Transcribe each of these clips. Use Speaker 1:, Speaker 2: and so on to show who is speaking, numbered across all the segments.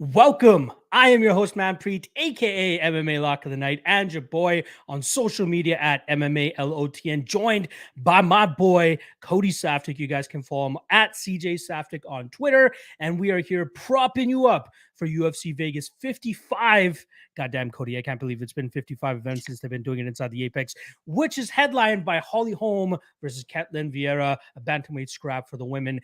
Speaker 1: Welcome. I am your host, Manpreet, aka MMA Lock of the Night, and your boy on social media at MMALOTN, joined by my boy, Cody Saftic. You guys can follow him at CJ Saftic on Twitter. And we are here propping you up for UFC Vegas 55. Goddamn, Cody, I can't believe it's been 55 events since they've been doing it inside the Apex, which is headlined by Holm versus Vieira, a bantamweight scrap for the women.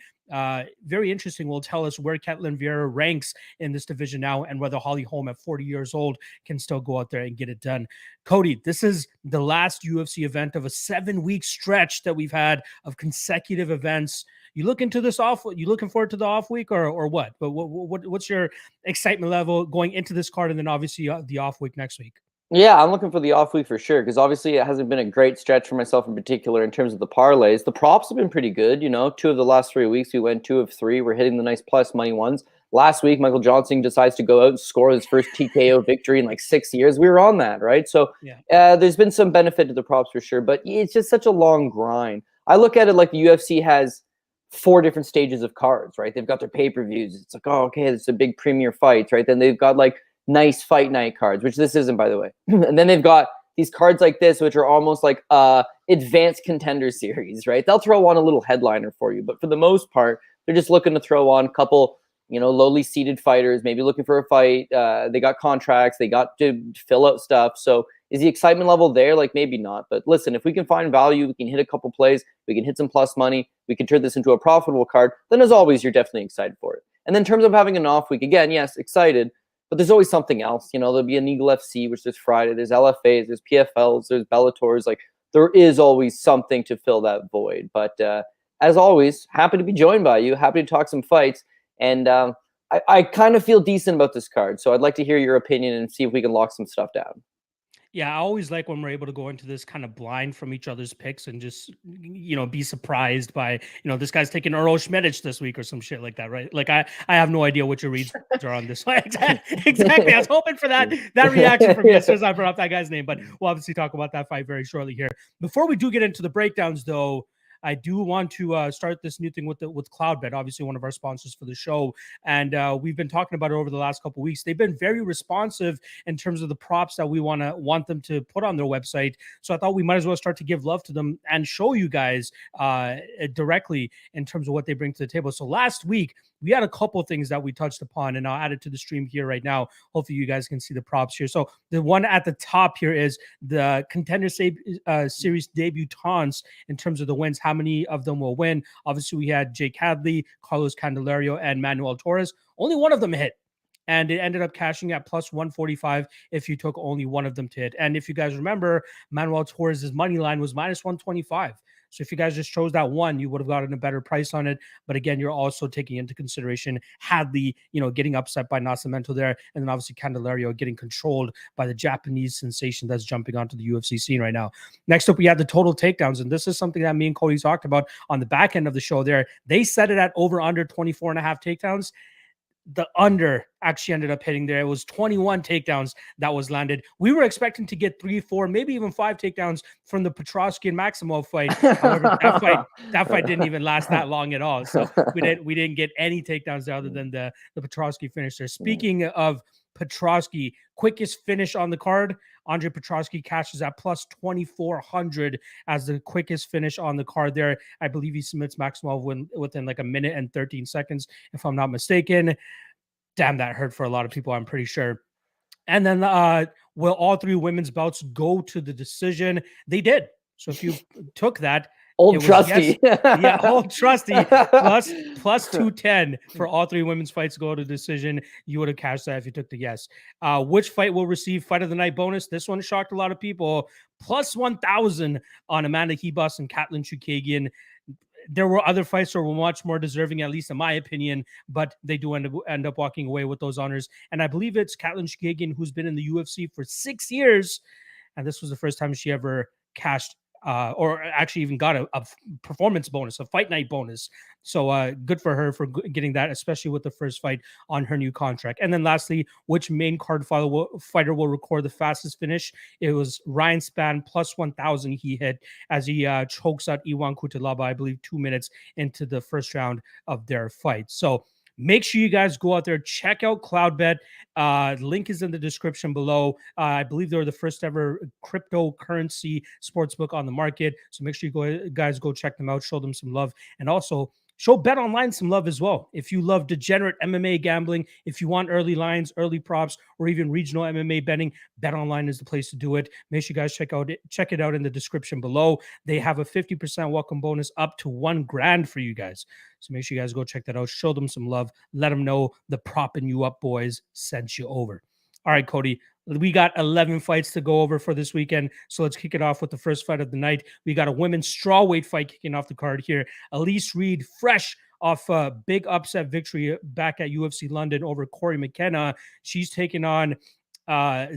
Speaker 1: Very interesting. Will tell us where Vieira ranks in this division now and whether Holm at 40 years old can still go out there and get it done. Cody, this is the last UFC event of a 7-week stretch that we've had of consecutive events. You look into this off. You looking forward to the off week or what? But what's your excitement level going into this card and then obviously the off week next week?
Speaker 2: Yeah, I'm looking for the off week for sure because obviously it hasn't been a great stretch for myself in particular in terms of the parlays. The props have been pretty good. 2 of the last 3 weeks we went 2 of 3. We're hitting the nice plus money ones. Last week, Michael Johnson decides to go out and score his first TKO victory in like 6 years. We were on that, right? So there's been some benefit to the props for sure, but it's just such a long grind. I look at it like the UFC has 4 different stages of cards, right? They've got their pay-per-views. It's like, oh, okay, it's a big premier fights, right? Then they've got like nice fight night cards, which this isn't, by the way. And then they've got these cards like this, which are almost like advanced contender series, right? They'll throw on a little headliner for you, but for the most part, they're just looking to throw on a couple, lowly seated fighters, maybe looking for a fight. They got contracts, they got to fill out stuff. So is the excitement level there? Like maybe not, but listen, if we can find value, we can hit a couple plays, we can hit some plus money, we can turn this into a profitable card, then as always, you're definitely excited for it. And then in terms of having an off week, again, yes, excited, but there's always something else. There'll be an Eagle FC, which is Friday. There's LFAs, there's PFLs, there's Bellators. Like there is always something to fill that void. But as always, happy to be joined by you. Happy to talk some fights. And I kind of feel decent about this card. So I'd like to hear your opinion and see if we can lock some stuff down.
Speaker 1: Yeah, I always like when we're able to go into this kind of blind from each other's picks and just, be surprised by, this guy's taking Earl Schmiedich this week or some shit like that, right? Like I have no idea what your reads are on this one. Exactly. I was hoping for that reaction from you as soon as I brought up that guy's name, but we'll obviously talk about that fight very shortly here. Before we do get into the breakdowns, though, I do want to start this new thing with Cloudbet, obviously one of our sponsors for the show. And we've been talking about it over the last couple of weeks. They've been very responsive in terms of the props that we want them to put on their website. So I thought we might as well start to give love to them and show you guys directly in terms of what they bring to the table. So last week, we had a couple of things that we touched upon, and I'll add it to the stream here right now. Hopefully you guys can see the props here. So the one at the top here is the Contender Series debutants in terms of the wins. How many of them will win? Obviously, we had Jake Hadley, Carlos Candelario, and Manuel Torres. Only one of them hit. And it ended up cashing at plus 145 if you took only one of them to hit. And if you guys remember, Manuel Torres' money line was minus 125. So if you guys just chose that one, you would have gotten a better price on it. But again, you're also taking into consideration Hadley, getting upset by Nascimento there. And then obviously Candelario getting controlled by the Japanese sensation that's jumping onto the UFC scene right now. Next up, we have the total takedowns. And this is something that me and Cody talked about on the back end of the show there. They set it at over under 24 and a half takedowns. The under actually ended up hitting there. It was 21 takedowns that was landed. We were expecting to get 3, 4, maybe even 5 takedowns from the Petrosky and Maximov fight. However, that fight didn't even last that long at all. So we didn't get any takedowns there other than the Petrosky finish there. Speaking of Petrosky, quickest finish on the card, Andre Petrosky cashes at plus 2,400 as the quickest finish on the card there. I believe he submits Maximov within like a minute and 13 seconds, if I'm not mistaken. Damn, that hurt for a lot of people, I'm pretty sure. And then will all 3 women's bouts go to the decision? They did. So if you took that,
Speaker 2: Old Trusty.
Speaker 1: Yes, yeah, Old Trusty plus 210 for all 3 women's fights go to decision. You would have cashed that if you took the yes. Which fight will receive fight of the night bonus? This one shocked a lot of people. Plus 1,000 on Amanda Hebus and Katlyn Chookagian. There were other fights that were much more deserving, at least in my opinion, but they do end up walking away with those honors. And I believe it's Katlyn Chookagian, who's been in the UFC for 6 years, and this was the first time she ever cashed or actually even got a performance bonus, a fight night bonus. So good for her for getting that, especially with the first fight on her new contract. And then lastly, which main card fighter will record the fastest finish? It was Ryan Spann, plus 1,000 he hit as he chokes out Iwan Kutalaba, I believe 2 minutes into the first round of their fight. So Make sure you guys go out there, check out Cloudbet. Link is in the description below. I believe they're the first ever cryptocurrency sportsbook on the market. So make sure you guys go check them out, show them some love, and also show BetOnline some love as well. If you love degenerate MMA gambling, if you want early lines, early props, or even regional MMA betting, BetOnline is the place to do it. Make sure you guys check it out in the description below. They have a 50% welcome bonus up to $1,000 for you guys. So make sure you guys go check that out. Show them some love. Let them know the propping you up boys sent you over. All right, Cody. We got 11 fights to go over for this weekend. So let's kick it off with the first fight of the night. We got a women's strawweight fight kicking off the card here. Elise Reed, fresh off a big upset victory back at UFC London over Corey McKenna. She's taking on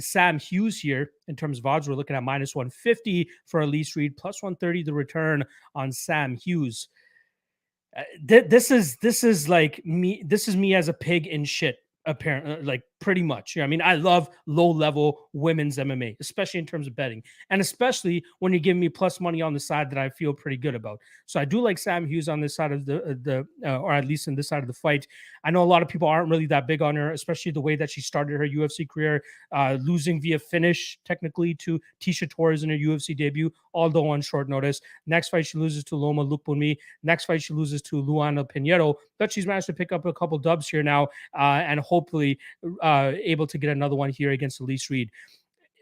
Speaker 1: Sam Hughes here. In terms of odds, we're looking at minus 150 for Elise Reed, plus 130 the return on Sam Hughes. This is like me. This is me as a pig in shit. Apparently, like pretty much. I mean, I love low-level women's MMA, especially in terms of betting, and especially when you're giving me plus money on the side that I feel pretty good about. So I do like Sam Hughes on this side of or at least in this side of the fight. I know a lot of people aren't really that big on her, especially the way that she started her UFC career, losing via finish technically to Tisha Torres in her UFC debut, although on short notice. Next fight, she loses to Loma Lukbunmi. Next fight, she loses to Luana Pinheiro, but she's managed to pick up a couple dubs here now, and hopefully able to get another one here against Elise Reed.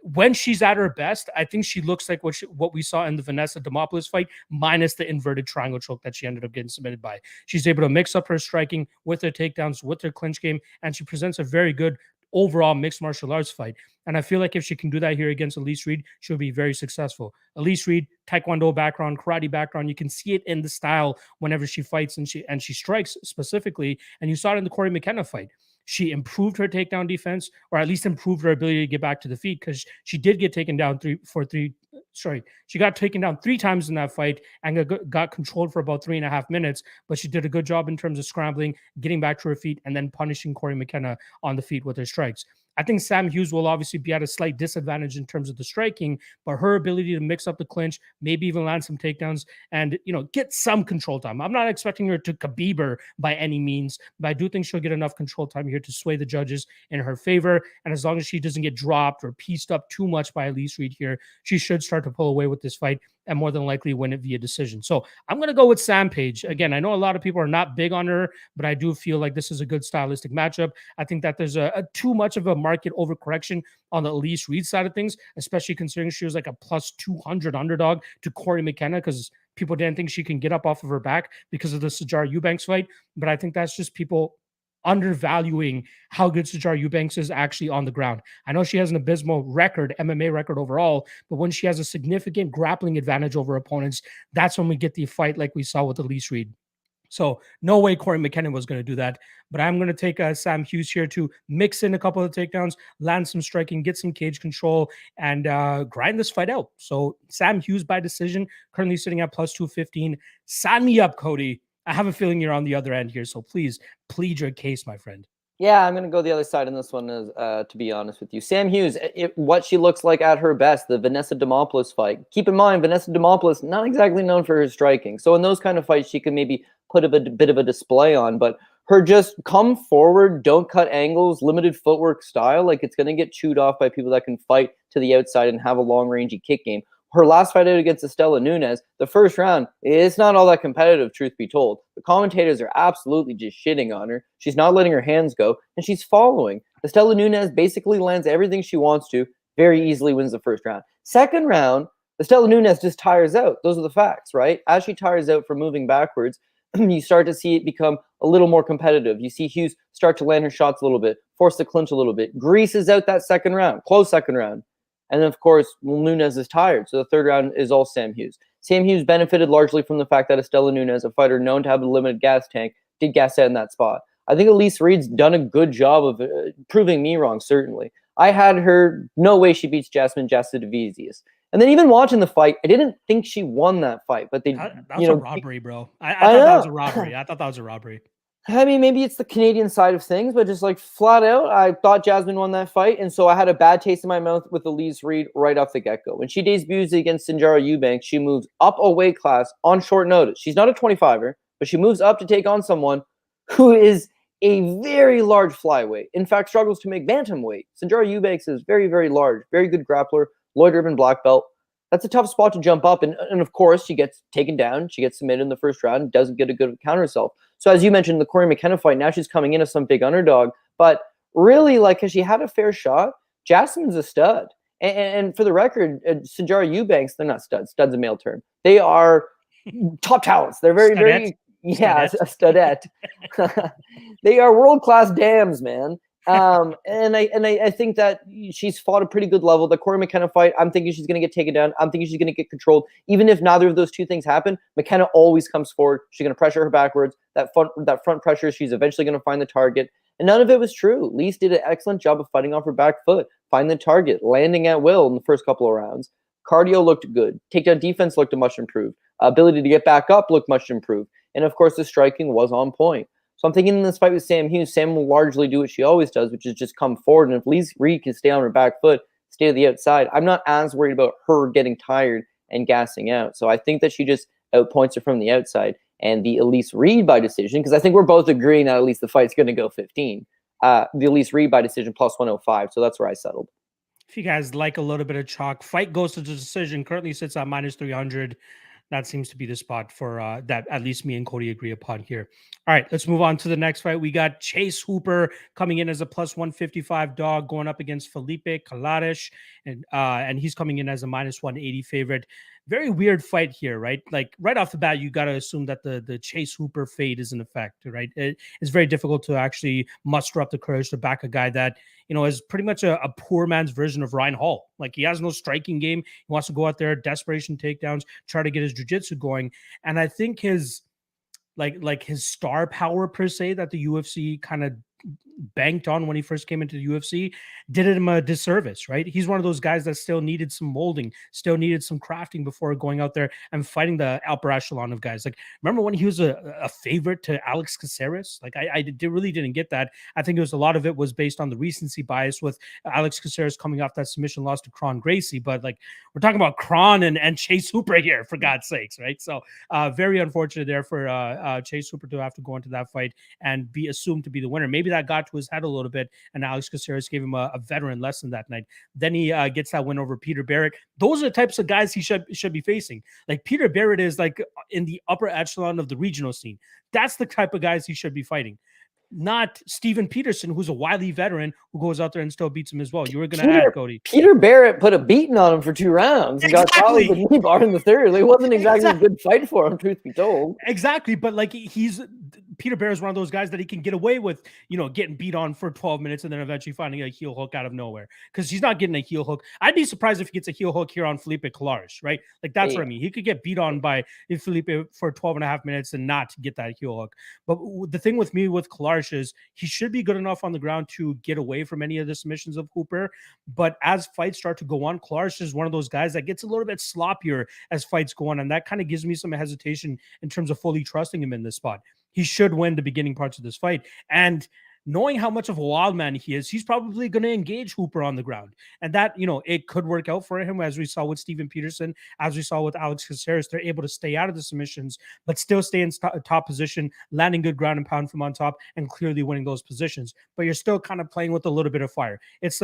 Speaker 1: When she's at her best, I think she looks like what we saw in the Vanessa Demopoulos fight, minus the inverted triangle choke that she ended up getting submitted by. She's able to mix up her striking with her takedowns, with her clinch game, and she presents a very good overall mixed martial arts fight. And I feel like if she can do that here against Elise Reed, she'll be very successful. Elise Reed, Taekwondo background, karate background, you can see it in the style whenever she fights and she strikes specifically. And you saw it in the Corey McKenna fight. She improved her takedown defense, or at least improved her ability to get back to the feet, because she did get taken down she got taken down 3 times in that fight and got controlled for about 3.5 minutes, but she did a good job in terms of scrambling, getting back to her feet, and then punishing Corey McKenna on the feet with her strikes. I think Sam Hughes will obviously be at a slight disadvantage in terms of the striking, but her ability to mix up the clinch, maybe even land some takedowns, and get some control time. I'm not expecting her to Khabib her by any means, but I do think she'll get enough control time here to sway the judges in her favor. And as long as she doesn't get dropped or pieced up too much by Elise Reed here, she should start to pull away with this fight and more than likely win it via decision. So I'm going to go with Sam Page. Again, I know a lot of people are not big on her, but I do feel like this is a good stylistic matchup. I think that there's a too much of a market overcorrection on the Elise Reed side of things, especially considering she was like a plus 200 underdog to Corey McKenna, because people didn't think she can get up off of her back because of the Sijara Eubanks fight. But I think that's just people undervaluing how good Sijara Eubanks is actually on the ground. I know she has an abysmal MMA record overall, but when she has a significant grappling advantage over opponents, that's when we get the fight like we saw with Elise Reed. So no way Corey McKenna was going to do that, but I'm going to take Sam Hughes here to mix in a couple of takedowns, land some striking, get some cage control, and grind this fight out. So Sam Hughes by decision, currently sitting at plus 215. Sign me up, Cody. I have a feeling you're on the other end here, so please plead your case, my friend.
Speaker 2: Yeah, I'm going to go the other side in this one, to be honest with you. Sam Hughes, what she looks like at her best, the Vanessa Demopoulos fight. Keep in mind, Vanessa Demopoulos, not exactly known for her striking. So in those kind of fights, she can maybe put a bit of a display on. But her just come forward, don't cut angles, limited footwork style, like it's going to get chewed off by people that can fight to the outside and have a long-rangey kick game. Her last fight out against Estela Nunes, the first round, it's not all that competitive, truth be told. The commentators are absolutely just shitting on her. She's not letting her hands go, and she's following. Estela Nunes basically lands everything she wants to, very easily wins the first round. Second round, Estela Nunes just tires out. Those are the facts, right? As she tires out from moving backwards, you start to see it become a little more competitive. You see Hughes start to land her shots a little bit, force the clinch a little bit, greases out that second round, close second round. And then, of course, Nunes is tired. So the third round is all Sam Hughes. Sam Hughes benefited largely from the fact that Estela Nunes, a fighter known to have a limited gas tank, did gas out in that spot. I think Elise Reed's done a good job of proving me wrong, certainly. I had her, no way she beats Jasmine Jasudavicius. And then even watching the fight, I didn't think she won that fight. But
Speaker 1: that's a robbery, bro. I thought that was a robbery. I thought that was a robbery.
Speaker 2: I mean, maybe it's the Canadian side of things, but just like flat out, I thought Jasmine won that fight. And so I had a bad taste in my mouth with Elise Reed right off the get-go. When she debuts against Sijara Eubanks, she moves up a weight class on short notice. She's not a 25er, but she moves up to take on someone who is a very large flyweight. In fact, struggles to make bantamweight. Sijara Eubanks is very, very large, very good grappler, Lloyd-Irvin black belt. That's a tough spot to jump up. And of course, she gets taken down. She gets submitted in the first round, doesn't get a good counter herself. So as you mentioned, the Corey McKenna fight, now she's coming in as some big underdog. But really, like, has she had a fair shot? Jasmine's a stud. And for the record, Sijara Eubanks, they're not studs. Stud's a male term. They are top talents. They're very, very, yeah, a studette. They are world-class dams, man. And I think that she's fought a pretty good level. The Corey McKenna fight, I'm thinking she's going to get taken down. I'm thinking she's going to get controlled. Even if neither of those two things happen, McKenna always comes forward. She's going to pressure her backwards. That front pressure, she's eventually going to find the target. And none of it was true. Lees did an excellent job of fighting off her back foot, finding the target, landing at will in the first couple of rounds. Cardio looked good. Takedown defense looked much improved. Ability to get back up looked much improved. And of course, the striking was on point. So I'm thinking in this fight with Sam Hughes, Sam will largely do what she always does, which is just come forward. And if Lees Reed can stay on her back foot, stay to the outside, I'm not as worried about her getting tired and gassing out. So I think that she just outpoints her from the outside. And the Elise Reed by decision, because I think we're both agreeing that at least the fight's going to go 15. The Elise Reed by decision plus 105. So that's where I settled.
Speaker 1: If you guys like a little bit of chalk, fight goes to the decision. Currently sits at minus 300. That seems to be the spot for that at least me and Cody agree upon here. All right, let's move on to the next fight. We got Chase Hooper coming in as a plus 155 dog going up against Felipe Colares, and he's coming in as a minus 180 favorite. Very weird fight here, right? Like right off the bat, you got to assume that the Chase Hooper fade is in effect, right? It's very difficult to actually muster up the courage to back a guy that, you know, is pretty much a poor man's version of Ryan Hall. Like he has no striking game. He wants to go out there, desperation takedowns, try to get his jiu-jitsu going. And I think his like his star power per se that the UFC kind of banked on when he first came into the UFC did him a disservice, right? He's one of those guys that still needed some molding, still needed some crafting before going out there and fighting the upper echelon of guys. Like, remember when he was a favorite to Alex Caceres? Like, I really didn't get that. I think it was a lot of it was based on the recency bias with Alex Caceres coming off that submission loss to Kron Gracie. But like, we're talking about Kron and Chase Hooper here, for God's sakes, right? So very unfortunate there for Chase Hooper to have to go into that fight and be assumed to be the winner. Maybe that got to his head a little bit, and Alex Caceres gave him a veteran lesson that night. Then he gets that win over Peter Barrett. Those are the types of guys he should be facing. Like Peter Barrett is like in the upper echelon of the regional scene. That's the type of guys he should be fighting. Not Steven Peterson, who's a wily veteran who goes out there and still beats him as well. You were going to add, Cody.
Speaker 2: Peter Barrett put a beating on him for 2 rounds and got caught with a knee bar in the third. It wasn't exactly a good fight for him, truth be told.
Speaker 1: Exactly, but like Peter Barrett is one of those guys that he can get away with, you know, getting beat on for 12 minutes and then eventually finding a heel hook out of nowhere, because he's not getting a heel hook. I'd be surprised if he gets a heel hook here on Felipe Colares, right? Like that's what I mean. He could get beat on by Felipe for 12 and a half minutes and not get that heel hook. But the thing with me with Colares is he should be good enough on the ground to get away from any of the submissions of Hooper. But as fights start to go on, Colares is one of those guys that gets a little bit sloppier as fights go on. And that kind of gives me some hesitation in terms of fully trusting him in this spot. He should win the beginning parts of this fight. And knowing how much of a wild man he is, he's probably going to engage Hooper on the ground. And that, you know, it could work out for him, as we saw with Steven Peterson, as we saw with Alex Caceres. They're able to stay out of the submissions, but still stay in top position, landing good ground and pound from on top, and clearly winning those positions. But you're still kind of playing with a little bit of fire. It's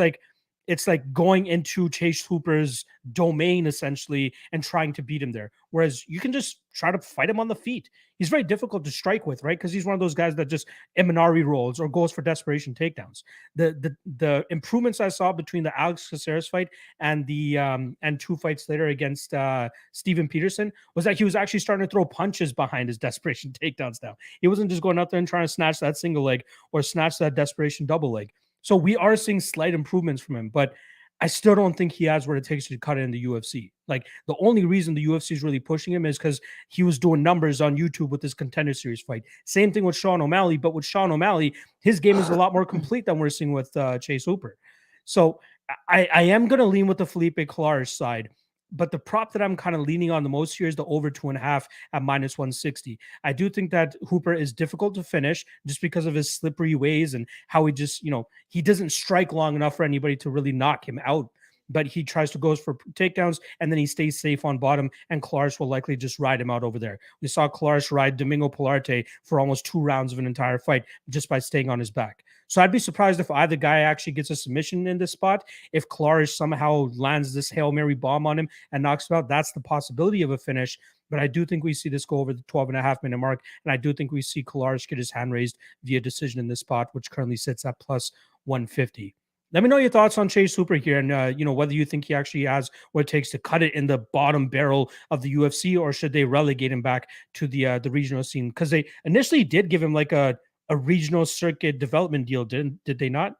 Speaker 1: like going into Chase Hooper's domain, essentially, and trying to beat him there. Whereas you can just try to fight him on the feet. He's very difficult to strike with, right? Because he's one of those guys that just Imanari rolls or goes for desperation takedowns. The improvements I saw between the Alex Caceres fight and the and 2 fights later against Steven Peterson was that he was actually starting to throw punches behind his desperation takedowns now. He wasn't just going out there and trying to snatch that single leg or snatch that desperation double leg. So we are seeing slight improvements from him, but I still don't think he has what it takes to cut it in the UFC. Like, the only reason the UFC is really pushing him is because he was doing numbers on YouTube with this Contender Series fight. Same thing with Sean O'Malley, but with Sean O'Malley, his game is a lot more complete than we're seeing with Chase Hooper. So I am going to lean with the Felipe Colares side. But the prop that I'm kind of leaning on the most here is the over 2.5 at minus 160. I do think that Hooper is difficult to finish just because of his slippery ways and how he just, you know, he doesn't strike long enough for anybody to really knock him out. but he tries to go for takedowns, and then he stays safe on bottom, and Colares will likely just ride him out over there. We saw Colares ride Domingo Pilarte for almost 2 rounds of an entire fight just by staying on his back. So I'd be surprised if either guy actually gets a submission in this spot. If Colares somehow lands this Hail Mary bomb on him and knocks him out, that's the possibility of a finish. But I do think we see this go over the 12.5-minute mark, and I do think we see Colares get his hand raised via decision in this spot, which currently sits at plus 150. Let me know your thoughts on Chase Hooper here, and whether you think he actually has what it takes to cut it in the bottom barrel of the UFC, or should they relegate him back to the regional scene? Because they initially did give him like a regional circuit development deal, did they not?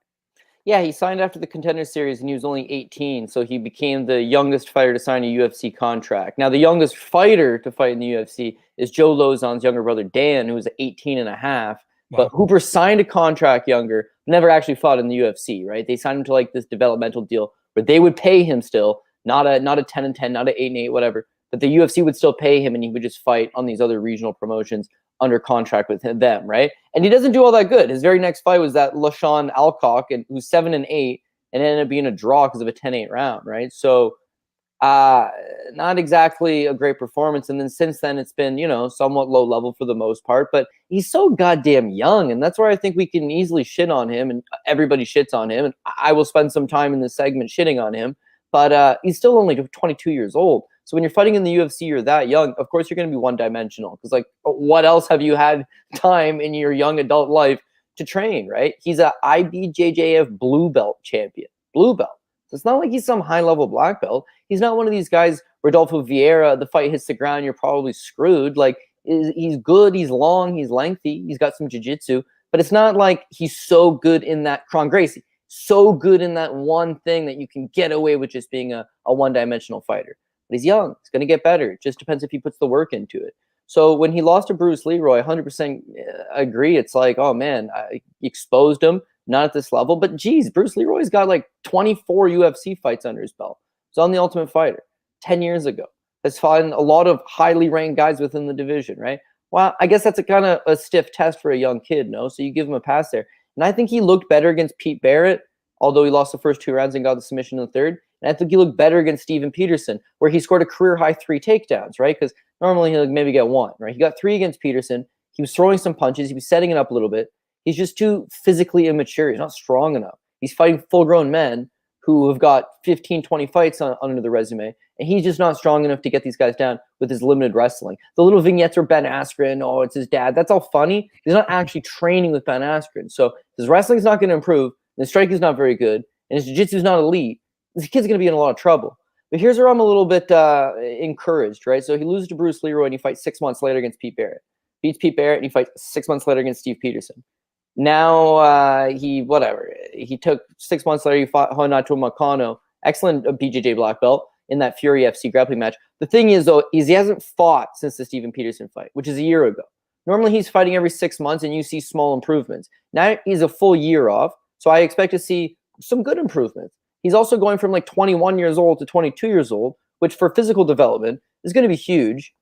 Speaker 2: Yeah, he signed after the Contender Series, and he was only 18, so he became the youngest fighter to sign a UFC contract. Now, the youngest fighter to fight in the UFC is Joe Lozon's younger brother, Dan, who was 18 and a half. Wow. But Hooper signed a contract younger, never actually fought in the UFC, right? They signed him to like this developmental deal where they would pay him still, not a 10-10, not a 8-8, whatever, but the UFC would still pay him, and he would just fight on these other regional promotions under contract with them, right? And he doesn't do all that good. His very next fight was that LaShawn Alcock, who's 7-8, and ended up being a draw because of a 10-8 round, right? So not exactly a great performance. And then since then, it's been, somewhat low level for the most part. But he's so goddamn young, and that's where I think we can easily shit on him, and everybody shits on him. And I will spend some time in this segment shitting on him. But he's still only 22 years old. So when you're fighting in the UFC, you're that young, of course you're going to be one-dimensional. Because, like, what else have you had time in your young adult life to train, right? He's a IBJJF blue belt champion. Blue belt. So it's not like he's some high-level black belt. He's not one of these guys, Rodolfo Vieira, the fight hits the ground, you're probably screwed. Like, he's good, he's long, he's lengthy, he's got some jiu-jitsu. But it's not like he's so good in that, Kron Gracie, so good in that one thing that you can get away with just being a one-dimensional fighter. But he's young. He's going to get better. It just depends if he puts the work into it. So when he lost to Bruce Leroy, 100% agree. It's like, oh, man, I exposed him, not at this level. But, geez, Bruce Leroy's got like 24 UFC fights under his belt. He's on The Ultimate Fighter 10 years ago. Has fought a lot of highly ranked guys within the division, right? Well, I guess that's a kind of a stiff test for a young kid, no? So you give him a pass there. And I think he looked better against Pete Barrett, although he lost the first 2 rounds and got the submission in the third. And I think he looked better against Steven Peterson, where he scored a career-high 3 takedowns, right? Because normally he'll maybe get 1, right? He got 3 against Peterson. He was throwing some punches. He was setting it up a little bit. He's just too physically immature. He's not strong enough. He's fighting full-grown men who have got 15, 20 fights under the resume, and he's just not strong enough to get these guys down with his limited wrestling. The little vignettes where Ben Askren, oh, it's his dad, that's all funny. He's not actually training with Ben Askren. So his wrestling's not going to improve, and his striking's not very good, and his jiu-jitsu's not elite. This kid's going to be in a lot of trouble. But here's where I'm a little bit encouraged, right? So he loses to Bruce Leroy, and he fights 6 months later against Pete Barrett. Beats Pete Barrett, and he fights 6 months later against Steve Peterson. Now, he took 6 months later, he fought Honato Makano, excellent BJJ black belt, in that Fury FC grappling match. The thing is, though, he hasn't fought since the Steven Peterson fight, which is a year ago. Normally, he's fighting every 6 months, and you see small improvements. Now he's a full year off, so I expect to see some good improvements. He's also going from like 21 years old to 22 years old, which for physical development is going to be huge.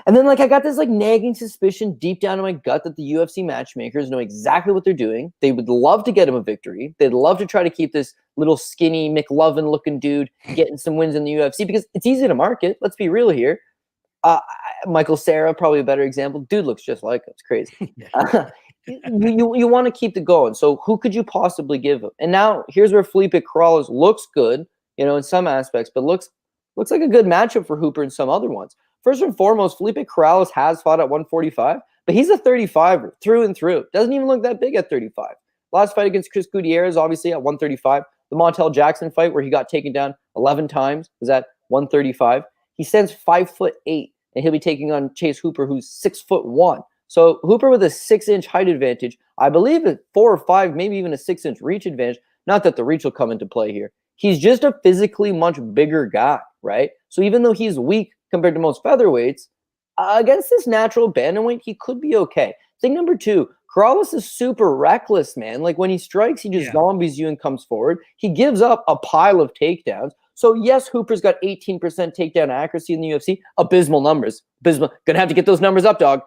Speaker 2: And then, like, I got this like nagging suspicion deep down in my gut that the UFC matchmakers know exactly what they're doing. They would love to get him a victory. They'd love to try to keep this little skinny McLovin-looking dude getting some wins in the UFC because it's easy to market. Let's be real here. Michael Cera, probably a better example. Dude looks just like him. It's crazy. You want to keep it going. So who could you possibly give him? And now here's where Felipe Corrales looks good, in some aspects, but looks like a good matchup for Hooper in some other ones. First and foremost, Felipe Corrales has fought at 145, but he's a 35er through and through. Doesn't even look that big at 35. Last fight against Chris Gutierrez, obviously at 135. The Montel Jackson fight where he got taken down 11 times was at 135. He stands 5'8", and he'll be taking on Chase Hooper, who's 6'1". So Hooper with a 6-inch height advantage, I believe a 4 or 5, maybe even a 6-inch reach advantage. Not that the reach will come into play here. He's just a physically much bigger guy, right? So even though he's weak compared to most featherweights, against this natural bantamweight, he could be okay. Thing number 2, Corrales is super reckless, man. Like when he strikes, he just zombies you and comes forward. He gives up a pile of takedowns. So yes, Hooper's got 18% takedown accuracy in the UFC. Abysmal numbers. Abysmal. Gonna have to get those numbers up, dog.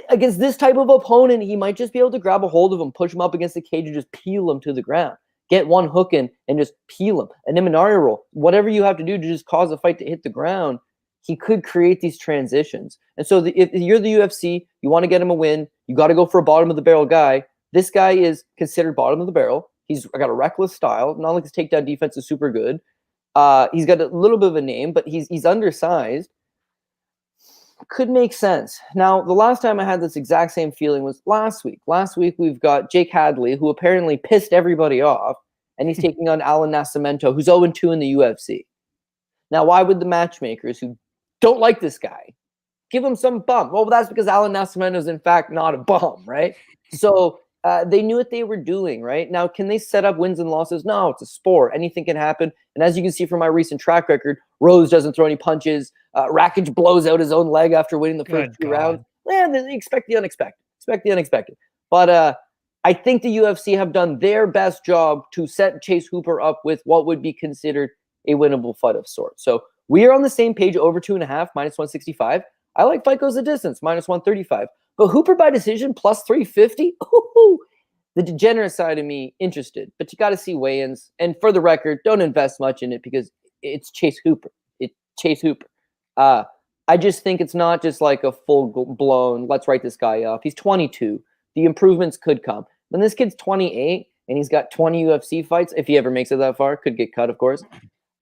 Speaker 2: Against this type of opponent, he might just be able to grab a hold of him, push him up against the cage, and just peel him to the ground. get one hook in and just peel him. An Imanari roll, whatever you have to do to just cause a fight to hit the ground, he could create these transitions. And so if you're the UFC, you want to get him a win, you got to go for a bottom of the barrel guy. This guy is considered bottom of the barrel. He's got a reckless style. Not like his takedown defense is super good. He's got a little bit of a name, but he's undersized. Could make sense. Now, the last time I had this exact same feeling was last week. Last week, we've got Jake Hadley, who apparently pissed everybody off, and he's taking on Alan Nascimento, who's 0-2 in the UFC. Now, why would the matchmakers who don't like this guy give him some bump? Well, that's because Alan Nascimento is, in fact, not a bum, right? So they knew what they were doing, right? Now, can they set up wins and losses? No, it's a sport. Anything can happen. And as you can see from my recent track record, Rose doesn't throw any punches. Rakic blows out his own leg after winning the first two rounds. Yeah, they expect the unexpected. Expect the unexpected. But I think the UFC have done their best job to set Chase Hooper up with what would be considered a winnable fight of sorts. So we are on the same page, over 2.5, minus 165. I like fight goes the distance, minus 135. But Hooper by decision, plus 350? Ooh, the degenerate side of me interested. But you got to see weigh-ins. And for the record, don't invest much in it because it's Chase Hooper. It's Chase Hooper. I just think it's not just like a full-blown, let's write this guy off. He's 22. The improvements could come. When this kid's 28 and he's got 20 UFC fights, if he ever makes it that far, could get cut, of course.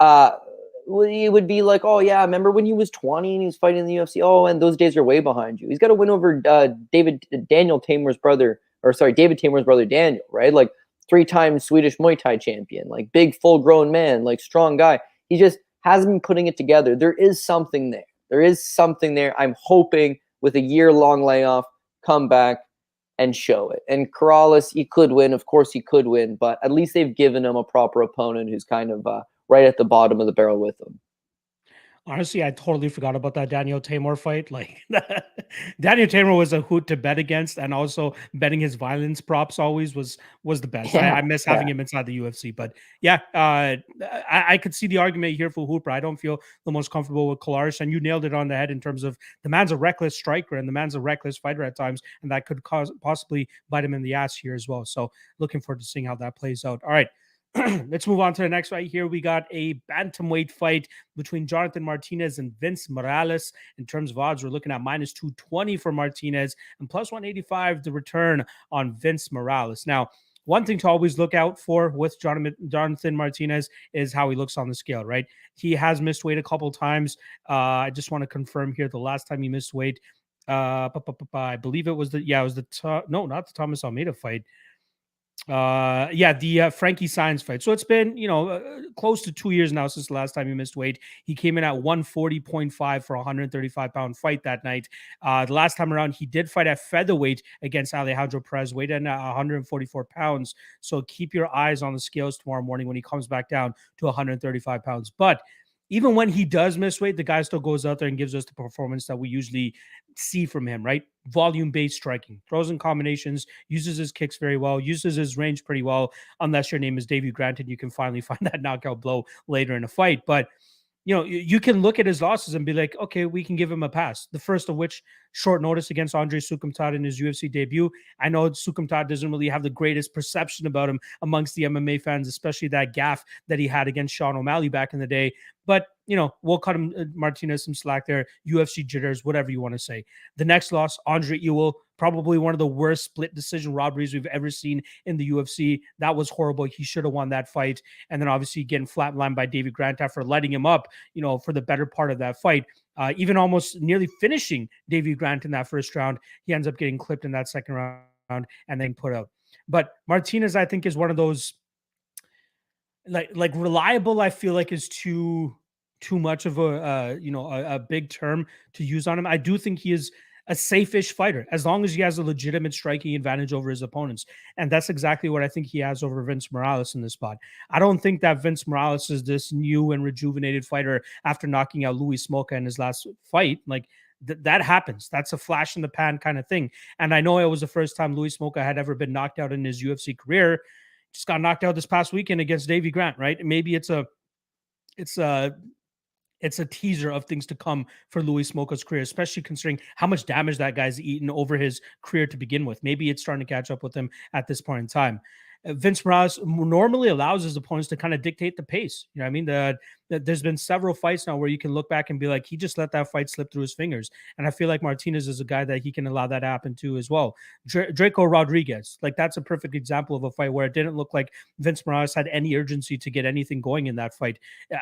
Speaker 2: It would be like, oh, yeah, remember when he was 20 and he was fighting in the UFC? Oh, and those days are way behind you. He's got to win over David Tamer's brother Daniel, right? Like 3-time Swedish Muay Thai champion, like big, full-grown man, like strong guy. He just hasn't been putting it together. There is something there. There is something there. I'm hoping with a year-long layoff, come back and show it. And Colares, he could win. Of course he could win, but at least they've given him a proper opponent who's kind of right at the bottom of the barrel with him.
Speaker 1: Honestly, I totally forgot about that Daniel Tamer fight. Like, Daniel Tamer was a hoot to bet against, and also betting his violence props always was the best.
Speaker 2: Yeah,
Speaker 1: I miss having him inside the UFC, but yeah, I could see the argument here for Hooper. I don't feel the most comfortable with Colares, and you nailed it on the head in terms of the man's a reckless striker and the man's a reckless fighter at times, and that could possibly bite him in the ass here as well. So, looking forward to seeing how that plays out. All right. Let's move on to the next fight here. We got a bantamweight fight between Jonathan Martinez and Vince Morales. In terms of odds, we're looking at minus 220 for Martinez and plus 185 the return on Vince Morales. Now, one thing to always look out for with Jonathan Martinez is how he looks on the scale, right? He has missed weight a couple times. I just want to confirm here the last time he missed weight. I believe it was not the Thomas Almeida fight. The Frankie Saenz fight. So it's been, close to 2 years now since the last time he missed weight. He came in at 140.5 for a 135-pound fight that night. The last time around, he did fight at featherweight against Alejandro Perez, weighed in at 144 pounds. So keep your eyes on the scales tomorrow morning when he comes back down to 135 pounds. But even when he does miss weight, the guy still goes out there and gives us the performance that we usually see from him, right? Volume-based striking, throws in combinations, uses his kicks very well, uses his range pretty well, unless your name is Davey Grant and you can finally find that knockout blow later in a fight. But you can look at his losses and be like, okay, we can give him a pass. The first of which, short notice against Andre Sukumtad in his UFC debut. I know Sukumtad doesn't really have the greatest perception about him amongst the MMA fans, especially that gaffe that he had against Sean O'Malley back in the day. But, we'll cut him, Martinez, some slack there, UFC jitters, whatever you want to say. The next loss, Andre Ewell, probably one of the worst split decision robberies we've ever seen in the UFC. That was horrible. He should have won that fight. And then obviously getting flatlined by David Grant after letting him up, for the better part of that fight. Even almost nearly finishing David Grant in that first round. He ends up getting clipped in that second round and then put out. But Martinez, I think, is one of those like reliable, I feel like is too much of a big term to use on him. I do think he is a safe-ish fighter as long as he has a legitimate striking advantage over his opponents. And that's exactly what I think he has over Vince Morales in this spot. I don't think that Vince Morales is this new and rejuvenated fighter after knocking out Louis Smolka in his last fight. Like that happens. That's a flash in the pan kind of thing. And I know it was the first time Louis Smolka had ever been knocked out in his UFC career. Just got knocked out this past weekend against Davey Grant, right? Maybe it's a teaser of things to come for Louis Smolka's career, especially considering how much damage that guy's eaten over his career to begin with. Maybe it's starting to catch up with him at this point in time. Vince Morales normally allows his opponents to kind of dictate the pace. You know what I mean? There's been several fights now where you can look back and be like, he just let that fight slip through his fingers. And I feel like Martinez is a guy that he can allow that to happen to as well. Draco Rodriguez, like that's a perfect example of a fight where it didn't look like Vince Morales had any urgency to get anything going in that fight.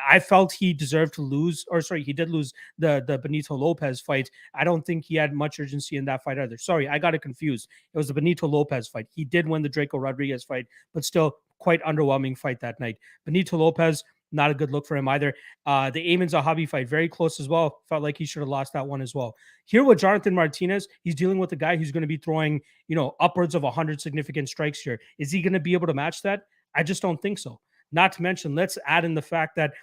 Speaker 1: I felt he deserved to lose, or sorry, he did lose the Benito Lopez fight. I don't think he had much urgency in that fight either. Sorry, I got it confused. It was the Benito Lopez fight. He did win the Draco Rodriguez fight, but still quite underwhelming fight that night. Benito Lopez, not a good look for him either. The Amin Zahabi fight, very close as well. Felt like he should have lost that one as well. Here with Jonathan Martinez, he's dealing with a guy who's going to be throwing, upwards of 100 significant strikes here. Is he going to be able to match that? I just don't think so. Not to mention, let's add in the fact that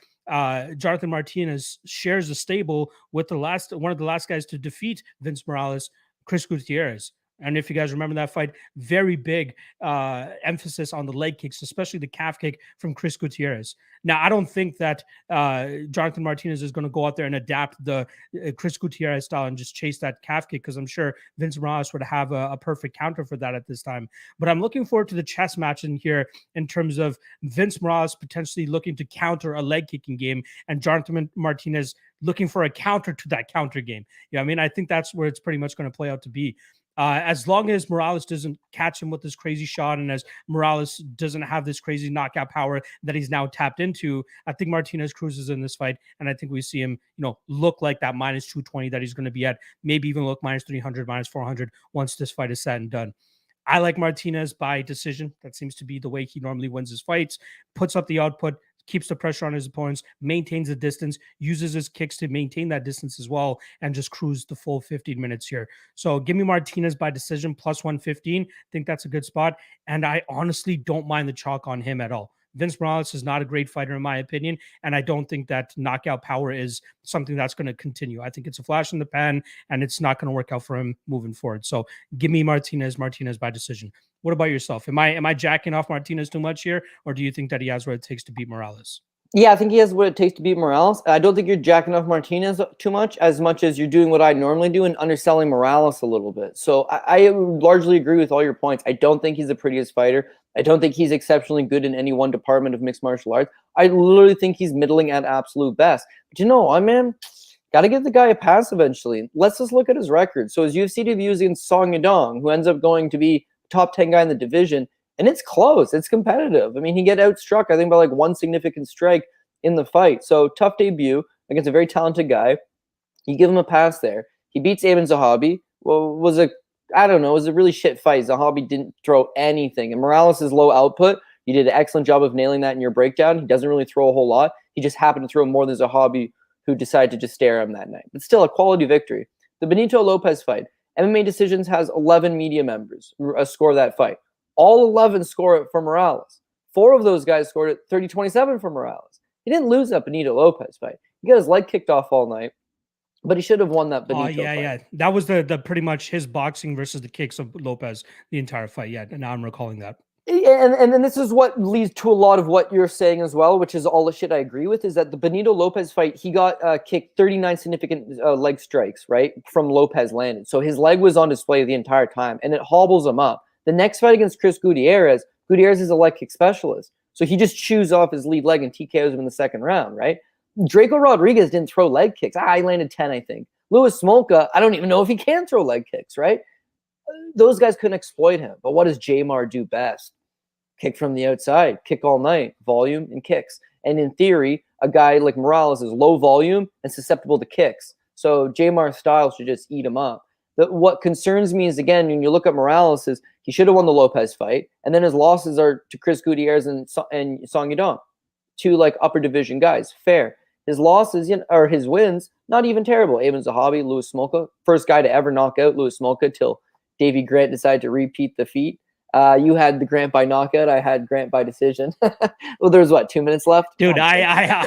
Speaker 1: Jonathan Martinez shares a stable with one of the last guys to defeat Vince Morales, Chris Gutierrez. And if you guys remember that fight, very big emphasis on the leg kicks, especially the calf kick from Chris Gutierrez. Now, I don't think that Jonathan Martinez is going to go out there and adapt the Chris Gutierrez style and just chase that calf kick, because I'm sure Vince Morales would have a perfect counter for that at this time. But I'm looking forward to the chess match in here in terms of Vince Morales potentially looking to counter a leg kicking game and Jonathan Martinez looking for a counter to that counter game. Yeah, I mean, I think that's where it's pretty much going to play out to be. As long as Morales doesn't catch him with this crazy shot, and as Morales doesn't have this crazy knockout power that he's now tapped into, I think Martinez cruises in this fight, and I think we see him, look like that minus 220 that he's going to be at, maybe even look minus 300, minus 400 once this fight is said and done. I like Martinez by decision. That seems to be the way he normally wins his fights, puts up the output, keeps the pressure on his opponents, maintains the distance, uses his kicks to maintain that distance as well, and just cruise the full 15 minutes here. So give me Martinez by decision plus 115. I think that's a good spot. And I honestly don't mind the chalk on him at all. Vince Morales is not a great fighter in my opinion, and I don't think that knockout power is something that's going to continue. I think it's a flash in the pan, and it's not going to work out for him moving forward. So give me Martinez by decision. What about yourself? Am I jacking off Martinez too much here, or do you think that he has what it takes to beat Morales?
Speaker 2: Yeah, I think he has what it takes to beat Morales. I don't think you're jacking off Martinez too much as you're doing what I normally do and underselling Morales a little bit. So I largely agree with all your points. I don't think he's the prettiest fighter. I don't think he's exceptionally good in any one department of mixed martial arts. I literally think he's middling at absolute best. But man, got to give the guy a pass eventually. Let's just look at his record. So his UFC debut is against Song Yadong, who ends up going to be top 10 guy in the division. And it's close. It's competitive. I mean, he get outstruck, I think, by like one significant strike in the fight. So tough debut against a very talented guy. You give him a pass there. He beats Amin Zahabi. Well, was a really shit fight. Zahabi didn't throw anything. And Morales' low output, you did an excellent job of nailing that in your breakdown. He doesn't really throw a whole lot. He just happened to throw more than Zahabi, who decided to just stare at him that night. But still a quality victory. The Benito Lopez fight, MMA Decisions has 11 media members score that fight. All 11 score it for Morales. 4 of those guys scored it 30-27 for Morales. He didn't lose that Benito Lopez fight. He got his leg kicked off all night, but he should have won that Benito fight.
Speaker 1: Yeah. That was the pretty much his boxing versus the kicks of Lopez the entire fight. Yeah, now I'm recalling that.
Speaker 2: And then this is what leads to a lot of what you're saying as well, which is all the shit I agree with, is that the Benito Lopez fight, he got kicked 39 significant leg strikes, right, from Lopez landed. So his leg was on display the entire time, and it hobbles him up. The next fight against Chris Gutierrez is a leg kick specialist. So he just chews off his lead leg and TKOs him in the second round, right? Draco Rodriguez didn't throw leg kicks. He landed 10, I think. Louis Smolka, I don't even know if he can throw leg kicks, right? Those guys couldn't exploit him. But what does Jamar do best? Kick from the outside, kick all night, volume and kicks. And in theory, a guy like Morales is low volume and susceptible to kicks. So Jamar's style should just eat him up. What concerns me is, again, when you look at Morales, is he should have won the Lopez fight, and then his losses are to Chris Gutierrez and Song Yadong, 2 like upper division guys. Fair. His losses, or his wins, not even terrible. Amin Zahabi, Louis Smolka, first guy to ever knock out Louis Smolka till Davey Grant decided to repeat the feat. You had the Grant by knockout. I had Grant by decision. Well, there was 2 minutes left?
Speaker 1: Dude, I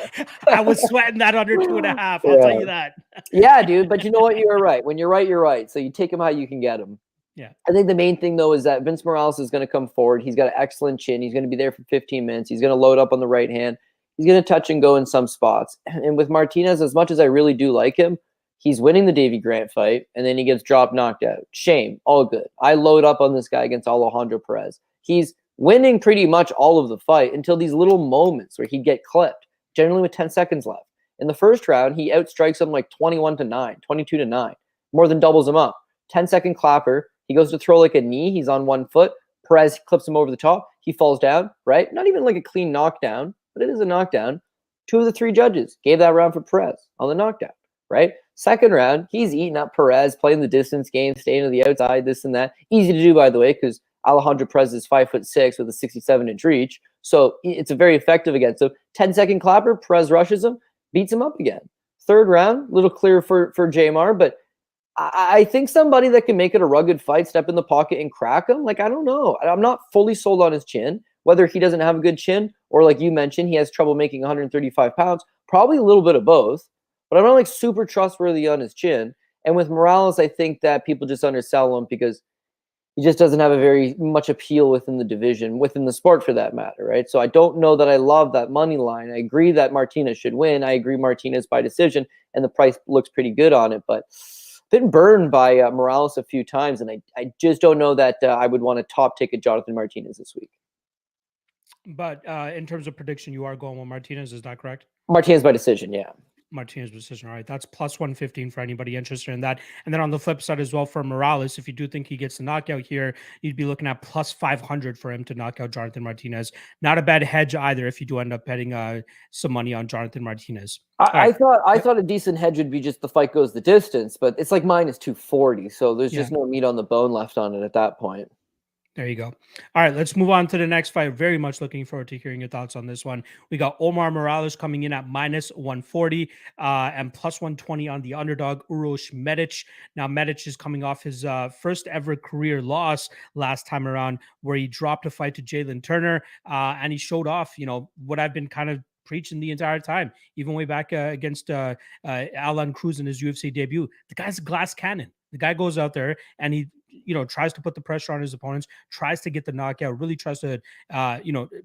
Speaker 1: was sweating that under 2.5. I'll tell you that.
Speaker 2: Yeah, dude. But you know what? You're right. When you're right, you're right. So you take him how you can get him.
Speaker 1: Yeah.
Speaker 2: I think the main thing, though, is that Vince Morales is going to come forward. He's got an excellent chin. He's going to be there for 15 minutes. He's going to load up on the right hand. He's going to touch and go in some spots. And with Martinez, as much as I really do like him, he's winning the Davey Grant fight, and then he gets knocked out. Shame. All good. I load up on this guy against Alejandro Perez. He's winning pretty much all of the fight until these little moments where he'd get clipped, generally with 10 seconds left. In the first round, he outstrikes him like 21-9, 22-9, more than doubles him up. 10-second clapper. He goes to throw like a knee. He's on one foot. Perez clips him over the top. He falls down, right? Not even like a clean knockdown, but it is a knockdown. 2 of the 3 judges gave that round for Perez on the knockdown, right? Second round, he's eating up Perez, playing the distance game, staying to the outside, this and that. Easy to do, by the way, because Alejandro Perez is 5'6" with a 67-inch reach. So it's a very effective against. So 10-second clapper, Perez rushes him, beats him up again. Third round, a little clearer for Jamar, but I think somebody that can make it a rugged fight, step in the pocket and crack him, like, I don't know. I'm not fully sold on his chin, whether he doesn't have a good chin or, like you mentioned, he has trouble making 135 pounds. Probably a little bit of both, but I'm not like super trustworthy on his chin. And with Morales, I think that people just undersell him because he just doesn't have a very much appeal within the division, within the sport for that matter, right? So I don't know that I love that money line. I agree that Martinez should win. I agree Martinez by decision, and the price looks pretty good on it, but been burned by Morales a few times, and I just don't know that I would want to top ticket Jonathan Martinez this week.
Speaker 1: But in terms of prediction, you are going with Martinez, is that correct?
Speaker 2: Martinez by decision, yeah.
Speaker 1: Martinez decision. All right, that's plus 115 for anybody interested in that. And then on the flip side as well for Morales, if you do think he gets the knockout here, you'd be looking at plus 500 for him to knock out Jonathan Martinez. Not a bad hedge either if you do end up betting some money on Jonathan Martinez.
Speaker 2: I thought a decent hedge would be just the fight goes the distance, but it's like minus 240, so there's just no meat on the bone left on it at that point.
Speaker 1: There you go. All right, let's move on to the next fight. Very much looking forward to hearing your thoughts on this one. We got Omar Morales coming in at minus 140 and plus 120 on the underdog, Uroš Medic. Now, Medic is coming off his first ever career loss last time around, where he dropped a fight to Jalen Turner, and he showed off, what I've been kind of preaching the entire time, even way back against Alan Cruz in his UFC debut. The guy's a glass cannon. The guy goes out there and he tries to put the pressure on his opponents, tries to get the knockout, really tries to,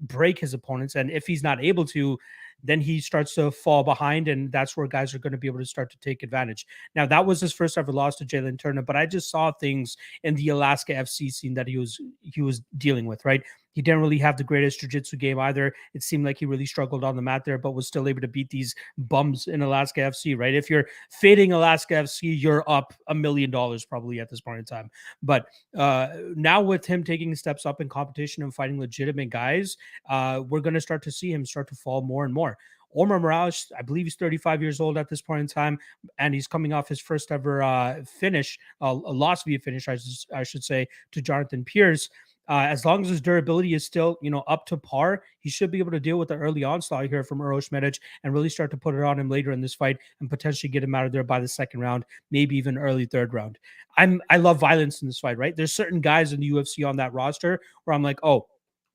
Speaker 1: break his opponents. And if he's not able to, then he starts to fall behind, and that's where guys are going to be able to start to take advantage. Now, that was his first ever loss to Jalen Turner, but I just saw things in the Alaska FC scene that he was dealing with, right? He didn't really have the greatest jiu-jitsu game either. It seemed like he really struggled on the mat there, but was still able to beat these bums in Alaska FC, right? If you're fading Alaska FC, you're up $1 million probably at this point in time. But now with him taking steps up in competition and fighting legitimate guys, we're going to start to see him start to fall more and more. Omar Morales, I believe he's 35 years old at this point in time, and he's coming off his first ever finish, a loss via finish, I should say, to Jonathan Pierce. As long as his durability is still, up to par, he should be able to deal with the early onslaught here from Uroš Medic and really start to put it on him later in this fight and potentially get him out of there by the second round, maybe even early third round. I love violence in this fight, right? There's certain guys in the UFC on that roster where I'm like, oh,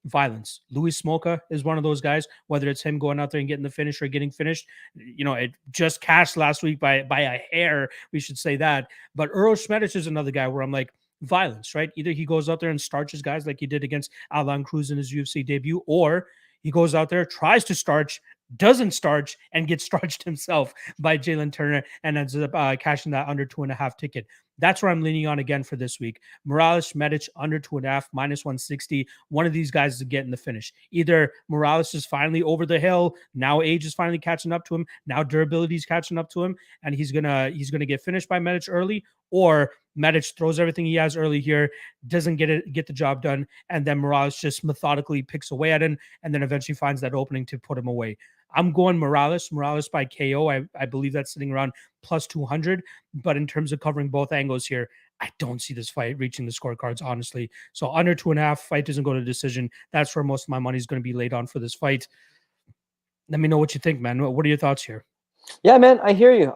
Speaker 1: violence. Luis Smolka is one of those guys, whether it's him going out there and getting the finish or getting finished. It just cashed last week by a hair, we should say that. But Uroš Medic is another guy where I'm like, violence, right? Either he goes out there and starches guys like he did against Alan Cruz in his UFC debut, or he goes out there, tries to starch, doesn't starch, and gets starched himself by Jalen Turner and ends up cashing that under 2.5 ticket. That's where I'm leaning on again for this week. Morales, Medic, under 2.5, minus 160. One of these guys is getting the finish. Either Morales is finally over the hill, now age is finally catching up to him, now durability is catching up to him, and he's gonna get finished by Medic early, or Medic throws everything he has early here, doesn't get the job done, and then Morales just methodically picks away at him, and then eventually finds that opening to put him away. I'm going Morales by KO. I believe that's sitting around plus 200. But in terms of covering both angles here, I don't see this fight reaching the scorecards, honestly. So under 2.5, fight doesn't go to decision. That's where most of my money is going to be laid on for this fight. Let me know what you think, man. What are your thoughts here?
Speaker 2: Yeah, man, I hear you.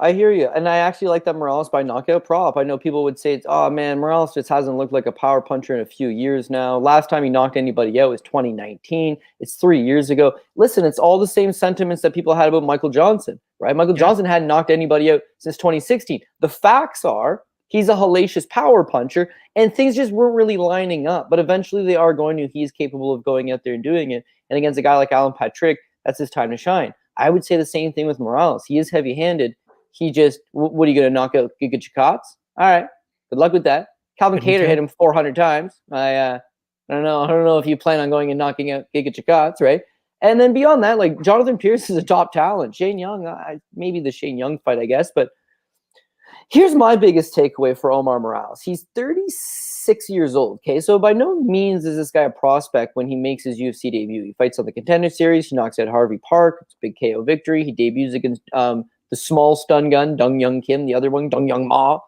Speaker 2: And I actually like that Morales by knockout prop. I know people would say, oh, man, Morales just hasn't looked like a power puncher in a few years now. Last time he knocked anybody out was 2019. It's 3 years ago. Listen, it's all the same sentiments that people had about Michael Johnson, right? Michael Johnson hadn't knocked anybody out since 2016. The facts are he's a hellacious power puncher, and things just weren't really lining up. But eventually they are going to. He's capable of going out there and doing it. And against a guy like Alan Patrick, that's his time to shine. I would say the same thing with Morales. He is heavy-handed. He just, what are you going to knock out Giga Chikadze? All right. Good luck with that. Calvin Kattar hit him 400 times. I don't know if you plan on going and knocking out Giga Chikadze, right? And then beyond that, like Jonathan Pierce is a top talent. Shane Young, maybe the Shane Young fight, I guess. But here's my biggest takeaway for Omar Morales. He's 36 years old, okay? So by no means is this guy a prospect when he makes his UFC debut. He fights on the Contender Series. He knocks out Harvey Park. It's a big KO victory. He debuts against the small stun gun, Dong Young Kim, the other one, Dong Young Ma.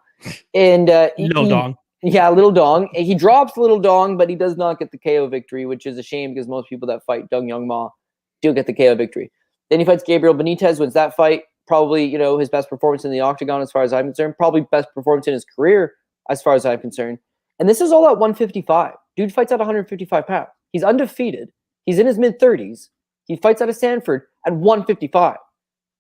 Speaker 2: And
Speaker 1: Little Dong.
Speaker 2: Yeah, Little Dong. He drops Little Dong, but he does not get the KO victory, which is a shame because most people that fight Dong Young Ma do get the KO victory. Then he fights Gabriel Benitez, wins that fight. Probably, his best performance in the octagon as far as I'm concerned. Probably best performance in his career as far as I'm concerned. And this is all at 155. Dude fights at 155 pounds. He's undefeated. He's in his mid-30s. He fights out of Sanford at 155.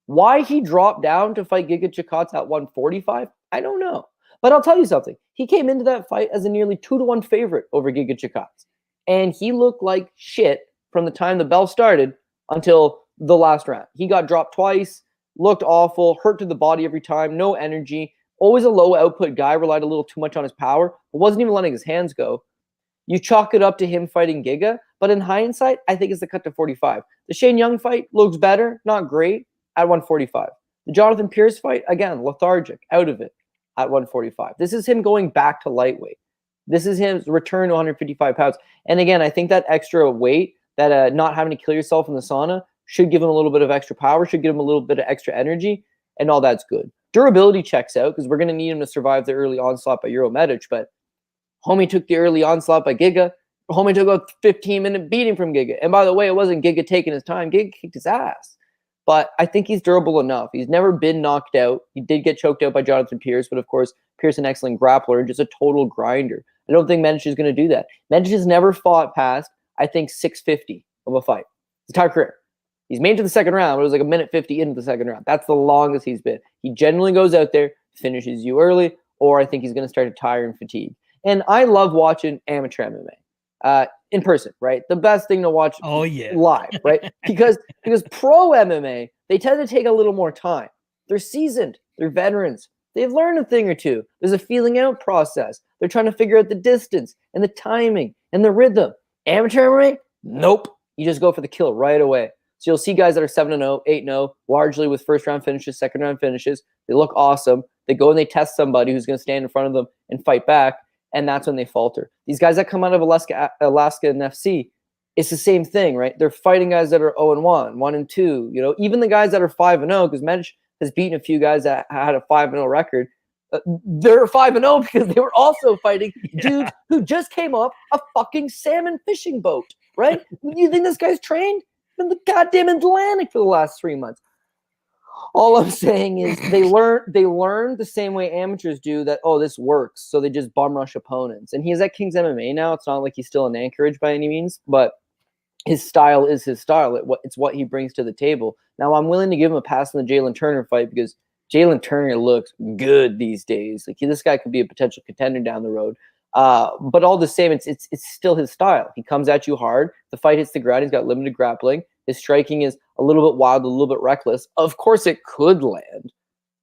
Speaker 2: Why he dropped down to fight Giga Chikadze at 145, I don't know. But I'll tell you something. He came into that fight as a nearly 2-1 favorite over Giga Chikadze. And he looked like shit from the time the bell started until the last round. He got dropped twice, looked awful, hurt to the body every time, no energy. Always a low output guy, relied a little too much on his power, but wasn't even letting his hands go. You chalk it up to him fighting Giga, but in hindsight, I think it's the cut to 45. The Shane Young fight looks better, not great, at 145. The Jonathan Pierce fight, again, lethargic, out of it at 145. This is him going back to lightweight. This is his return to 155 pounds. And again, I think that extra weight, that not having to kill yourself in the sauna, should give him a little bit of extra power, should give him a little bit of extra energy, and all that's good. Durability checks out because we're going to need him to survive the early onslaught by Euromedic, but Homie took the early onslaught by Giga. Homie took a 15-minute beating from Giga. And by the way, it wasn't Giga taking his time. Giga kicked his ass. But I think he's durable enough. He's never been knocked out. He did get choked out by Jonathan Pierce, but of course, Pierce an excellent grappler and just a total grinder. I don't think Medic is going to do that. Medic has never fought past, I think, 650 of a fight. His entire career. He's made it to the second round, but it was like a minute 50 into the second round. That's the longest he's been. He generally goes out there, finishes you early, or I think he's going to start to tire and fatigue. And I love watching amateur MMA in person, right? The best thing to watch live, right? because pro MMA, they tend to take a little more time. They're seasoned. They're veterans. They've learned a thing or two. There's a feeling out process. They're trying to figure out the distance and the timing and the rhythm. Amateur MMA, nope. You just go for the kill right away. So you'll see guys that are 7-0, 8-0, largely with first-round finishes, second-round finishes. They look awesome. They go and they test somebody who's going to stand in front of them and fight back, and that's when they falter. These guys that come out of Alaska and FC, it's the same thing, right? They're fighting guys that are 0-1, 1-2. Even the guys that are 5-0, because Medic has beaten a few guys that had a 5-0 record. They're 5-0 because they were also fighting dudes who just came off a fucking salmon fishing boat, right? You think this guy's trained? In the goddamn Atlantic for the last 3 months. All I'm saying is they learn the same way amateurs do that, this works. So they just bum rush opponents. And he's at King's MMA now. It's not like he's still in Anchorage by any means, but his style is his style. It's what he brings to the table. Now, I'm willing to give him a pass in the Jalen Turner fight because Jalen Turner looks good these days. Like this guy could be a potential contender down the road. But all the same, it's still his style. He comes at you hard. The fight hits the ground. He's got limited grappling. His striking is a little bit wild, a little bit reckless. Of course, it could land.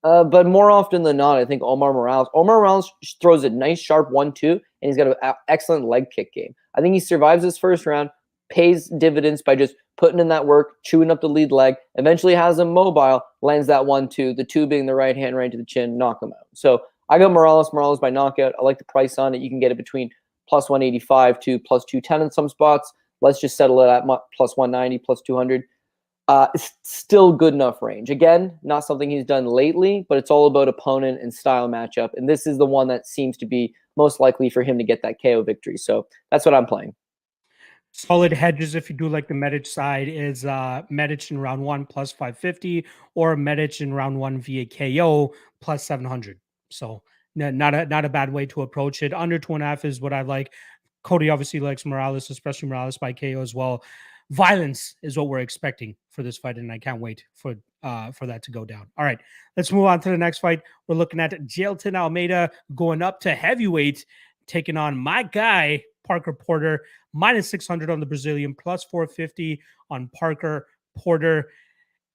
Speaker 2: But more often than not, I think Omar Morales throws a nice, sharp 1-2, and he's got an excellent leg kick game. I think he survives his first round, pays dividends by just putting in that work, chewing up the lead leg, eventually has him mobile, lands that 1-2, the 2 being the right hand right to the chin, knock him out. So I got Morales by knockout. I like the price on it. You can get it between plus 185 to plus 210 in some spots. Let's just settle it at plus 190, plus 200. It's still good enough range. Again, not something he's done lately, but it's all about opponent and style matchup. And this is the one that seems to be most likely for him to get that KO victory. So that's what I'm playing.
Speaker 1: Solid hedges, if you do like the Medic side, is Medic in round 1 plus 550 or Medic in round 1 via KO plus 700. So not a bad way to approach it. Under 2.5 is what I like. Cody obviously likes Morales, especially Morales by KO as well. Violence is what we're expecting for this fight, and I can't wait for that to go down. All right, let's move on to the next fight. We're looking at Jailton Almeida going up to heavyweight, taking on my guy, Parker Porter, minus 600 on the Brazilian, plus 450 on Parker Porter.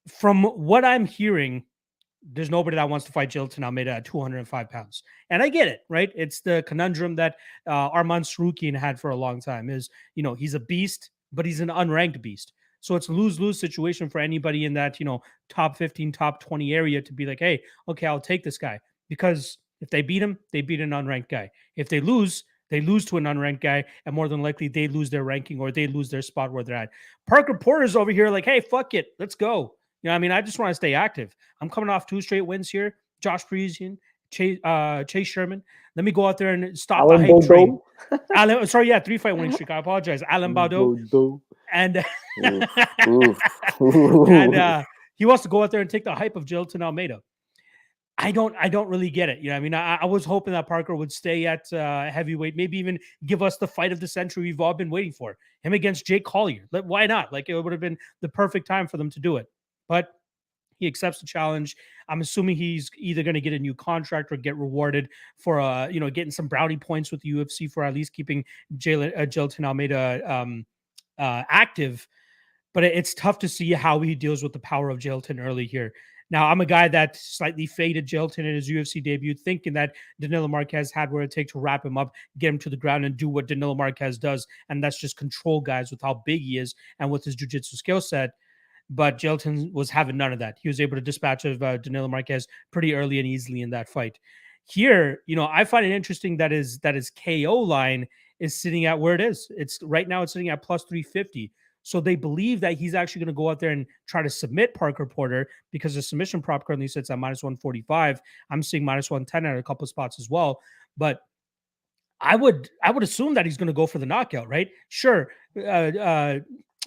Speaker 1: From what I'm hearing, there's nobody that wants to fight Jailton Almeida at 205 pounds. And I get it, right? It's the conundrum that Arman Sarukian had for a long time is, he's a beast, but he's an unranked beast. So it's a lose-lose situation for anybody in that, top 15, top 20 area to be like, hey, okay, I'll take this guy. Because if they beat him, they beat an unranked guy. If they lose to an unranked guy, and more than likely they lose their ranking or they lose their spot where they're at. Parker Porter's over here like, hey, fuck it, let's go. I just want to stay active. I'm coming off 2 straight wins here. Josh Parisian, Chase Sherman. Let me go out there and stop the hype train. 3-fight winning streak. I apologize. Alan Baudot. And and he wants to go out there and take the hype of Jailton Almeida. I don't really get it. I was hoping that Parker would stay at heavyweight, maybe even give us the fight of the century we've all been waiting for. Him against Jake Collier. Why not? It would have been the perfect time for them to do it. But he accepts the challenge. I'm assuming he's either going to get a new contract or get rewarded for, getting some brownie points with the UFC for at least keeping Jailton Almeida active. But it's tough to see how he deals with the power of Jailton early here. Now, I'm a guy that slightly faded Jailton in his UFC debut, thinking that Danilo Marquez had what it takes to wrap him up, get him to the ground, and do what Danilo Marquez does, and that's just control guys with how big he is and with his jiu-jitsu skill set. But Jailton was having none of that. He was able to dispatch of Danilo Marquez pretty early and easily in that fight. Here, I find it interesting that his KO line is sitting at where it is. Right now it's sitting at plus 350. So they believe that he's actually going to go out there and try to submit Parker Porter because the submission prop currently sits at minus 145. I'm seeing minus 110 at a couple of spots as well. But I would assume that he's going to go for the knockout, right? Sure.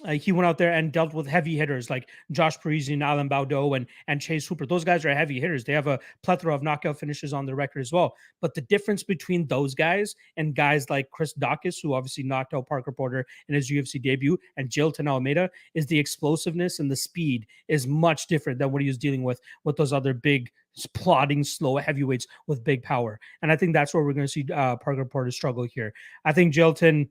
Speaker 1: He went out there and dealt with heavy hitters like Josh Parisian, Alan Baudot, and Chase Hooper. Those guys are heavy hitters. They have a plethora of knockout finishes on their record as well. But the difference between those guys and guys like Chris Daukaus, who obviously knocked out Parker Porter in his UFC debut, and Jailton Almeida is the explosiveness and the speed is much different than what he was dealing with those other big, plodding, slow heavyweights with big power. And I think that's where we're going to see Parker Porter struggle here. I think Jailton,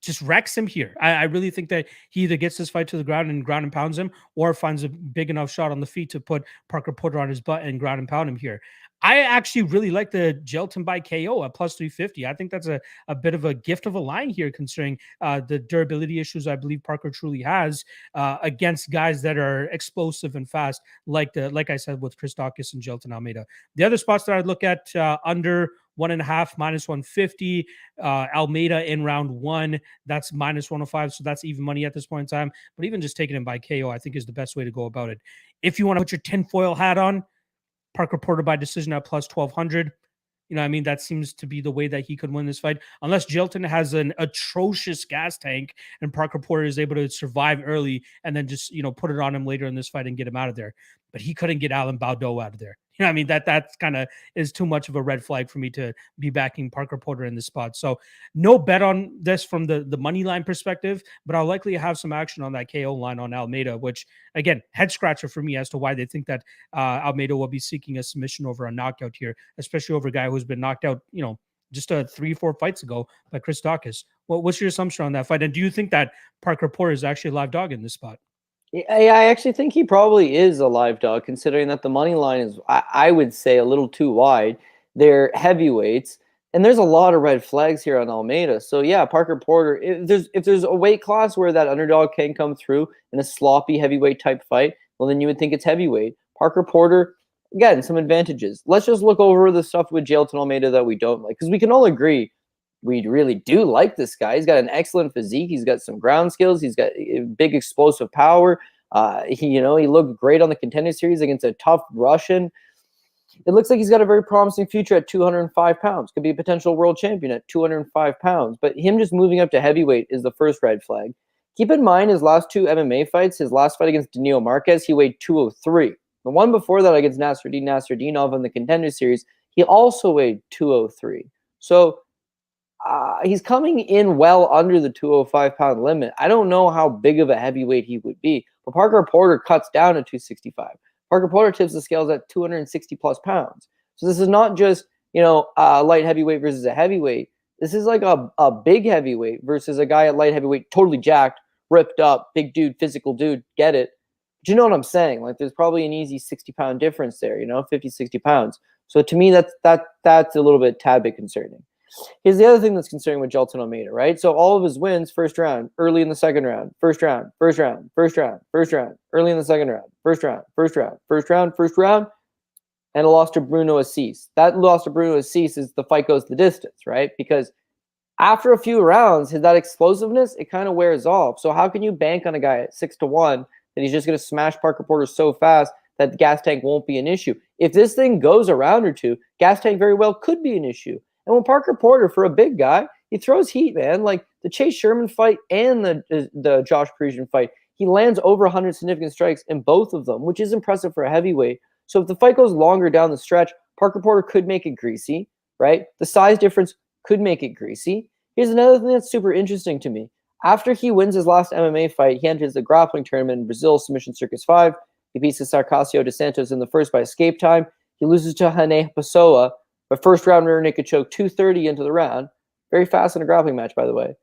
Speaker 1: just wrecks him here. I really think that he either gets this fight to the ground and pounds him, or finds a big enough shot on the feet to put Parker Porter on his butt and ground and pound him here. I actually really like the Jailton by KO at plus 350. I think that's a bit of a gift of a line here, considering the durability issues I believe Parker truly has against guys that are explosive and fast, like I said, with Chris Daukaus and Jailton Almeida. The other spots that I'd look at under 1.5 minus 150. Almeida in round 1, that's minus 105. So that's even money at this point in time. But even just taking him by KO, I think is the best way to go about it. If you want to put your tinfoil hat on, Parker Porter by decision at plus 1,200. That seems to be the way that he could win this fight. Unless Jailton has an atrocious gas tank and Parker Porter is able to survive early and then just, put it on him later in this fight and get him out of there. But he couldn't get Alan Baudot out of there. That's kind of is too much of a red flag for me to be backing Parker Porter in this spot. So no bet on this from the money line perspective, but I'll likely have some action on that KO line on Almeida, which again, head scratcher for me as to why they think that Almeida will be seeking a submission over a knockout here, especially over a guy who's been knocked out, just 3-4 fights ago by Chris Daukaus. What's your assumption on that fight? And do you think that Parker Porter is actually a live dog in this spot?
Speaker 2: I actually think he probably is a live dog, considering that the money line is, I would say, a little too wide. They're heavyweights, and there's a lot of red flags here on Almeida. So yeah, Parker Porter, if there's a weight class where that underdog can come through in a sloppy heavyweight type fight, well, then you would think it's heavyweight. Parker Porter, again, some advantages. Let's just look over the stuff with Jailton Almeida that we don't like, because we can all agree we really do like this guy. He's got an excellent physique. He's got some ground skills. He's got big explosive power. He looked great on the Contender Series against a tough Russian. It looks like he's got a very promising future at 205 pounds. Could be a potential world champion at 205 pounds. But him just moving up to heavyweight is the first red flag. Keep in mind his last 2 MMA fights, his last fight against Danilo Marquez, he weighed 203. The one before that against Nasruddinov in the Contender Series, he also weighed 203. So he's coming in well under the 205-pound limit. I don't know how big of a heavyweight he would be, but Parker Porter cuts down to 265. Parker Porter tips the scales at 260-plus pounds. So this is not just, a light heavyweight versus a heavyweight. This is like a big heavyweight versus a guy at light heavyweight, totally jacked, ripped up, big dude, physical dude, get it. Do you know what I'm saying? Like, there's probably an easy 60-pound difference there, 50, 60 pounds. So to me, that's a little bit tad bit concerning. Here's the other thing that's concerning with Jailton Almeida, right? So all of his wins, first round, early in the second round, first round, early in the second round, first round, and a loss to Bruno Assis. That loss to Bruno Assis is the fight goes the distance, right? Because after a few rounds, that explosiveness, it kind of wears off. So how can you bank on a guy at 6-1 that he's just going to smash Parker Porter so fast that the gas tank won't be an issue? If this thing goes a round or two, gas tank very well could be an issue. And when Parker Porter, for a big guy, he throws heat, man. Like the Chase Sherman fight and the Josh Parisian fight, he lands over 100 significant strikes in both of them, which is impressive for a heavyweight. So if the fight goes longer down the stretch, Parker Porter could make it greasy, right? The size difference could make it greasy. Here's another thing that's super interesting to me. After he wins his last MMA fight, he enters the grappling tournament in Brazil, Submission Circus 5. He beats Sarcasio dos Santos in the first by escape time. He loses to Hane Pessoa, but first round rear naked choke, 2:30 into the round. Very fast in a grappling match, by the way.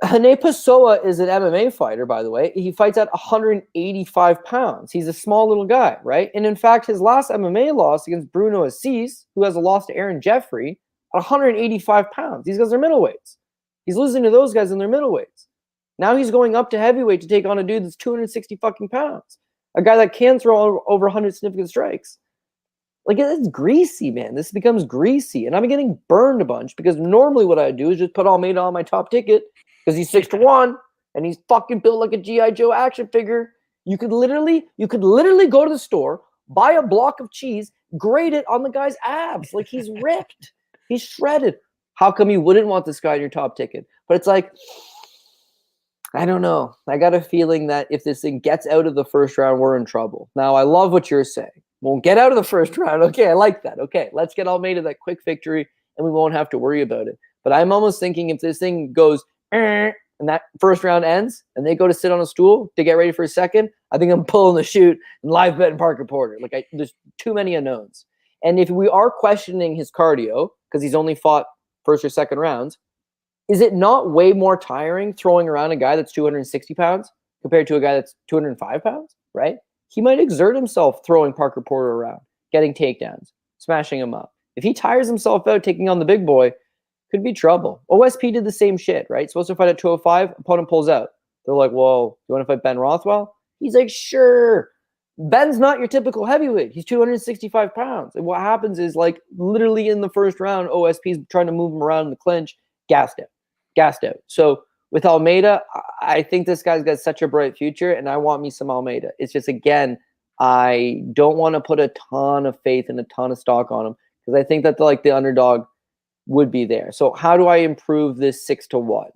Speaker 2: Hane Pessoa is an MMA fighter, by the way. He fights at 185 pounds. He's a small little guy, right? And in fact, his last MMA loss against Bruno Assis, who has a loss to Aaron Jeffrey, at 185 pounds. These guys are middleweights. He's losing to those guys in their middleweights. Now he's going up to heavyweight to take on a dude that's 260 fucking pounds. A guy that can throw over 100 significant strikes. Like, it's greasy, man. This becomes greasy. And I'm getting burned a bunch because normally what I do is just put Almeida on my top ticket because he's 6-1 and he's fucking built like a G.I. Joe action figure. You could literally go to the store, buy a block of cheese, grate it on the guy's abs. Like, he's ripped. He's shredded. How come you wouldn't want this guy in your top ticket? But it's like, I don't know. I got a feeling that if this thing gets out of the first round, we're in trouble. Now, I love what you're saying. Won't get out of the first round. Okay, I like that. Okay, let's get Almeida that quick victory, and we won't have to worry about it. But I'm almost thinking if this thing goes, and that first round ends, and they go to sit on a stool to get ready for a second, I think I'm pulling the chute and live betting Parker Porter. Like, there's too many unknowns. And if we are questioning his cardio, because he's only fought first or second rounds, is it not way more tiring throwing around a guy that's 260 pounds compared to a guy that's 205 pounds, right? He might exert himself throwing Parker Porter around, getting takedowns, smashing him up. If he tires himself out taking on the big boy, could be trouble. OSP did the same shit, right? Supposed to fight at 205, opponent pulls out. They're like, well, you want to fight Ben Rothwell? He's like, sure. Ben's not your typical heavyweight. He's 265 pounds. And what happens is, like, literally in the first round, OSP's trying to move him around in the clinch, gassed out. So with Almeida, I think this guy's got such a bright future, and I want me some Almeida. It's just, again, I don't want to put a ton of faith and a ton of stock on him because I think that the underdog would be there. So how do I improve this 6-1?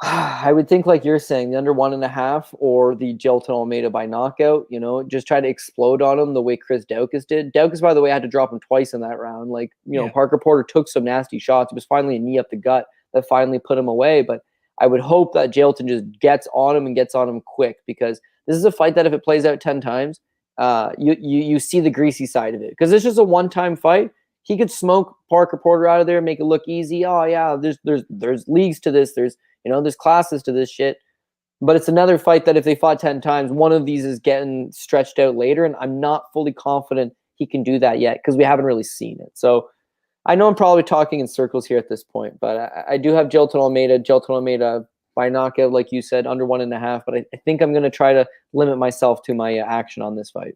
Speaker 2: I would think, like you're saying, the under 1.5 or the Jailton Almeida by knockout, just try to explode on him the way Chris Daukaus did. Daukaus, by the way, had to drop him twice in that round. Like, Parker Porter took some nasty shots. It was finally a knee up the gut that finally put him away. But I would hope that Jailton just gets on him quick, because this is a fight that if it plays out 10 times, you see the greasy side of it. Because it's just a one-time fight. He could smoke Parker Porter out of there, make it look easy. Oh yeah, there's leagues to this. There's classes to this shit. But it's another fight that if they fought 10 times, one of these is getting stretched out later, and I'm not fully confident he can do that yet because we haven't really seen it. So I know I'm probably talking in circles here at this point, but I do have Jailton Almeida by knockout, like you said, under 1.5. But I think I'm going to try to limit myself to my action on this fight.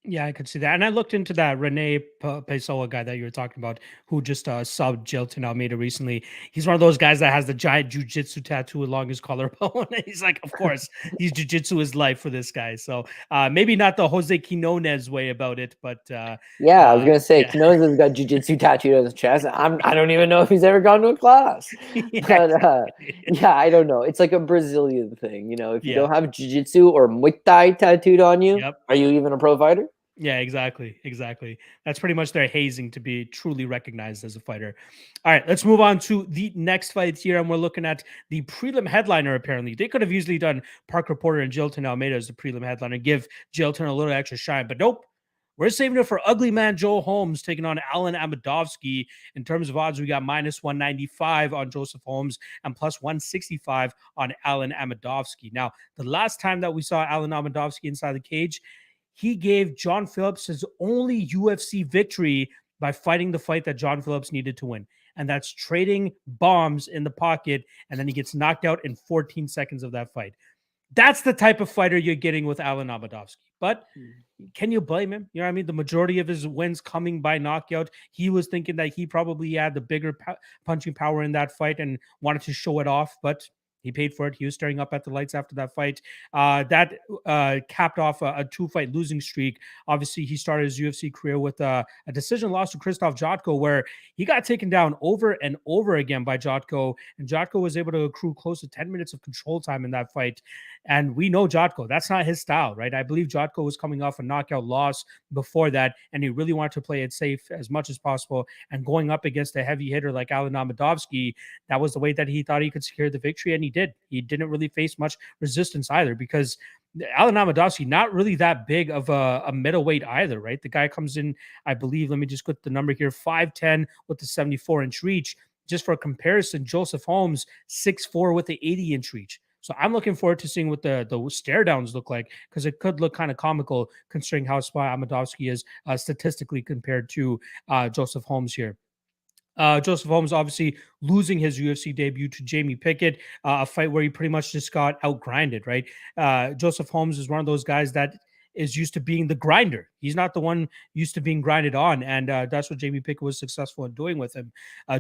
Speaker 1: Yeah, I could see that. And I looked into that Rene Pessoa guy that you were talking about, who just subbed Jailton Almeida recently. He's one of those guys that has the giant jiu-jitsu tattoo along his collarbone. He's like, of course, he's jiu-jitsu is life for this guy. So maybe not the Jose Quinones way about it, but
Speaker 2: I was gonna say, Quinones has got jiu-jitsu tattooed on his chest. I don't even know if he's ever gone to a class. But I don't know. It's like a Brazilian thing, if you don't have jiu-jitsu or Muay Thai tattooed on you, are you even a pro fighter?
Speaker 1: Yeah, exactly. That's pretty much their hazing to be truly recognized as a fighter. All right, let's move on to the next fight here, and we're looking at the prelim headliner. Apparently, they could have easily done Parker Porter and Jailton Almeida as the prelim headliner, give Jailton a little extra shine, but nope. We're saving it for ugly man Joe Holmes taking on Alan Amedovski. In terms of odds, we got minus 195 on Joseph Holmes and plus 165 on Alan Amedovski. Now, the last time that we saw Alan Amedovski inside the cage, he gave John Phillips his only UFC victory by fighting the fight that John Phillips needed to win. And that's trading bombs in the pocket, and then he gets knocked out in 14 seconds of that fight. That's the type of fighter you're getting with Alan Amedovski. But can you blame him? You know what I mean? The majority of his wins coming by knockout. He was thinking that he probably had the bigger punching power in that fight and wanted to show it off, but he paid for it. He was staring up at the lights after that fight. That capped off a two-fight losing streak. Obviously, he started his UFC career with a decision loss to Krzysztof Jotko, where he got taken down over and over again by Jotko, and Jotko was able to accrue close to 10 minutes of control time in that fight. And we know Jotko, that's not his style, right? I believe Jotko was coming off a knockout loss before that, and he really wanted to play it safe as much as possible. And going up against a heavy hitter like Alan Amedovski, that was the way that he thought he could secure the victory, and he did. He didn't really face much resistance either, because Alan Amedovski, not really that big of a middleweight either, right? The guy comes in, I believe, let me just put the number here, 5'10" with the 74-inch reach. Just for comparison, Joseph Holmes, 6'4" with the 80-inch reach. So I'm looking forward to seeing what the stare downs look like, because it could look kind of comical considering how small Amedovski is statistically compared to Joseph Holmes here. Joseph Holmes obviously losing his UFC debut to Jamie Pickett, a fight where he pretty much just got outgrinded, right? Joseph Holmes is one of those guys that is used to being the grinder. He's not the one used to being grinded on, and that's what Jamie Pickett was successful in doing with him.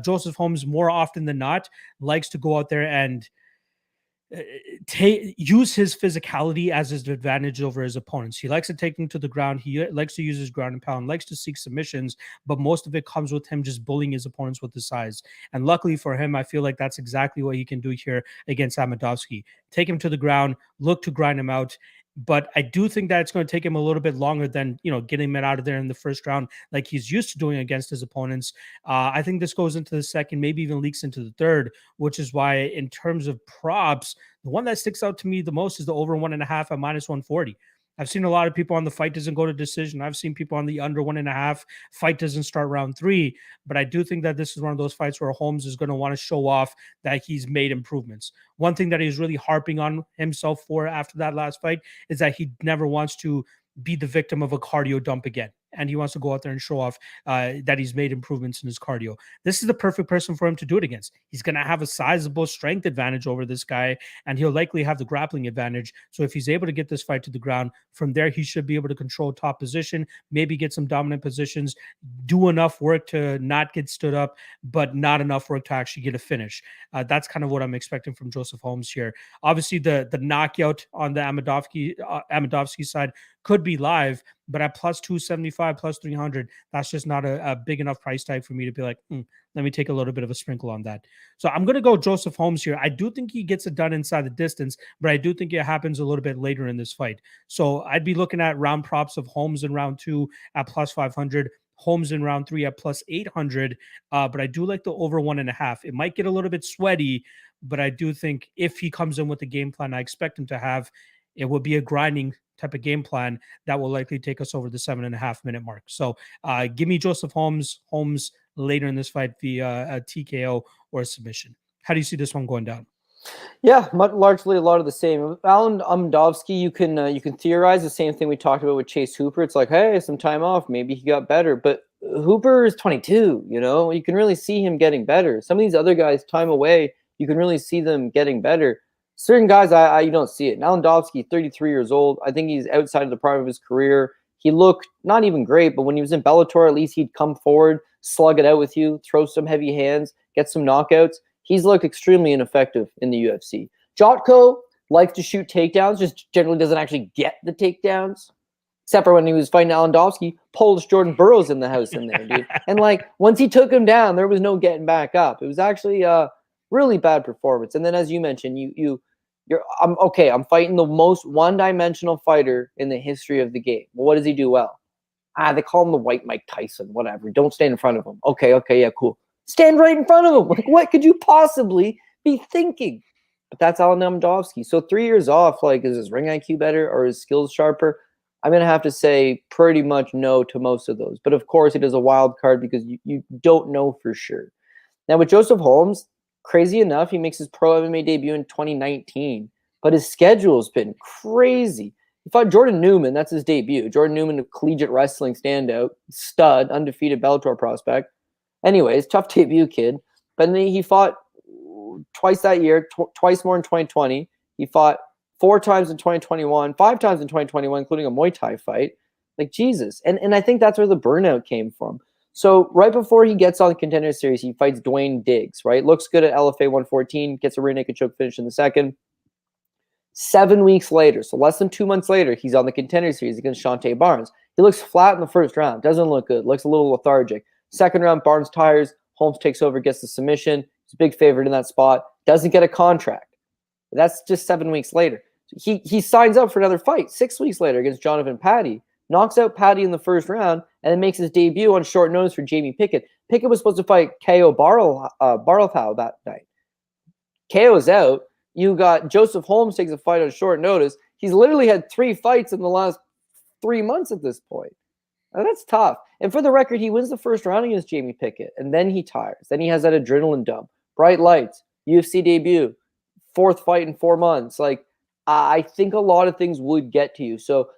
Speaker 1: Joseph Holmes, more often than not, likes to go out there and use his physicality as his advantage over his opponents. He likes to take them to the ground. He likes to use his ground and pound, likes to seek submissions, but most of it comes with him just bullying his opponents with his size. And luckily for him, I feel like that's exactly what he can do here against Amedovski. Take him to the ground, look to grind him out. But I do think that it's going to take him a little bit longer than, getting him out of there in the first round like he's used to doing against his opponents. I think this goes into the second, maybe even leaks into the third, which is why in terms of props, the one that sticks out to me the most is the over 1.5 at minus 140. I've seen a lot of people on the fight doesn't go to decision. I've seen people on the under 1.5 fight doesn't start round 3. But I do think that this is one of those fights where Holmes is going to want to show off that he's made improvements. One thing that he's really harping on himself for after that last fight is that he never wants to be the victim of a cardio dump again. And he wants to go out there and show off that he's made improvements in his cardio. This is the perfect person for him to do it against. He's going to have a sizable strength advantage over this guy, and he'll likely have the grappling advantage. So if he's able to get this fight to the ground, from there he should be able to control top position, maybe get some dominant positions, do enough work to not get stood up, but not enough work to actually get a finish. That's kind of what I'm expecting from Joseph Holmes here. Obviously, the knockout on the Amedovski side could be live, but at plus 275, plus 300, that's just not a big enough price tag for me to be like, let me take a little bit of a sprinkle on that. So I'm going to go Joseph Holmes here. I do think he gets it done inside the distance, but I do think it happens a little bit later in this fight. So I'd be looking at round props of Holmes in round 2 at plus 500, Holmes in round 3 at plus 800. But I do like the over 1.5. It might get a little bit sweaty, but I do think if he comes in with the game plan I expect him to have, it will be a grinding type of game plan that will likely take us over the 7.5 minute mark. So give me Joseph Holmes later in this fight via a TKO or a submission. How do you see this one going down?
Speaker 2: Yeah, largely a lot of the same. Alan Amedovski, you can theorize the same thing we talked about with Chase Hooper. It's like, hey, some time off, maybe he got better. But Hooper is 22, you can really see him getting better. Some of these other guys, time away, you can really see them getting better. Certain guys, you don't see it. Alan Amedovski, 33 years old. I think he's outside of the prime of his career. He looked not even great, but when he was in Bellator, at least he'd come forward, slug it out with you, throw some heavy hands, get some knockouts. He's looked extremely ineffective in the UFC. Jotko likes to shoot takedowns, just generally doesn't actually get the takedowns. Except for when he was fighting Alan Amedovski, Polish Jordan Burroughs in the house in there, dude. And once he took him down, there was no getting back up. It was actually really bad performance. And then, as you mentioned, I'm fighting the most one-dimensional fighter in the history of the game. Well, what does he do well? They call him the white Mike Tyson, whatever. Don't stand in front of him. Okay, yeah, cool. Stand right in front of him. What could you possibly be thinking? But that's Alan Amedovski. So 3 years off, is his ring IQ better or his skills sharper? I'm going to have to say pretty much no to most of those. But of course, it is a wild card because you don't know for sure. Now, with Joseph Holmes, crazy enough, he makes his pro MMA debut in 2019, but his schedule has been crazy. He fought Jordan Newman. That's his debut. Jordan Newman, a collegiate wrestling standout, stud, undefeated Bellator prospect. Anyways, tough debut, kid. But then he fought twice that year, twice more in 2020. He fought 4 times in 2021, 5 times in 2021, including a Muay Thai fight. Like, Jesus. And I think that's where the burnout came from. So right before he gets on the Contender Series, he fights Dwayne Diggs, right? Looks good at LFA 114, gets a rear naked choke finish in the second. 7 weeks later, so less than 2 months later, he's on the Contender Series against Shante Barnes. He looks flat in the first round. Doesn't look good. Looks a little lethargic. Second round, Barnes tires. Holmes takes over, gets the submission. He's a big favorite in that spot. Doesn't get a contract. That's just 7 weeks later. He signs up for another fight 6 weeks later against Jonathan Patty. Knocks out Patty in the first round, and then makes his debut on short notice for Jamie Pickett. Pickett was supposed to fight KO Barlthau that night. KO's out. You got Joseph Holmes takes a fight on short notice. He's literally had 3 fights in the last 3 months at this point. Now, that's tough. And for the record, he wins the first round against Jamie Pickett, and then he tires. Then he has that adrenaline dump. Bright lights, UFC debut, 4th fight in 4 months. Like, I think a lot of things would get to you. So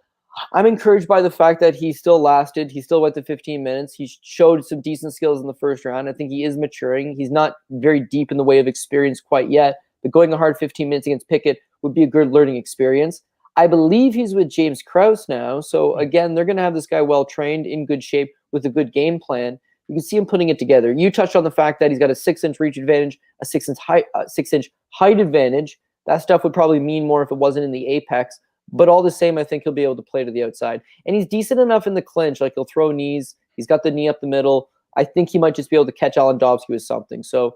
Speaker 2: I'm encouraged by the fact that he still lasted. He still went to 15 minutes. He showed some decent skills in the first round. I think he is maturing. He's not very deep in the way of experience quite yet, but going a hard 15 minutes against Pickett would be a good learning experience. I believe he's with James Krause now. So again, they're going to have this guy well-trained, in good shape, with a good game plan. You can see him putting it together. You touched on the fact that he's got a 6-inch reach advantage, a 6-inch height advantage. That stuff would probably mean more if it wasn't in the apex. But all the same, I think he'll be able to play to the outside. And he's decent enough in the clinch. Like, he'll throw knees. He's got the knee up the middle. I think he might just be able to catch Almeidovski with something. So,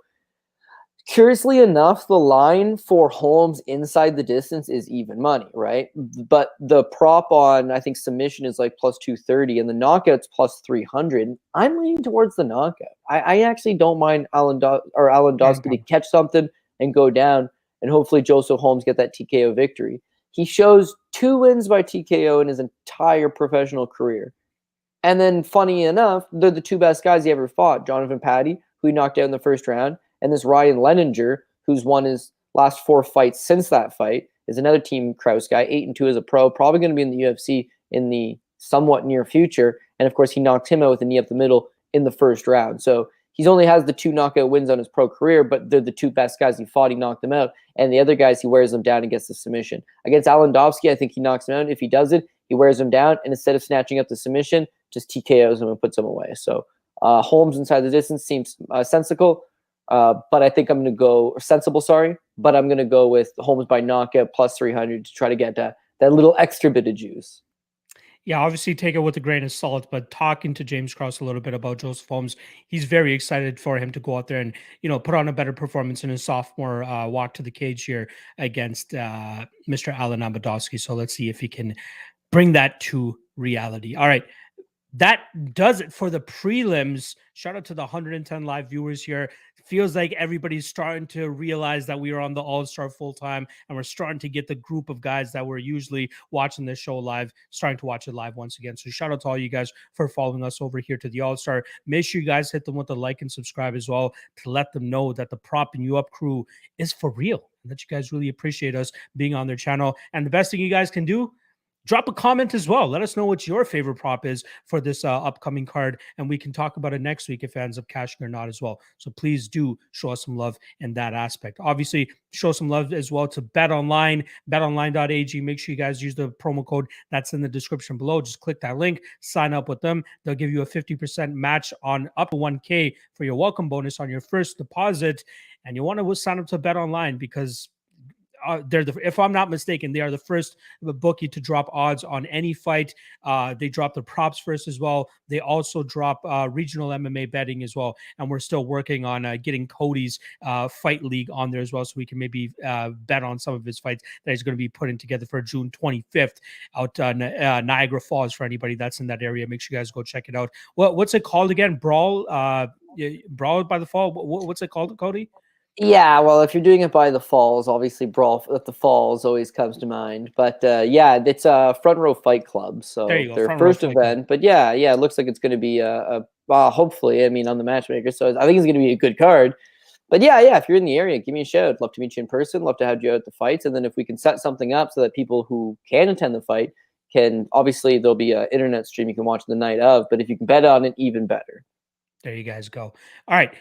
Speaker 2: curiously enough, the line for Holmes inside the distance is even money, right? But the prop on, I think, submission is like plus 230, and the knockout's plus 300. I'm leaning towards the knockout. I actually don't mind Almeidovski to catch something and go down, and hopefully Joseph Holmes get that TKO victory. He shows 2 wins by TKO in his entire professional career. And then, funny enough, they're the 2 best guys he ever fought. Jonathan Patty, who he knocked out in the first round, and this Ryan Leninger, who's won his last 4 fights since that fight, is another Team Krause guy, 8-2 as a pro, probably going to be in the UFC in the somewhat near future. And of course, he knocked him out with a knee up the middle in the first round. So he's only has the 2 knockout wins on his pro career, but they're the 2 best guys he fought. He knocked them out. And the other guys, he wears them down and gets the submission. Against Almeidovski, I think he knocks him out. If he does it, he wears him down, and instead of snatching up the submission, just TKOs him and puts him away. So Holmes inside the distance seems sensible. But I think I'm going to go sensible. But I'm going to go with Holmes by knockout plus 300 to try to get that little extra bit of juice.
Speaker 1: Yeah, obviously take it with a grain of salt, but talking to James Krause a little bit about Joseph Holmes, he's very excited for him to go out there and, put on a better performance in his sophomore walk to the cage here against Mr. Alan Amedovski. So let's see if he can bring that to reality. All right. That does it for the prelims. Shout out to the 110 live viewers here. Feels like everybody's starting to realize that we are on the All-Star full-time, and we're starting to get the group of guys that were usually watching this show live, starting to watch it live once again. So shout out to all you guys for following us over here to the All-Star. Make sure you guys hit them with a like and subscribe as well to let them know that the Propping You Up crew is for real, and that you guys really appreciate us being on their channel. And the best thing you guys can do, drop a comment as well. Let us know what your favorite prop is for this upcoming card, and we can talk about it next week if it ends up cashing or not as well. So please do show us some love in that aspect. Obviously, show some love as well to BetOnline, betonline.ag. Make sure you guys use the promo code that's in the description below. Just click that link, sign up with them. They'll give you a 50% match on up to 1K for your welcome bonus on your first deposit. And you want to sign up to BetOnline because if I'm not mistaken, they are the first bookie to drop odds on any fight. They drop the props first as well. They also drop regional MMA betting as well. And we're still working on getting Cody's fight league on there as well, so we can maybe bet on some of his fights that he's going to be putting together for June 25th out Niagara Falls. For anybody that's in that area, make sure you guys go check it out. What's it called again? Brawl by the Fall. What's it called, Cody?
Speaker 2: Yeah, well, if you're doing it by the falls, obviously Brawl at the Falls always comes to mind. But yeah, it's a Front Row Fight Club,
Speaker 1: There
Speaker 2: so
Speaker 1: you go,
Speaker 2: their
Speaker 1: front row
Speaker 2: first
Speaker 1: fight club.
Speaker 2: event. But yeah, it looks like it's going to be hopefully, I mean, on the matchmaker. So I think it's going to be a good card. But yeah, if you're in the area, give me a shout. Love to meet you in person. Love to have you out at the fights. And then if we can set something up so that people who can attend the fight can, obviously there'll be an internet stream you can watch the night of. But if you can bet on it, even better.
Speaker 1: There you guys go. All right.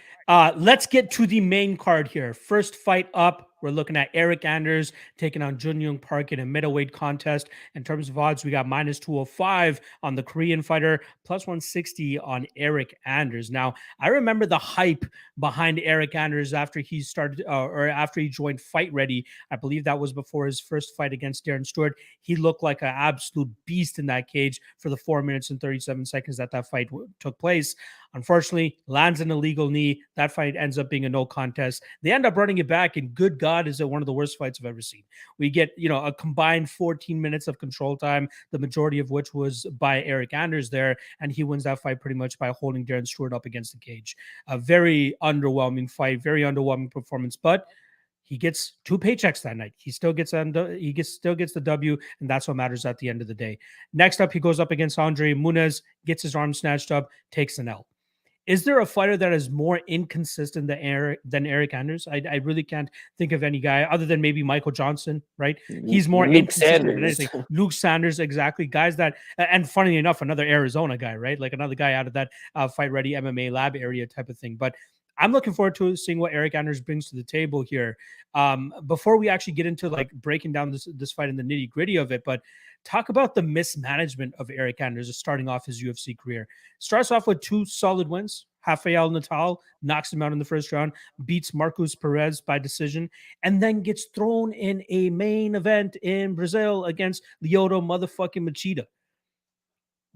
Speaker 1: Let's get to the main card here. First fight up, we're looking at Eric Anders taking on Jun Young Park in a middleweight contest. In terms of odds, we got minus 205 on the Korean fighter, plus 160 on Eric Anders. Now, I remember the hype behind Eric Anders after he started or after he joined Fight Ready. I believe that was before his first fight against Darren Stewart. He looked like an absolute beast in that cage for the 4 minutes and 37 seconds that fight took place. Unfortunately, lands an illegal knee. That fight ends up being a no contest. They end up running it back, and good God, is it one of the worst fights I've ever seen. We get, a combined 14 minutes of control time, the majority of which was by Eric Anders there, and he wins that fight pretty much by holding Darren Stewart up against the cage. A very underwhelming fight, very underwhelming performance, but he gets 2 paychecks that night. He still gets the W, and that's what matters at the end of the day. Next up, he goes up against Andre Muniz, gets his arm snatched up, takes an L. Is there a fighter that is more inconsistent than Eric Anders? I really can't think of any guy other than maybe Michael Johnson, right? He's more
Speaker 2: Luke
Speaker 1: inconsistent than
Speaker 2: Sanders.
Speaker 1: anything. Luke Sanders, exactly. Guys that, and funny enough, another Arizona guy, right? Like another guy out of that Fight Ready MMA lab area type of thing. But I'm looking forward to seeing what Eric Anders brings to the table here. Before we actually get into like breaking down this fight and the nitty gritty of it, but talk about the mismanagement of Eric Anders starting off his UFC career. Starts off with 2 solid wins. Rafael Natal knocks him out in the first round, beats Marcos Perez by decision, and then gets thrown in a main event in Brazil against Lyoto motherfucking Machida.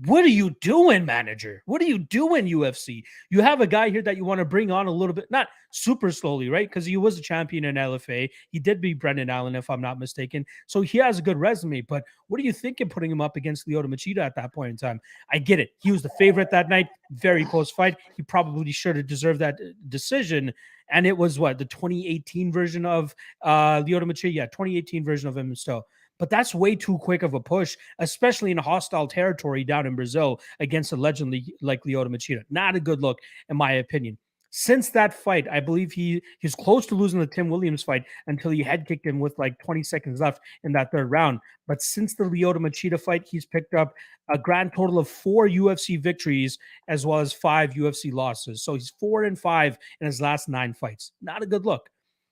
Speaker 1: What are you doing, manager? What are you doing, UFC? You have a guy here that you want to bring on a little bit, not super slowly, right? Because he was a champion in LFA. He did beat Brendan Allen, if I'm not mistaken. So he has a good resume. But what are you thinking putting him up against Lyoto Machida at that point in time? I get it. He was the favorite that night. Very close fight. He probably should have deserved that decision. And it was what, the 2018 version of Lyoto Machida? Yeah, 2018 version of him still. But that's way too quick of a push, especially in hostile territory down in Brazil against a legend like Lyoto Machida. Not a good look, in my opinion. Since that fight, I believe he's close to losing the Tim Williams fight until he head kicked him with like 20 seconds left in that third round. But since the Lyoto Machida fight, he's picked up a grand total of 4 UFC victories as well as 5 UFC losses. So he's 4-5 in his last 9 fights. Not a good look.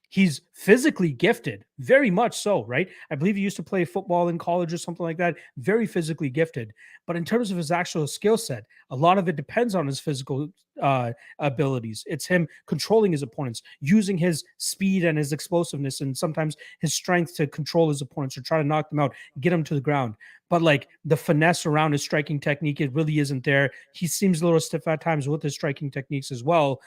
Speaker 1: He's physically gifted, very much so, right? I believe he used to play football in college or something like that. Very physically gifted. But in terms of his actual skill set, a lot of it depends on his physical abilities. It's him controlling his opponents, using his speed and his explosiveness and sometimes his strength to control his opponents or try to knock them out, get them to the ground. But like the finesse around his striking technique, it really isn't there. He seems a little stiff at times with his striking techniques as well.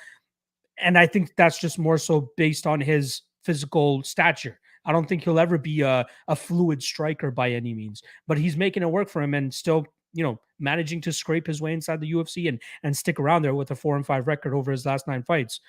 Speaker 1: And I think that's just more so based on his physical stature. I don't think he'll ever be a fluid striker by any means, but he's making it work for him and still, managing to scrape his way inside the UFC and stick around there with a 4-5 record over his last 9 fights.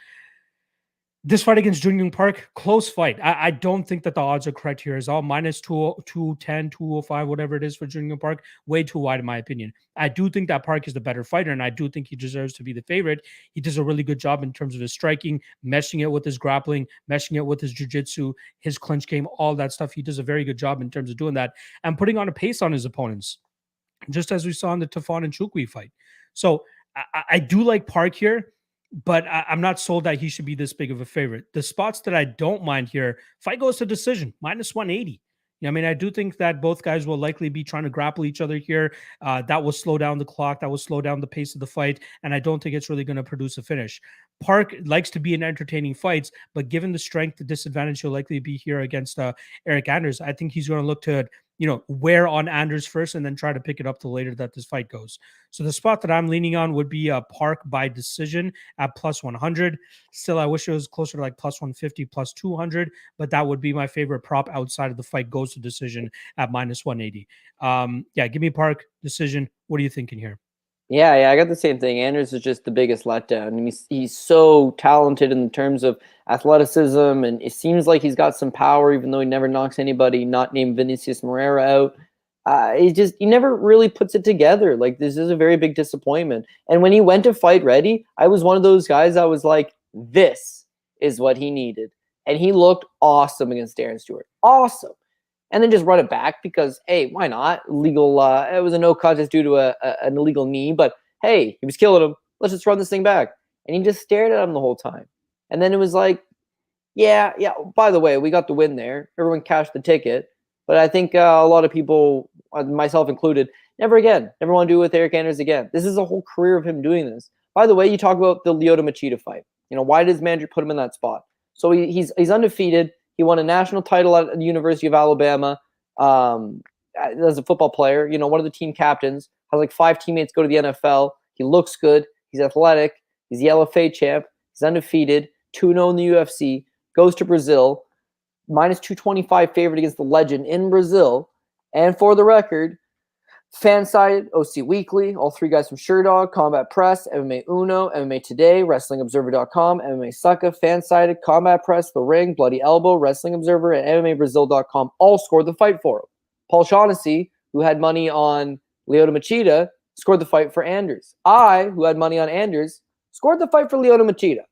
Speaker 1: This fight against Jun Young Park, close fight. I don't think that the odds are correct here. It's all minus 210, 205, whatever it is for Jun Young Park. Way too wide, in my opinion. I do think that Park is the better fighter, and I do think he deserves to be the favorite. He does a really good job in terms of his striking, meshing it with his grappling, meshing it with his jiu-jitsu, his clinch game, all that stuff. He does a very good job in terms of doing that and putting on a pace on his opponents, just as we saw in the Tafon and Chukwi fight. So I do like Park here, but I'm not sold that he should be this big of a favorite. The spots that I don't mind here, fight goes to decision, minus 180. I mean, I do think that both guys will likely be trying to grapple each other here. That will slow down the clock. That will slow down the pace of the fight. And I don't think it's really going to produce a finish. Park likes to be in entertaining fights, but given the strength, the disadvantage he'll likely be here against Eric Anders, I think he's going to look to wear on Anders first and then try to pick it up the later that this fight goes. So the spot that I'm leaning on would be a Park by decision at plus 100. Still, I wish it was closer to like plus 150, plus 200, but that would be my favorite prop outside of the fight goes to decision at minus 180. Yeah, give me Park decision. What are you thinking here?
Speaker 2: Yeah, I got the same thing. Anders is just the biggest letdown. I mean, he's so talented in terms of athleticism, and it seems like he's got some power, even though he never knocks anybody not named Vinicius Moreira out. He never really puts it together. Like, this is a very big disappointment. And when he went to fight ready, I was one of those guys that was like, this is what he needed. And he looked awesome against Darren Stewart. Awesome. And then just run it back because, hey, why not? Legal. It was a no contest due to an illegal knee, but hey, he was killing him. Let's just run this thing back. And he just stared at him the whole time. And then it was like, yeah. By the way, we got the win there. Everyone cashed the ticket. But I think a lot of people, myself included, never want to do it with Eric Anders again. This is a whole career of him doing this. By the way, you talk about the Lyoto Machida fight. Why does manager put him in that spot? So he's undefeated. He won a national title at the University of Alabama as a football player. One of the team captains. Has like 5 teammates go to the NFL. He looks good. He's athletic. He's the LFA champ. He's undefeated. 2-0 in the UFC. Goes to Brazil. Minus 225 favorite against the legend in Brazil. And for the record, Fansided, OC Weekly, all 3 guys from Sherdog, Combat Press, MMA Uno, MMA Today, WrestlingObserver.com, MMA Sucka, Fansided, Combat Press, The Ring, Bloody Elbow, Wrestling Observer, and MMABrazil.com all scored the fight for him. Paul Shaughnessy, who had money on Lyoto Machida, scored the fight for Anders. I, who had money on Anders, scored the fight for Lyoto Machida.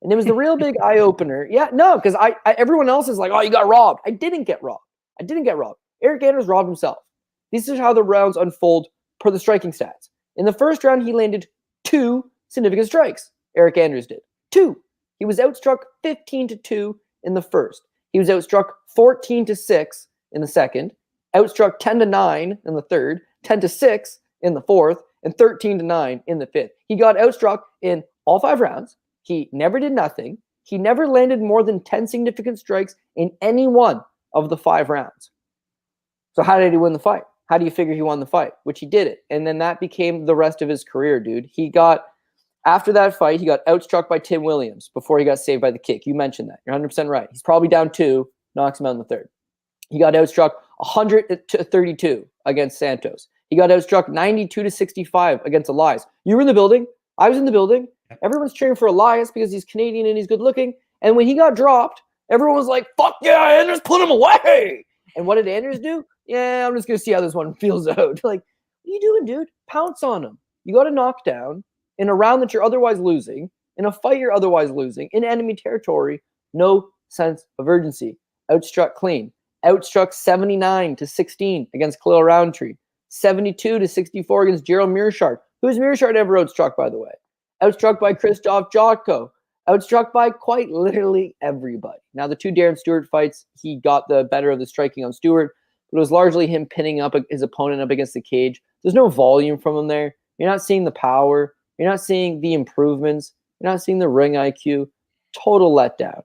Speaker 2: And it was the real big eye-opener. Yeah, no, because I everyone else is like, oh, you got robbed. I didn't get robbed. Eric Anders robbed himself. This is how the rounds unfold per the striking stats. In the first round, he landed 2 significant strikes. Eric Anders did. 2. He was outstruck 15-2 in the first. He was outstruck 14-6 in the second, outstruck 10-9 in the third, 10-6 in the fourth, and 13-9 in the fifth. He got outstruck in all 5 rounds. He never did nothing. He never landed more than 10 significant strikes in any one of the 5 rounds. So how did he win the fight? How do you figure he won the fight? Which he did it. And then that became the rest of his career, dude. After that fight, he got outstruck by Tim Williams before he got saved by the kick. You mentioned that. You're 100% right. He's probably down 2, knocks him out in the third. He got outstruck 100-32 against Santos. He got outstruck 92-65 against Elias. You were in the building. I was in the building. Everyone's cheering for Elias because he's Canadian and he's good looking. And when he got dropped, everyone was like, fuck yeah, Anders, put him away. And what did Anders do? Yeah, I'm just going to see how this one feels out. Like, what are you doing, dude? Pounce on him. You got a knockdown in a round that you're otherwise losing, in a fight you're otherwise losing, in enemy territory. No sense of urgency. Outstruck clean. Outstruck 79-16 against Khalil Roundtree. 72-64 against Gerald Mearshart. Who's Mearshart ever outstruck, by the way? Outstruck by Krzysztof Jotko. Outstruck by quite literally everybody. Now, the 2 Darren Stewart fights, he got the better of the striking on Stewart, but it was largely him pinning up his opponent up against the cage. There's no volume from him there. You're not seeing the power. You're not seeing the improvements. You're not seeing the ring IQ. Total letdown.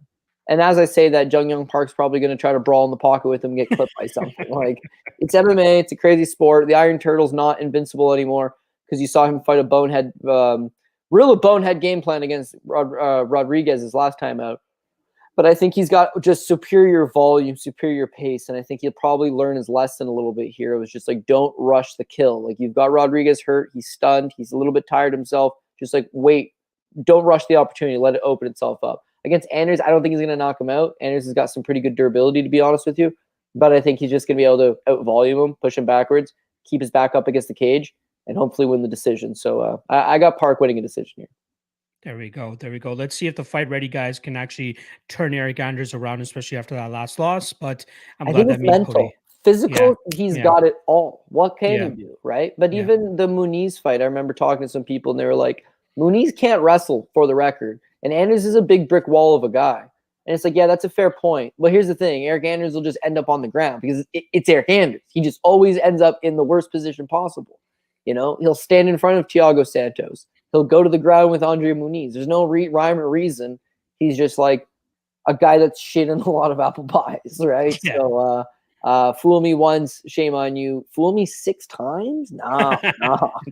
Speaker 2: And as I say that, Jung Young Park's probably going to try to brawl in the pocket with him and get clipped by something. Like, it's MMA. It's a crazy sport. The Iron Turtle's not invincible anymore because you saw him fight a bonehead game plan against Rodriguez his last time out. But I think he's got just superior volume, superior pace, and I think he'll probably learn his lesson a little bit here. It was just like, don't rush the kill. Like, you've got Rodriguez hurt. He's stunned. He's a little bit tired himself. Just like, wait. Don't rush the opportunity. Let it open itself up. Against Anders, I don't think he's going to knock him out. Anders has got some pretty good durability, to be honest with you. But I think he's just going to be able to out-volume him, push him backwards, keep his back up against the cage, and hopefully win the decision. So I got Park winning a decision here.
Speaker 1: There we go. Let's see if the fight ready guys can actually turn Eric Anders around, especially after that last loss. But I'm glad that
Speaker 2: mental.
Speaker 1: Cody.
Speaker 2: Physical, he's got it all. What can he do, right? But
Speaker 1: Yeah.
Speaker 2: even the Muniz fight, I remember talking to some people, and they were like, Muniz can't wrestle, for the record. And Anders is a big brick wall of a guy. And it's like, yeah, that's a fair point. But here's the thing. Eric Anders will just end up on the ground because it's Eric Anders. He just always ends up in the worst position possible. You know, he'll stand in front of Thiago Santos. He'll go to the ground with Andre Muniz. There's no rhyme or reason. He's just like a guy that's shit in a lot of apple pies, right?
Speaker 1: Yeah.
Speaker 2: So fool me once, shame on you. Fool me 6 times? No,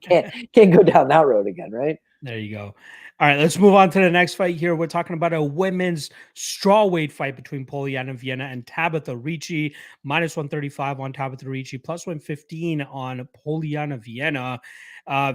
Speaker 2: can't go down that road again, right?
Speaker 1: There you go. All right, let's move on to the next fight here. We're talking about a women's strawweight fight between Poliana Viana and Tabitha Ricci. Minus 135 on Tabitha Ricci, plus 115 on Poliana Viana.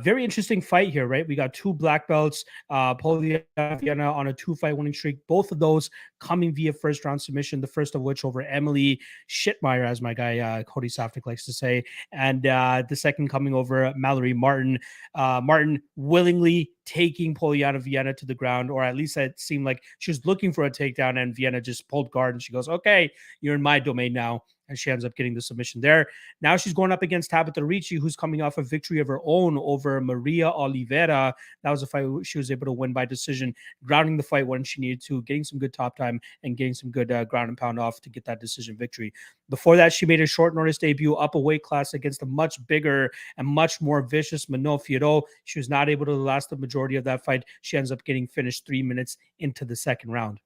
Speaker 1: Very interesting fight here, right? We got two black belts. Poliana Viana on a 2-fight winning streak. Both of those coming via first round submission. The first of which over Emily Shitmeyer, as my guy Cody Saftic likes to say, and the second coming over Mallory Martin. Martin willingly taking Poliana Viana to the ground, or at least it seemed like she was looking for a takedown, and Viana just pulled guard and she goes, okay, you're in my domain now. And she ends up getting the submission there. Now she's going up against Tabitha Ricci, who's coming off a victory of her own over Maria Oliveira. That was a fight she was able to win by decision, grounding the fight when she needed to, getting some good top time and getting some good ground and pound off to get that decision victory. Before that, she made a short notice debut up a weight class against a much bigger and much more vicious Manon Fiorot. She was not able to last the majority of that fight. She ends up getting finished 3 minutes into the second round.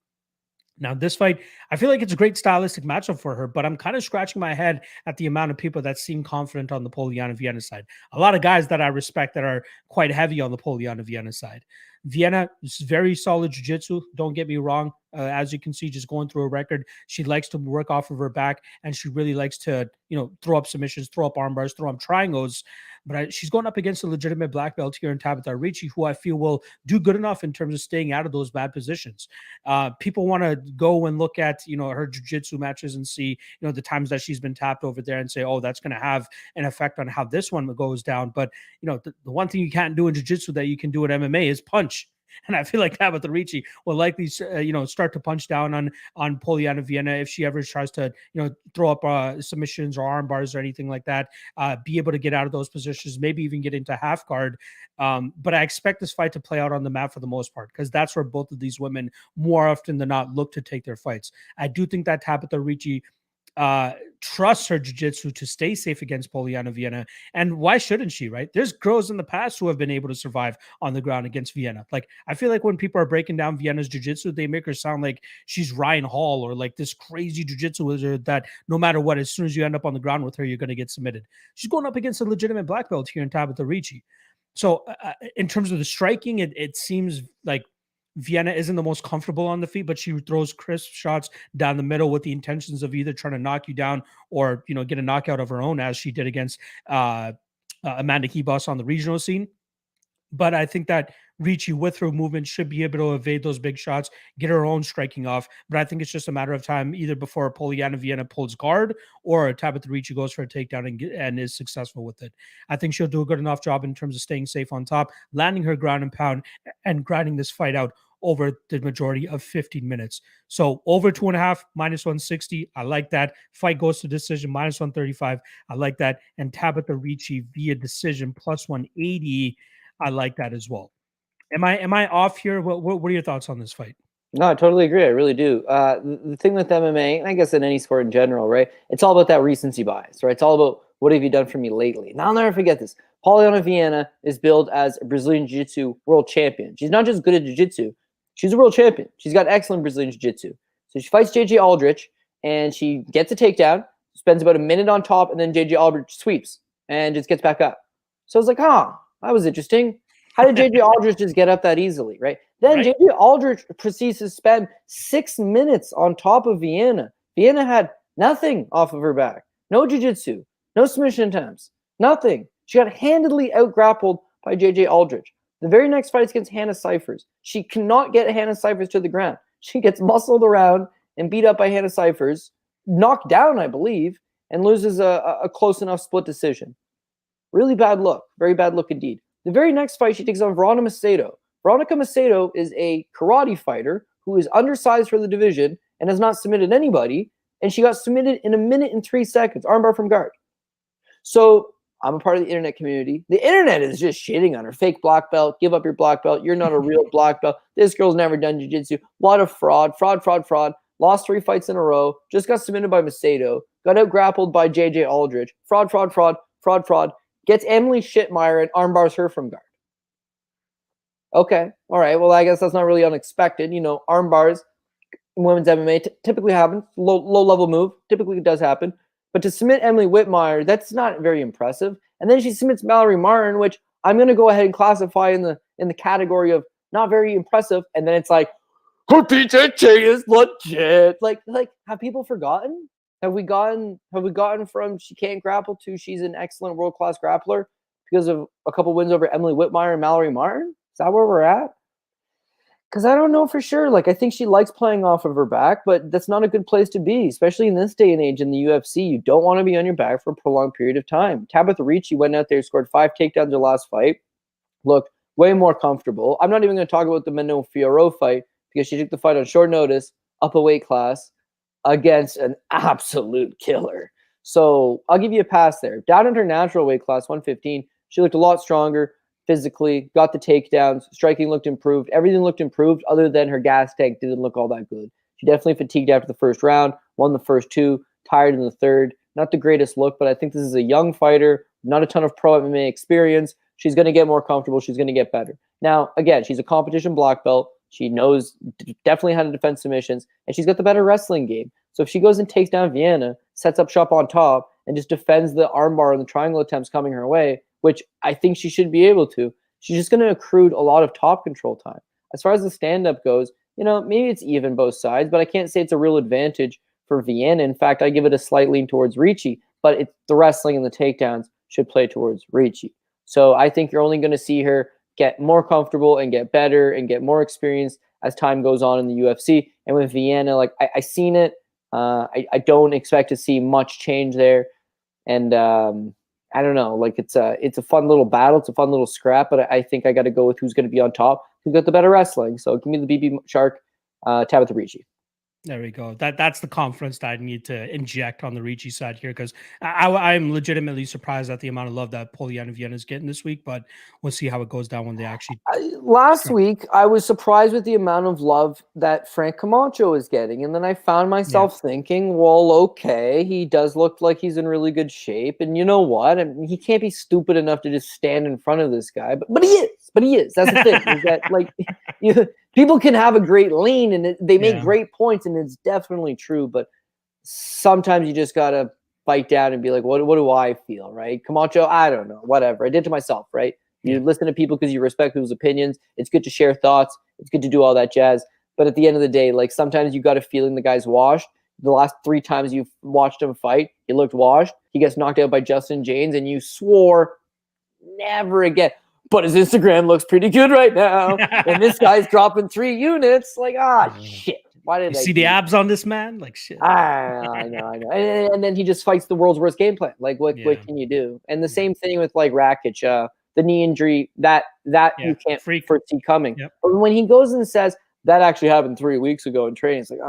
Speaker 1: Now, this fight, I feel like it's a great stylistic matchup for her, but I'm kind of scratching my head at the amount of people that seem confident on the Poliana Viana side. A lot of guys that I respect that are quite heavy on the Poliana Viana side. Viana is very solid jiu-jitsu. Don't get me wrong. As you can see, just going through a record, she likes to work off of her back, and she really likes to, throw up submissions, throw up arm bars, throw up triangles. But she's going up against a legitimate black belt here in Tabitha Ricci, who I feel will do good enough in terms of staying out of those bad positions. People want to go and look at, her jiu-jitsu matches and see, the times that she's been tapped over there and say, oh, that's going to have an effect on how this one goes down. But, the one thing you can't do in jiu-jitsu that you can do in MMA is punch. And I feel like Tabitha Ricci will likely, start to punch down on Poliana Viana if she ever tries to, throw up submissions or arm bars or anything like that. Be able to get out of those positions, maybe even get into half guard. But I expect this fight to play out on the mat for the most part, because that's where both of these women more often than not look to take their fights. I do think that Tabitha Ricci trusts her jiu-jitsu to stay safe against Poliana Viana. And why shouldn't she, right? There's girls in the past who have been able to survive on the ground against Viana. Like, I feel like when people are breaking down Viana's jiu-jitsu, they make her sound like she's Ryan Hall or like this crazy jiu-jitsu wizard that no matter what, as soon as you end up on the ground with her, you're going to get submitted. She's going up against a legitimate black belt here in Tabitha Ricci. So in terms of the striking, it seems like Viana isn't the most comfortable on the feet, but she throws crisp shots down the middle with the intentions of either trying to knock you down or, get a knockout of her own, as she did against Amanda Kibos on the regional scene. But I think that Ricci, with her movement, should be able to evade those big shots, get her own striking off. But I think it's just a matter of time, either before Poliana Viana pulls guard or Tabitha Ricci goes for a takedown and is successful with it. I think she'll do a good enough job in terms of staying safe on top, landing her ground and pound, and grinding this fight out over the majority of 15 minutes. So over 2.5, minus 160. I like that. Fight goes to decision, minus 135. I like that. And Tabitha Ricci via decision, plus 180. I like that as well. Am I off here? What are your thoughts on this fight?
Speaker 2: No, I totally agree. I really do. The thing with MMA, and I guess in any sport in general, right? It's all about that recency bias, right? It's all about what have you done for me lately. And I'll never forget this. Poliana Viana is billed as a Brazilian Jiu-Jitsu world champion. She's not just good at Jiu-Jitsu. She's a world champion. She's got excellent Brazilian Jiu-Jitsu. So she fights JJ Aldrich, and she gets a takedown, spends about a minute on top, and then JJ Aldrich sweeps and just gets back up. So I was like, that was interesting. How did JJ Aldrich just get up that easily, right? Then JJ Aldrich proceeds to spend 6 minutes on top of Viana. Viana had nothing off of her back. No jiu-jitsu, no submission attempts, nothing. She got handedly out-grappled by JJ Aldrich. The very next fight is against Hannah Cyphers. She cannot get Hannah Cyphers to the ground. She gets muscled around and beat up by Hannah Cyphers, knocked down, I believe, and loses a close enough split decision. Really bad look. Very bad look indeed. The very next fight, she takes on Veronica Macedo. Veronica Macedo is a karate fighter who is undersized for the division and has not submitted anybody, and she got submitted in 1 minute and 3 seconds, armbar from guard. So I'm a part of the internet community. The internet is just shitting on her. Fake black belt. Give up your black belt. You're not a real black belt. This girl's never done jiu-jitsu. What a fraud. Fraud. Lost 3 fights in a row. Just got submitted by Macedo. Got out grappled by JJ Aldrich. Fraud. Gets Emily Shitmeyer and armbars her from guard. Okay. All right. Well, I guess that's not really unexpected. Armbars in women's MMA typically happen. Low-level move. Typically it does happen. But to submit Emily Whitmire, that's not very impressive. And then she submits Mallory Martin, which I'm going to go ahead and classify in the category of not very impressive. And then it's like, her PJJ is legit. Like, have people forgotten? Have we gotten from she can't grapple to she's an excellent world-class grappler because of a couple wins over Emily Whitmire and Mallory Martin? Is that where we're at? Because I don't know for sure. Like, I think she likes playing off of her back, but that's not a good place to be, especially in this day and age in the UFC. You don't want to be on your back for a prolonged period of time. Tabitha Ricci went out there, scored 5 takedowns her last fight, looked way more comfortable. I'm not even going to talk about the Mano Fiorot fight because she took the fight on short notice, up a weight class, against an absolute killer. So I'll give you a pass there. Down in her natural weight class, 115, she looked a lot stronger physically, got the takedowns, striking looked improved. Everything looked improved other than her gas tank didn't look all that good. She definitely fatigued after the first round, won the first 2, tired in the third. Not the greatest look, but I think this is a young fighter, not a ton of pro MMA experience. She's going to get more comfortable. She's going to get better. Now, again, she's a competition black belt. She knows definitely how to defend submissions, and she's got the better wrestling game. So if she goes and takes down Viana, sets up shop on top, and just defends the armbar and the triangle attempts coming her way, which I think she should be able to, she's just going to accrue a lot of top control time. As far as the stand-up goes, maybe it's even both sides, but I can't say it's a real advantage for Viana. In fact, I give it a slight lean towards Ricci, but it's the wrestling and the takedowns should play towards Ricci. So I think you're only going to see her get more comfortable and get better and get more experience as time goes on in the UFC. And with Viana, like I seen it. I don't expect to see much change there. And I don't know, like it's a fun little battle. It's a fun little scrap, but I think I got to go with who's going to be on top, who's got the better wrestling. So give me the BB Shark, Tabitha Ricci.
Speaker 1: There we go. That's the confidence that I need to inject on the Ricci side here, because I'm legitimately surprised at the amount of love that Polyana Viana is getting this week, but we'll see how it goes down when they actually.
Speaker 2: Last week, I was surprised with the amount of love that Frank Camacho is getting, and then I found myself thinking, well, okay, he does look like he's in really good shape, and you know what? I mean, he can't be stupid enough to just stand in front of this guy, but he is. But he is. That's the thing. Is that like people can have a great lean and they make great points, and it's definitely true. But sometimes you just gotta bite down and be like, what do I feel, right? Camacho, I don't know, whatever. I did to myself, right? You listen to people because you respect people's opinions. It's good to share thoughts. It's good to do all that jazz. But at the end of the day, like sometimes you got a feeling the guy's washed. The last 3 times you've watched him fight, he looked washed. He gets knocked out by Justin James, and you swore never again. But his Instagram looks pretty good right now. And this guy's dropping 3 units. Like, shit. Why did
Speaker 1: I see the abs on this man? Like, shit.
Speaker 2: I know. And then he just fights the world's worst game plan. Like, what can you do? And the same thing with, like, Rakic. The knee injury, that you can't foresee coming. Yep. But when he goes and says, that actually happened 3 weeks ago in training, it's like,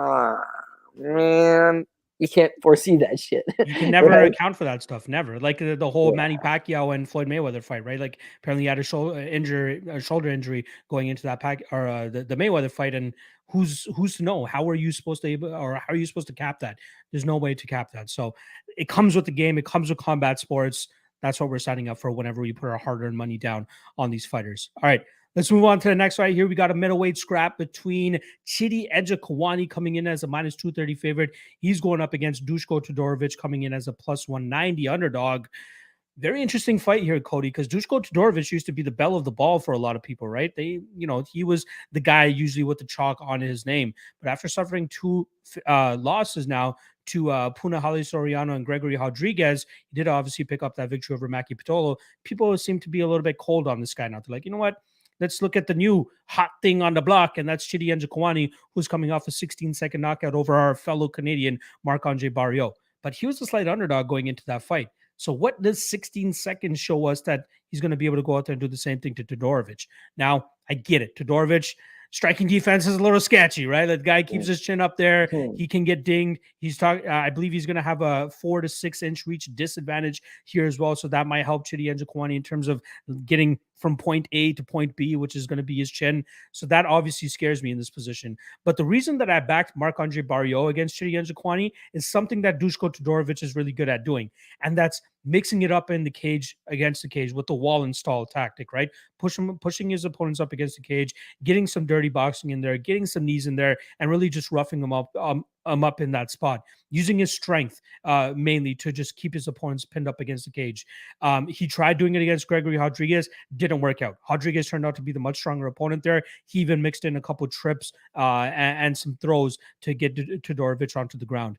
Speaker 2: man. You can't foresee that shit.
Speaker 1: You can never account for that stuff. Never. Like the whole Manny Pacquiao and Floyd Mayweather fight, right? Like apparently he had a shoulder injury going into that the Mayweather fight. And who's to know? How are you supposed to cap that? There's no way to cap that. So it comes with the game. It comes with combat sports. That's what we're signing up for whenever we put our hard-earned money down on these fighters. All right. Let's move on to the next right here. We got a middleweight scrap between Chidi Njokuani coming in as a minus 230 favorite. He's going up against Duško Todorovic coming in as a plus 190 underdog. Very interesting fight here, Cody, because Duško Todorovic used to be the belle of the ball for a lot of people, right? He was the guy usually with the chalk on his name. But after suffering 2 losses now to Punahele Soriano and Gregory Rodriguez, he did obviously pick up that victory over Maki Pitolo. People seem to be a little bit cold on this guy now. They're like, you know what? Let's look at the new hot thing on the block, and that's Chidi Njokuani, who's coming off a 16-second knockout over our fellow Canadian, Marc-Andre Barriault. But he was a slight underdog going into that fight. So what does 16 seconds show us that he's going to be able to go out there and do the same thing to Todorovic? Now, I get it. Todorovic, striking defense is a little sketchy, right? That guy keeps his chin up there. He can get dinged. I believe he's going to have a 4 to 6 inch reach disadvantage here as well. So that might help Chidi Njokuani in terms of getting from point A to point B, which is going to be his chin. So that obviously scares me in this position. But the reason that I backed Marc-Andre Barriault against Chidi Njokuani is something that Duško Todorovic is really good at doing. And that's mixing it up in the cage against the cage with the wall install tactic, right? Pushing his opponents up against the cage, getting some dirty boxing in there, getting some knees in there, and really just roughing them up him up in that spot, using his strength mainly to just keep his opponents pinned up against the cage. He tried doing it against Gregory Rodriguez, didn't work out. Rodriguez turned out to be the much stronger opponent there. He even mixed in a couple trips and some throws to get Todorovic onto the ground.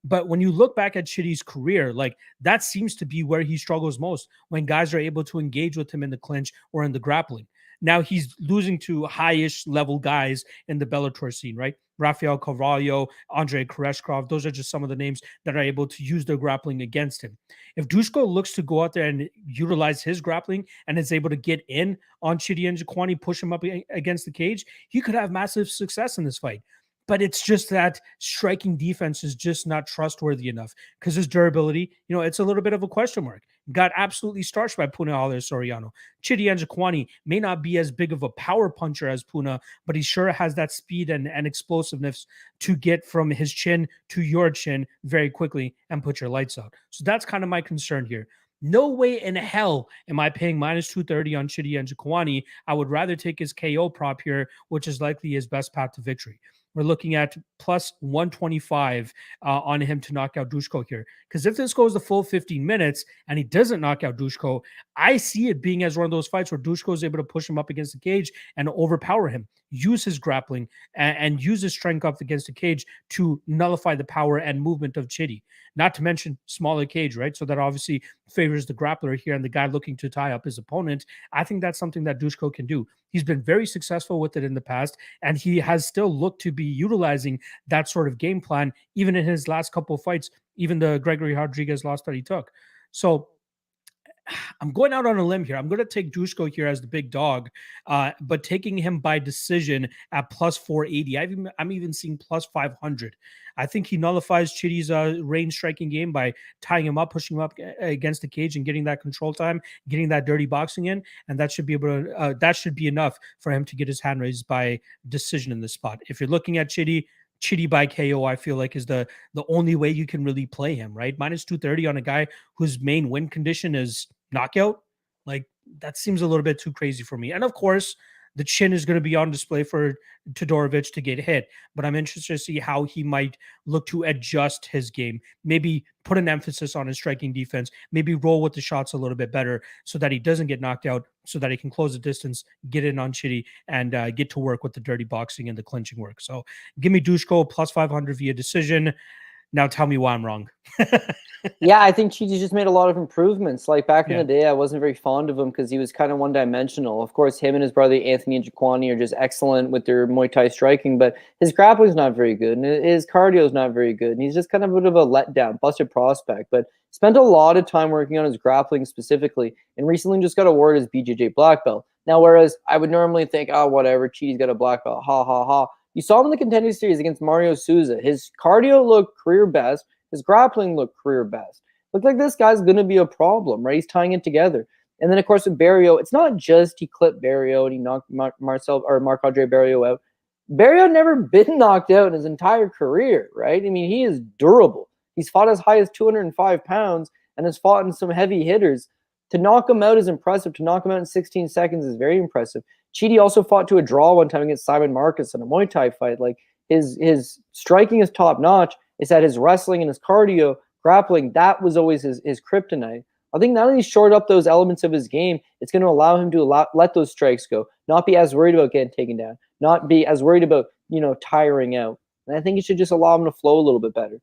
Speaker 1: But when you look back at Chitty's career, like that seems to be where he struggles most, when guys are able to engage with him in the clinch or in the grappling. Now he's losing to high-ish level guys in the Bellator scene, right? Rafael Carvalho, Andrei Koreshkov, those are just some of the names that are able to use their grappling against him. If Dushko looks to go out there and utilize his grappling and is able to get in on Chidi and Njokuani, push him up against the cage, he could have massive success in this fight. But it's just that striking defense is just not trustworthy enough because his durability, it's a little bit of a question mark. Got absolutely starched by Puna Soriano. Chidi Njokuani may not be as big of a power puncher as Puna, but he sure has that speed and explosiveness to get from his chin to your chin very quickly and put your lights out. So that's kind of my concern here. No way in hell am I paying minus 230 on Chidi Njokuani. I would rather take his KO prop here, which is likely his best path to victory. We're looking at plus 125 on him to knock out Dushko here. Because if this goes the full 15 minutes and he doesn't knock out Dushko, I see it being as one of those fights where Dushko is able to push him up against the cage and overpower him, use his grappling, and use his strength up against the cage to nullify the power and movement of Chidi. Not to mention smaller cage, right? So that obviously favors the grappler here and the guy looking to tie up his opponent. I think that's something that Dushko can do. He's been very successful with it in the past, and he has still looked to be utilizing that sort of game plan, even in his last couple of fights, even the Gregory Rodriguez loss that he took. So I'm going out on a limb here. I'm going to take Dushko here as the big dog, but taking him by decision at plus 480. I'm even seeing plus 500. I think he nullifies Chidi's range striking game by tying him up, pushing him up against the cage, and getting that control time, getting that dirty boxing in, and that should be able to. That should be enough for him to get his hand raised by decision in this spot. If you're looking at Chidi by KO, I feel like is the only way you can really play him, right? Minus 230 on a guy whose main win condition is knockout. Like, that seems a little bit too crazy for me. And of course, the chin is going to be on display for Todorovic to get hit, but I'm interested to see how he might look to adjust his game, maybe put an emphasis on his striking defense, maybe roll with the shots a little bit better so that he doesn't get knocked out, so that he can close the distance, get in on Chidi, and get to work with the dirty boxing and the clinching work. So give me Dushko plus 500 via decision. Now tell me why I'm wrong.
Speaker 2: Yeah, I think Chidi just made a lot of improvements. Like back in the day, I wasn't very fond of him because he was kind of one-dimensional. Of course, him and his brother Anthony Njokuani are just excellent with their Muay Thai striking, but his grappling is not very good, and his cardio is not very good, and he's just kind of a bit of a letdown, busted prospect. But spent a lot of time working on his grappling specifically, and recently just got awarded as BJJ black belt. Now, whereas I would normally think, oh, whatever, Chidi's got a black belt, ha ha ha. You saw him in the Contender Series against Mario Souza. His cardio looked career best. His grappling looked career best. Looked like this guy's going to be a problem, right? He's tying it together. And then, of course, with Barrio, it's not just he clipped Barrio and he knocked Marc-Andre Barrio out. Barrio never been knocked out in his entire career, right? I mean, he is durable. He's fought as high as 205 pounds and has fought in some heavy hitters. To knock him out is impressive. To knock him out in 16 seconds is very impressive. Chidi also fought to a draw one time against Simon Marcus in a Muay Thai fight. Like, his striking is top notch. It's that his wrestling and his cardio, grappling, that was always his kryptonite. I think now that he's shored up those elements of his game, it's going to allow him to let those strikes go, not be as worried about getting taken down, not be as worried about, tiring out. And I think it should just allow him to flow a little bit better.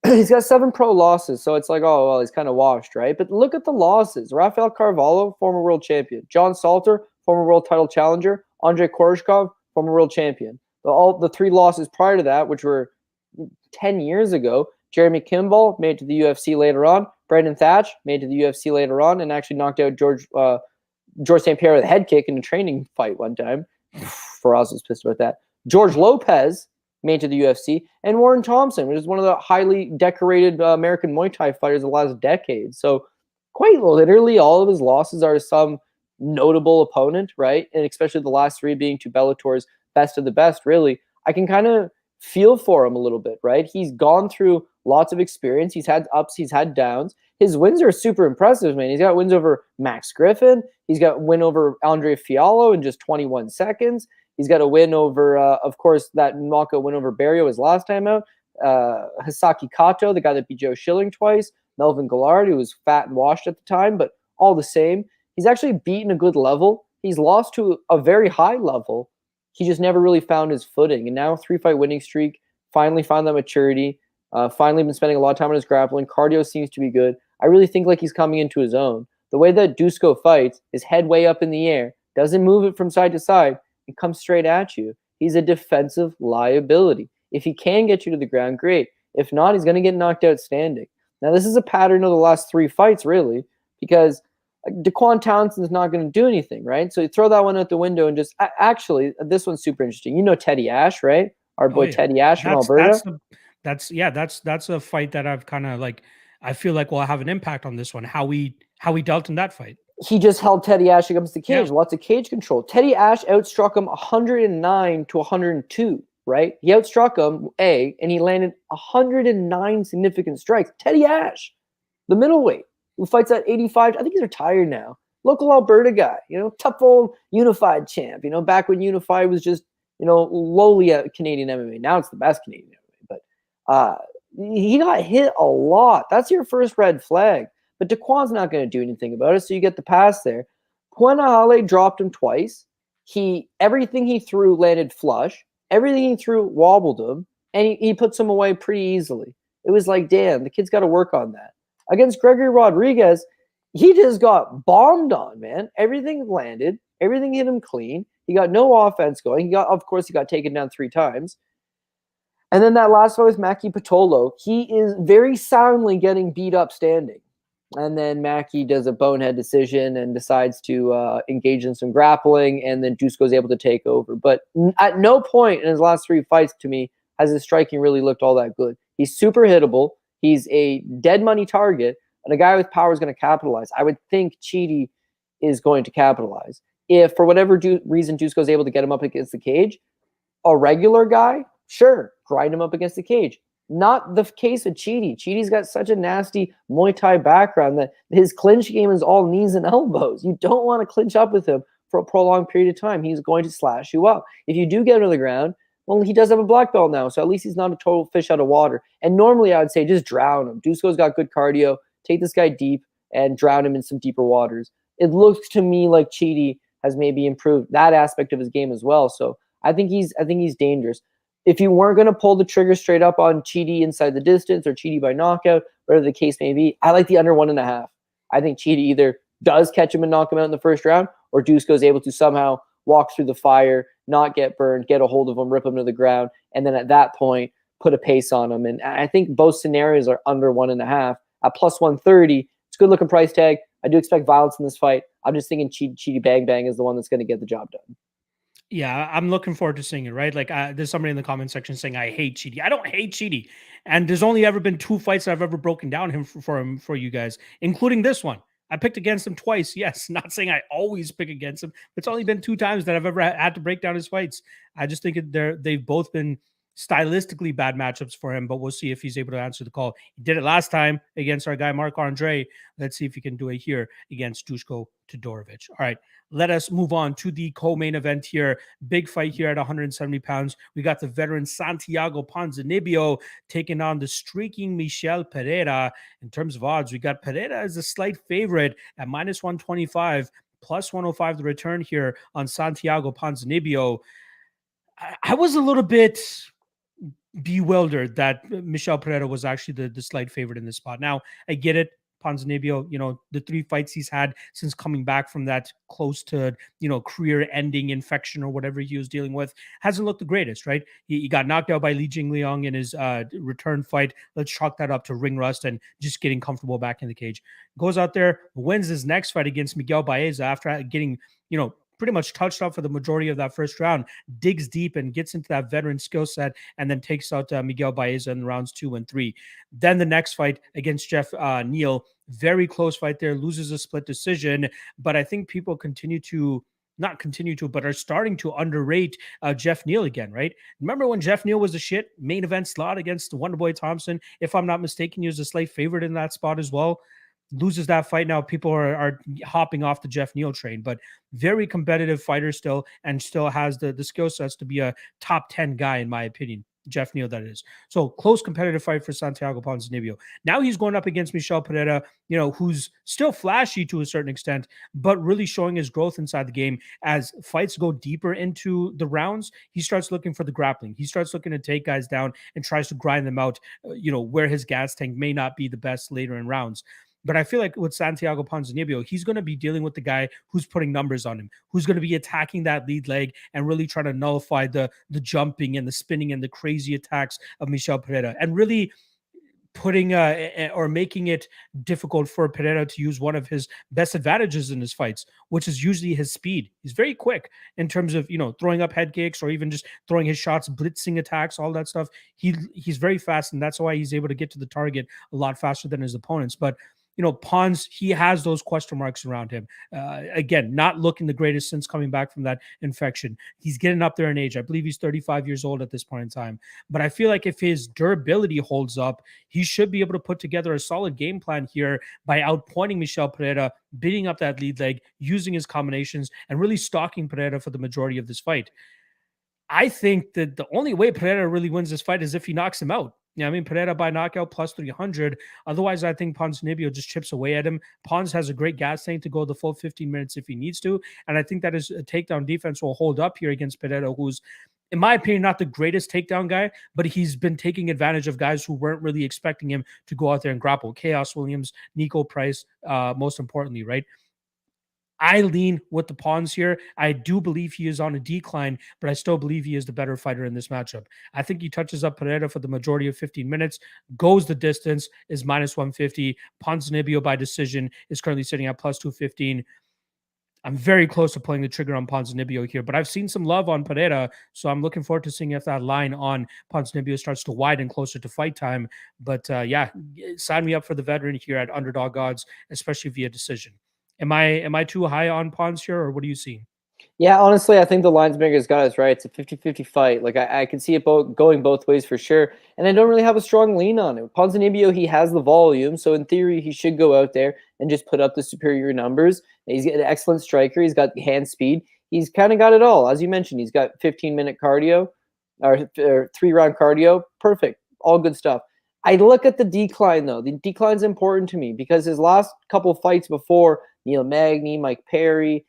Speaker 2: He's got 7 pro losses, so it's like, oh, well, he's kind of washed, right? But look at the losses. Rafael Carvalho, former world champion. John Salter, former world title challenger. Andrei Koreshkov, former world champion. All the 3 losses prior to that, which were 10 years ago, Jeremy Kimball made it to the UFC later on. Brandon Thatch made it to the UFC later on and actually knocked out George St. Pierre with a head kick in a training fight one time. Faraz was pissed about that. George Lopez made it to the UFC. And Warren Thompson, which is one of the highly decorated American Muay Thai fighters of the last decade. So quite literally all of his losses are some notable opponent, right? And especially the last 3 being to Bellator's best of the best, really. I can kind of feel for him a little bit, right? He's gone through lots of experience. He's had ups, he's had downs. His wins are super impressive, man. He's got wins over Max Griffin. He's got a win over Andre Fiallo in just 21 seconds. He's got a win over, of course, that knockout win over Barrio his last time out. Hisaki Kato, the guy that beat Joe Schilling twice, Melvin Gillard, who was fat and washed at the time, but all the same, he's actually beaten a good level. He's lost to a very high level. He just never really found his footing. And now 3-fight winning streak, finally found that maturity, finally been spending a lot of time on his grappling. Cardio seems to be good. I really think like he's coming into his own. The way that Dusko fights, his head way up in the air, doesn't move it from side to side, and comes straight at you. He's a defensive liability. If he can get you to the ground, great. If not, he's going to get knocked out standing. Now, this is a pattern of the last 3 fights, really, because Daquan Townsend's not going to do anything, right? So you throw that one out the window and just actually, this one's super interesting. You know Teddy Ash, right? Our boy Teddy Ash from Alberta.
Speaker 1: That's a fight that I've kind of like. I feel like will have an impact on this one. How he dealt in that fight.
Speaker 2: He just held Teddy Ash against the cage. Yeah. Lots of cage control. Teddy Ash outstruck him 109 to 102. Right? He outstruck him, and he landed 109 significant strikes. Teddy Ash, the middleweight, who fights at 85. I think he's retired now. Local Alberta guy, tough old Unified champ. Back when Unified was just, lowly at Canadian MMA. Now it's the best Canadian MMA. But he got hit a lot. That's your first red flag. But Daquan's not going to do anything about it, so you get the pass there. Puenahale dropped him twice. Everything he threw landed flush. Everything he threw wobbled him, and he puts him away pretty easily. It was like, damn, the kid's got to work on that. Against Gregory Rodriguez, he just got bombed on, man. Everything landed. Everything hit him clean. He got no offense going. Of course, he got taken down 3 times. And then that last fight with Maki Pitolo, he is very soundly getting beat up standing. And then Maki does a bonehead decision and decides to engage in some grappling, and then Dusko's able to take over. But at no point in his last 3 fights, to me, has his striking really looked all that good. He's super hittable. He's a dead money target, and a guy with power is going to capitalize. I would think Chidi is going to capitalize. If, for whatever reason, Dusko's able to get him up against the cage, a regular guy, sure, grind him up against the cage. Not the case with Chidi. Chidi's got such a nasty Muay Thai background that his clinch game is all knees and elbows. You don't want to clinch up with him for a prolonged period of time. He's going to slash you up. If you do get him to the ground, well, he does have a black belt now, so at least he's not a total fish out of water. And normally I would say just drown him. Dusko's got good cardio. Take this guy deep and drown him in some deeper waters. It looks to me like Chidi has maybe improved that aspect of his game as well. So I think he's dangerous. If you weren't going to pull the trigger straight up on Chidi inside the distance or Chidi by knockout, whatever the case may be, I like the under 1.5. I think Chidi either does catch him and knock him out in the first round, or Dusko is able to somehow walk through the fire, not get burned, get a hold of him, rip him to the ground, and then at that point, put a pace on him. And I think both scenarios are under 1.5. At plus 130, it's a good-looking price tag. I do expect violence in this fight. I'm just thinking Chidi Bang Bang is the one that's going to get the job done.
Speaker 1: Yeah, I'm looking forward to seeing it, right? Like, there's somebody in the comment section saying, I hate Chidi. I don't hate Chidi. And there's only ever been 2 fights that I've ever broken down him for you guys, including this one. I picked against him twice. Yes, not saying I always pick against him. It's only been 2 times that I've ever had to break down his fights. I just think they've both been stylistically bad matchups for him, but we'll see if he's able to answer the call. He did it last time against our guy, Marc-Andre. Let's see if he can do it here against Dusko Todorovic. All right, let us move on to the co-main event here. Big fight here at 170 pounds. We got the veteran Santiago Ponzinibbio taking on the streaking Michel Pereira. In terms of odds, we got Pereira as a slight favorite at minus 125, plus 105 the return here on Santiago Ponzinibbio. I was a little bit bewildered that Michel Pereira was actually the slight favorite in this spot. Now, I get it. Ponzinibbio, the 3 fights he's had since coming back from that close to, career-ending infection or whatever he was dealing with, hasn't looked the greatest, right? He got knocked out by Li Jingliang in his return fight. Let's chalk that up to ring rust and just getting comfortable back in the cage. Goes out there, wins his next fight against Miguel Baeza after getting, pretty much touched up for the majority of that first round, digs deep and gets into that veteran skill set, and then takes out Miguel Baeza in rounds 2 and 3. Then the next fight against Jeff Neal, very close fight there, loses a split decision, but I think people are starting to underrate Jeff Neal again, right? Remember when Jeff Neal was the shit main event slot against Wonderboy Thompson? If I'm not mistaken, he was a slight favorite in that spot as well. Loses that fight now. People are hopping off the Jeff Neal train, but very competitive fighter still, and still has the skill sets to be a top 10 guy, in my opinion. Jeff Neal, that is. So close competitive fight for Santiago Ponzinibbio. Now he's going up against Michel Pereira, who's still flashy to a certain extent, but really showing his growth inside the game. As fights go deeper into the rounds, he starts looking for the grappling. He starts looking to take guys down and tries to grind them out, where his gas tank may not be the best later in rounds. But I feel like with Santiago Ponzinibbio, he's going to be dealing with the guy who's putting numbers on him, who's going to be attacking that lead leg and really trying to nullify the jumping and the spinning and the crazy attacks of Michel Pereira, and really putting or making it difficult for Pereira to use one of his best advantages in his fights, which is usually his speed. He's very quick in terms of, throwing up head kicks or even just throwing his shots, blitzing attacks, all that stuff. He's very fast, and that's why he's able to get to the target a lot faster than his opponents. But Pons, he has those question marks around him. Again, not looking the greatest since coming back from that infection. He's getting up there in age. I believe he's 35 years old at this point in time. But I feel like if his durability holds up, he should be able to put together a solid game plan here by outpointing Michel Pereira, beating up that lead leg, using his combinations, and really stalking Pereira for the majority of this fight. I think that the only way Pereira really wins this fight is if he knocks him out. Pereira by knockout plus 300. Otherwise, I think Ponzinibbio just chips away at him. Pons has a great gas tank to go the full 15 minutes if he needs to. And I think that his takedown defense will hold up here against Pereira, who's, in my opinion, not the greatest takedown guy, but he's been taking advantage of guys who weren't really expecting him to go out there and grapple. Chaos Williams, Nico Price, most importantly, right? I lean with the Pons here. I do believe he is on a decline, but I still believe he is the better fighter in this matchup. I think he touches up Pereira for the majority of 15 minutes, goes the distance, is minus 150. Ponzinibbio by decision is currently sitting at plus 215. I'm very close to pulling the trigger on Ponzinibbio here, but I've seen some love on Pereira, so I'm looking forward to seeing if that line on Ponzinibbio starts to widen closer to fight time. But yeah, sign me up for the veteran here at underdog odds, especially via decision. Am I too high on Pons here, or what do you see?
Speaker 2: Yeah, honestly, I think the lines maker's got us right. It's a 50-50 fight. Like, I can see it going both ways for sure. And I don't really have a strong lean on it. Ponzinibbio, he has the volume, so in theory, he should go out there and just put up the superior numbers. He's an excellent striker. He's got hand speed. He's kind of got it all. As you mentioned, he's got 15-minute cardio or 3-round cardio. Perfect. All good stuff. I look at the decline, though. The decline's important to me because his last couple fights before, Neil Magny, Mike Perry,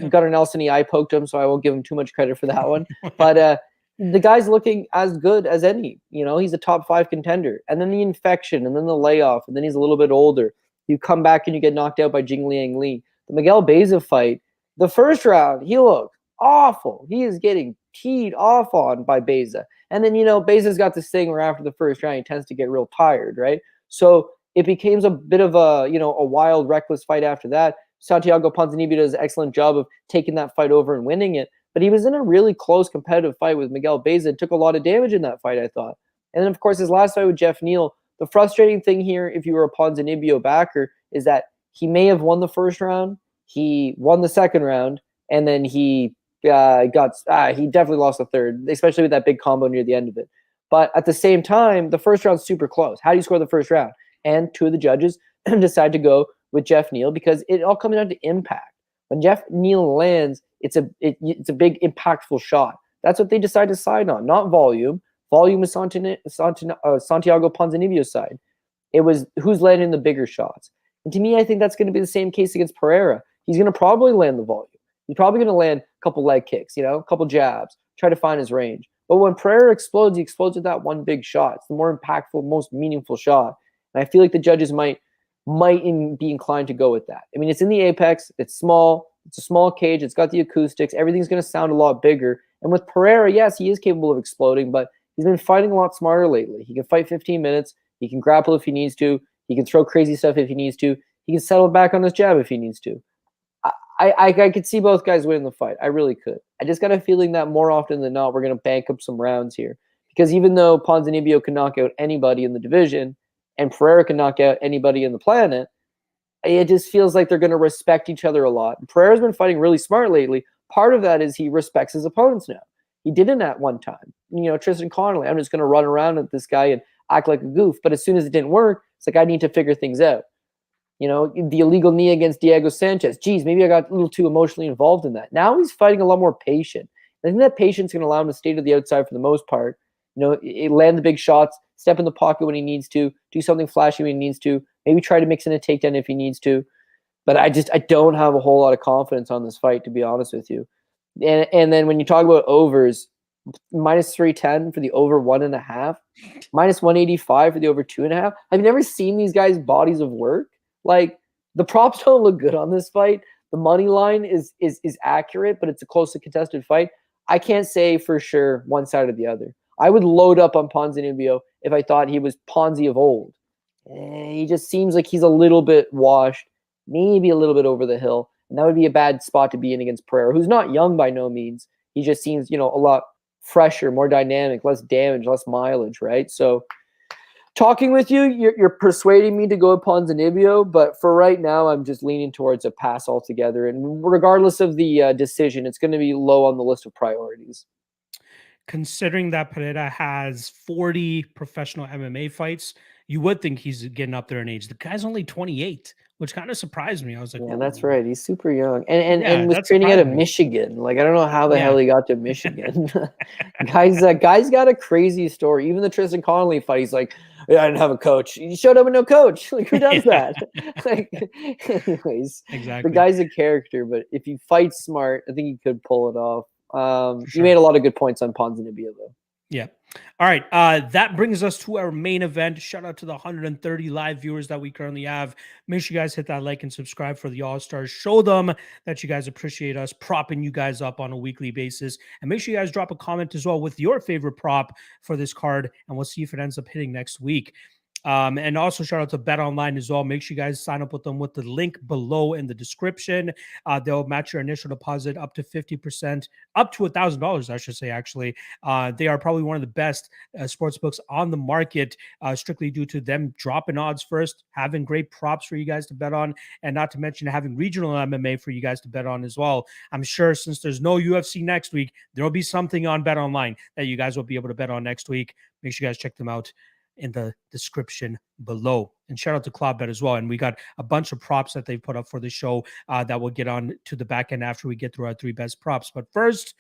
Speaker 2: Gunnar Nelson, he eye poked him, so I won't give him too much credit for that one. But the guy's looking as good as any. He's a top 5 contender. And then the infection, and then the layoff, and then he's a little bit older. You come back and you get knocked out by Jingliang Li. The Miguel Beza fight, the first round, he looked awful. He is getting teed off on by Beza. And then, Beza's got this thing where after the first round, he tends to get real tired, right? So it becomes a bit of a wild, reckless fight after that. Santiago Ponzinibbio does an excellent job of taking that fight over and winning it. But he was in a really close competitive fight with Miguel Beza and took a lot of damage in that fight, I thought. And then, of course, his last fight with Jeff Neal, the frustrating thing here, if you were a Ponzinibbio backer, is that he may have won the first round, he won the second round, and then he definitely lost the third, especially with that big combo near the end of it. But at the same time, the first round's super close. How do you score the first round? And two of the judges decide to go with Jeff Neal because it all comes down to impact. When Jeff Neal lands, it's a big impactful shot. That's what they decide to side on, not volume. Volume is Santiago Ponzinibbio's side. It was who's landing the bigger shots. And to me, I think that's going to be the same case against Pereira. He's going to probably land the volume. He's probably going to land a couple leg kicks, a couple jabs, try to find his range. But when Pereira explodes, he explodes with that one big shot. It's the more impactful, most meaningful shot. And I feel like the judges might be inclined to go with that. I mean, it's in the apex. It's small. It's a small cage. It's got the acoustics. Everything's going to sound a lot bigger. And with Pereira, yes, he is capable of exploding, but he's been fighting a lot smarter lately. He can fight 15 minutes. He can grapple if he needs to. He can throw crazy stuff if he needs to. He can settle back on his jab if he needs to. I could see both guys winning the fight. I really could. I just got a feeling that more often than not, we're going to bank up some rounds here. Because even though Ponzinibbio can knock out anybody in the division and Pereira can knock out anybody in the planet, it just feels like they're going to respect each other a lot. Pereira's been fighting really smart lately. Part of that is he respects his opponents now. He didn't at one time. Tristan Connolly, I'm just going to run around at this guy and act like a goof. But as soon as it didn't work, it's like I need to figure things out. The illegal knee against Diego Sanchez. Geez, maybe I got a little too emotionally involved in that. Now he's fighting a lot more patient. I think that patience can allow him to stay to the outside for the most part. Land the big shots, step in the pocket when he needs to, do something flashy when he needs to, maybe try to mix in a takedown if he needs to. But I don't have a whole lot of confidence on this fight, to be honest with you. And then when you talk about overs, minus 310 for the over 1.5, minus 185 for the over 2.5. I've never seen these guys' bodies of work. Like, the props don't look good on this fight. The money line is accurate, but it's a closely contested fight. I can't say for sure one side or the other. I would load up on Ponzinibbio if I thought he was Ponzi of old. He just seems like he's a little bit washed, maybe a little bit over the hill. And that would be a bad spot to be in against Pereira, who's not young by no means. He just seems, a lot fresher, more dynamic, less damage, less mileage, right? So talking with you, you're persuading me to go with Ponzinibbio, but for right now, I'm just leaning towards a pass altogether. And regardless of the decision, it's going to be low on the list of priorities.
Speaker 1: Considering that Pereira has 40 professional MMA fights, you would think he's getting up there in age. The guy's only 28, which kind of surprised me. I was like,
Speaker 2: yeah, that's right. He's super young. And was
Speaker 1: that's
Speaker 2: training out of
Speaker 1: surprising.
Speaker 2: Michigan. Like, I don't know how the hell he got to Michigan. Guy's got a crazy story. Even the Tristan Connolly fight, he's like, yeah, I didn't have a coach. He showed up with no coach. Like, who does that? Like, anyways,
Speaker 1: Exactly.
Speaker 2: the guy's a character, but if he fights smart, I think he could pull it off.
Speaker 1: Sure.
Speaker 2: You made a lot of good points on Ponzinibbio, though.
Speaker 1: Yeah. All right. That brings us to our main event. Shout out to the 130 live viewers that we currently have. Make sure you guys hit that like and subscribe for the All-Stars. Show them that you guys appreciate us propping you guys up on a weekly basis. And make sure you guys drop a comment as well with your favorite prop for this card. And we'll see if it ends up hitting next week. And also shout out to BetOnline as well. Make sure you guys sign up with them with the link below in the description. They'll match your initial deposit up to 50%, up to $1,000, I should say, actually. They are probably one of the best sports books on the market, strictly due to them dropping odds first, having great props for you guys to bet on, and not to mention having regional MMA for you guys to bet on as well. I'm sure since there's no UFC next week, there will be something on BetOnline that you guys will be able to bet on next week. Make sure you guys check them out in the description below. And shout out to Cloudbet as well. And we got a bunch of props that they've put up for the show that we'll get on to the back end after we get through our 3 best props. But first,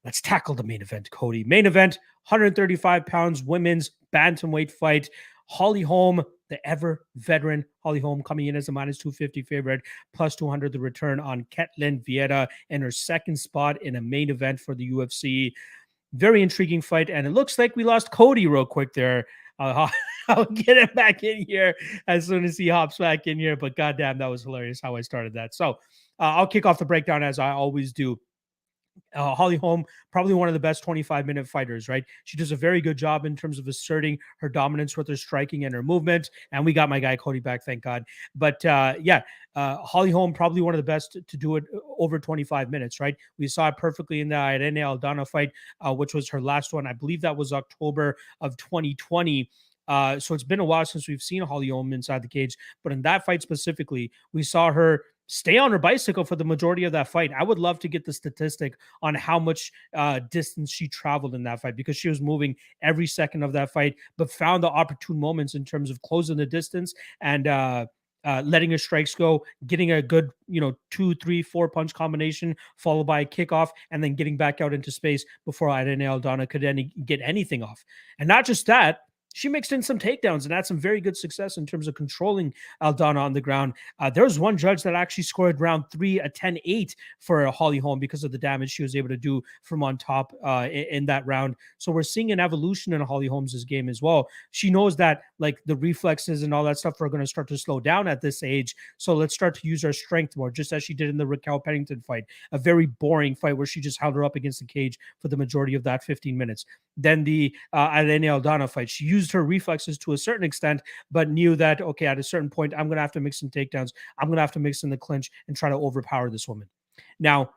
Speaker 1: let's tackle the main event, Cody. Main event, 135 pounds women's bantamweight fight. Holly Holm, the ever veteran Holly Holm, coming in as a minus 250 favorite, plus 200 the return on Ketlen Vieira in her second spot in a main event for the UFC. Very intriguing fight. And it looks like we lost Cody real quick there. I'll get him back in here as soon as he hops back in here. But goddamn, that was hilarious how I started that. So I'll kick off the breakdown as I always do. Holly Holm, probably one of the best 25-minute fighters, right? She does a very good job in terms of asserting her dominance with her striking and her movement. And we got my guy Cody back, thank God. But Holly Holm, probably one of the best to do it over 25 minutes, right? We saw it perfectly in the Irene Aldana fight, which was her last one. I believe that was October of 2020. So it's been a while since we've seen Holly Holm inside the cage. But in that fight specifically, we saw her stay on her bicycle for the majority of that fight. I would love to get the statistic on how much distance she traveled in that fight, because she was moving every second of that fight, but found the opportune moments in terms of closing the distance and letting her strikes go, getting a good, 2, 3, 4 punch combination, followed by a kickoff, and then getting back out into space before Irene Aldana could get anything off. And not just that, she mixed in some takedowns and had some very good success in terms of controlling Aldana on the ground. There was one judge that actually scored round 3 a 10-8 for Holly Holm because of the damage she was able to do from on top in that round. So we're seeing an evolution in Holly Holmes' game as well. She knows that like the reflexes and all that stuff are going to start to slow down at this age. So let's start to use her strength more, just as she did in the Raquel Pennington fight, a very boring fight where she just held her up against the cage for the majority of that 15 minutes. Then the Irene Aldana fight, she used her reflexes to a certain extent, but knew that, okay, at a certain point, I'm going to have to mix some takedowns. I'm going to have to mix in the clinch and try to overpower this woman. Now,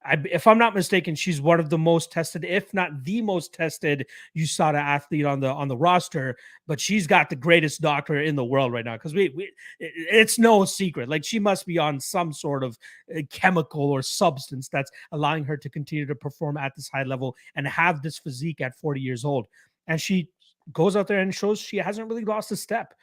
Speaker 1: if I'm not mistaken, she's one of the most tested, if not the most tested USADA athlete on the roster, but she's got the greatest doctor in the world right now, because it's no secret. Like, she must be on some sort of chemical or substance that's allowing her to continue to perform at this high level and have this physique at 40 years old. And she goes out there and shows she hasn't really lost a step.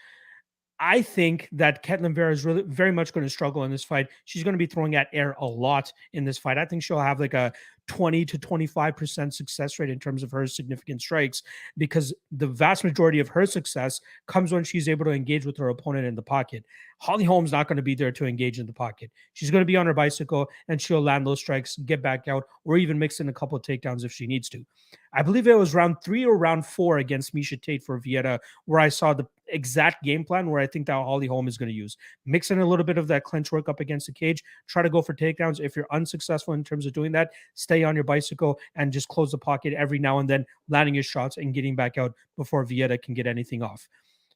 Speaker 1: I think that Ketlen Vieira is really very much going to struggle in this fight. She's going to be throwing at air a lot in this fight. I think she'll have like a 20 to 25% success rate in terms of her significant strikes, because the vast majority of her success comes when she's able to engage with her opponent in the pocket. Holly Holm's not going to be there to engage in the pocket. She's going to be on her bicycle and she'll land those strikes, get back out, or even mix in a couple of takedowns if she needs to. I believe it was round 3 or round 4 against Miesha Tate for Vieira where I saw the exact game plan where I think that Holly Holm is going to use. Mix in a little bit of that clinch work up against the cage, try to go for takedowns. If you're unsuccessful in terms of doing that, stay on your bicycle and just close the pocket every now and then, landing your shots and getting back out before Vieira can get anything off.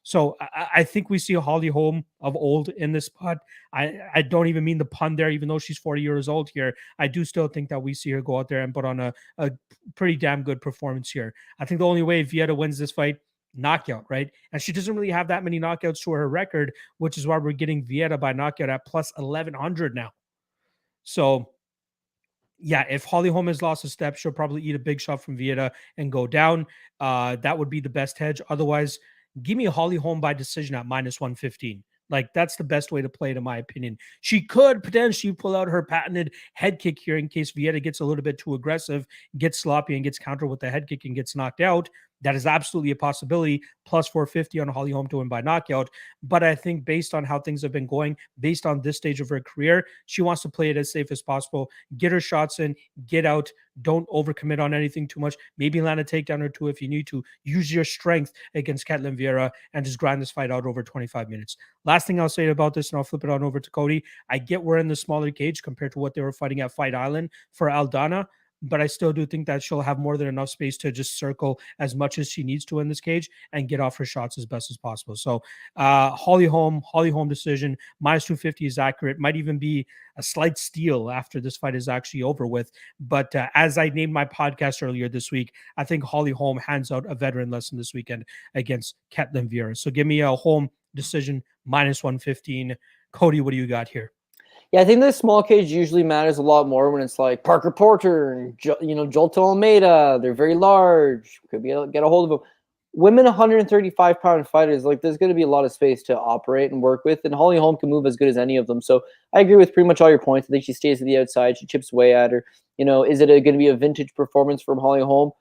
Speaker 1: So I think we see a Holly Holm of old in this spot. I don't even mean the pun there, even though she's 40 years old here. I do still think that we see her go out there and put on a pretty damn good performance here. I think the only way Vieira wins this fight, knockout, right? And she doesn't really have that many knockouts to her record, which is why we're getting Vieira by knockout at plus 1100 now. So yeah, if Holly Holm has lost a step, she'll probably eat a big shot from Vieira and go down. That would be the best hedge. Otherwise, give me a Holly Holm by decision at minus 115. Like, that's the best way to play it, in my opinion. She could potentially pull out her patented head kick here in case Vieira gets a little bit too aggressive, gets sloppy, and gets countered with the head kick and gets knocked out. That is absolutely a possibility. Plus 450 on Holly Holm to win by knockout. But I think based on how things have been going, based on this stage of her career, she wants to play it as safe as possible. Get her shots in, get out. Don't overcommit on anything too much. Maybe land a takedown or two if you need to. Use your strength against Ketlen Vieira and just grind this fight out over 25 minutes. Last thing I'll say about this, and I'll flip it on over to Cody. I get we're in the smaller cage compared to what they were fighting at Fight Island for Aldana, but I still do think that she'll have more than enough space to just circle as much as she needs to in this cage and get off her shots as best as possible. So Holly Holm decision, minus 250 is accurate. Might even be a slight steal after this fight is actually over with. But as I named my podcast earlier this week, I think Holly Holm hands out a veteran lesson this weekend against Ketlen Vieira. So give me a Holm decision, minus 115. Cody, what do you got here?
Speaker 2: Yeah, I think the small cage usually matters a lot more when it's like Parker Porter and Jolton Almeida. They're very large. Could be get a hold of them. Women 135-pound fighters, like, there's going to be a lot of space to operate and work with, and Holly Holm can move as good as any of them. So I agree with pretty much all your points. I think she stays to the outside. She chips away at her. Is it going to be a vintage performance from Holly Holm?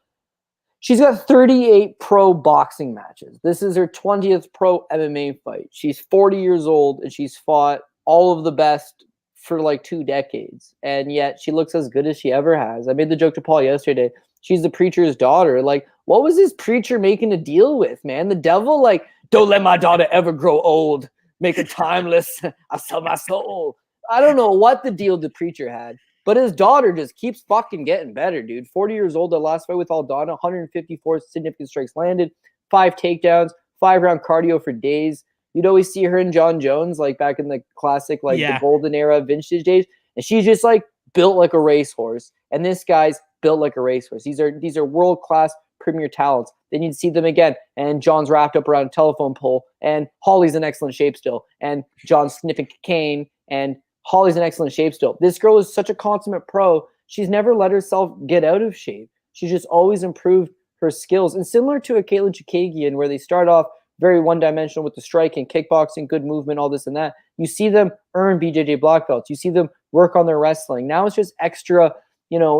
Speaker 2: She's got 38 pro boxing matches. This is her 20th pro MMA fight. She's 40 years old, and she's fought all of the best for like 2 decades, and yet she looks as good as she ever has. I made the joke to Paul yesterday. She's the preacher's daughter. Like, what was this preacher making a deal with, man? The devil, like, don't let my daughter ever grow old. Make her timeless. I sell my soul. I don't know what the deal the preacher had, but his daughter just keeps fucking getting better, dude. 40 years old, the last fight with Aldana, 154 significant strikes landed, 5 takedowns, 5-round cardio for days. You'd always see her and John Jones, like back in the classic, like the golden era vintage days. And she's just like built like a racehorse. And this guy's built like a racehorse. These are world-class premier talents. Then you'd see them again. And John's wrapped up around a telephone pole. And Holly's in excellent shape still. And John's sniffing cocaine. And Holly's in excellent shape still. This girl is such a consummate pro. She's never let herself get out of shape. She's just always improved her skills. And similar to a Caitlin Chikagian, where they start off very one-dimensional with the striking, kickboxing, good movement, all this and that. You see them earn BJJ black belts. You see them work on their wrestling. Now it's just extra,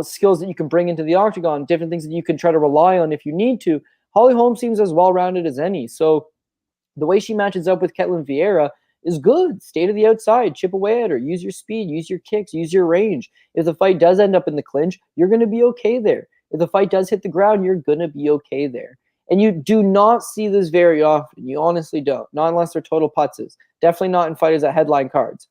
Speaker 2: skills that you can bring into the octagon, different things that you can try to rely on if you need to. Holly Holm seems as well-rounded as any. So the way she matches up with Ketlen Vieira is good. Stay to the outside, chip away at her, use your speed, use your kicks, use your range. If the fight does end up in the clinch, you're going to be okay there. If the fight does hit the ground, you're going to be okay there. And you do not see this very often. You honestly don't. Not unless they're total putzes. Definitely not in fighters that headline cards.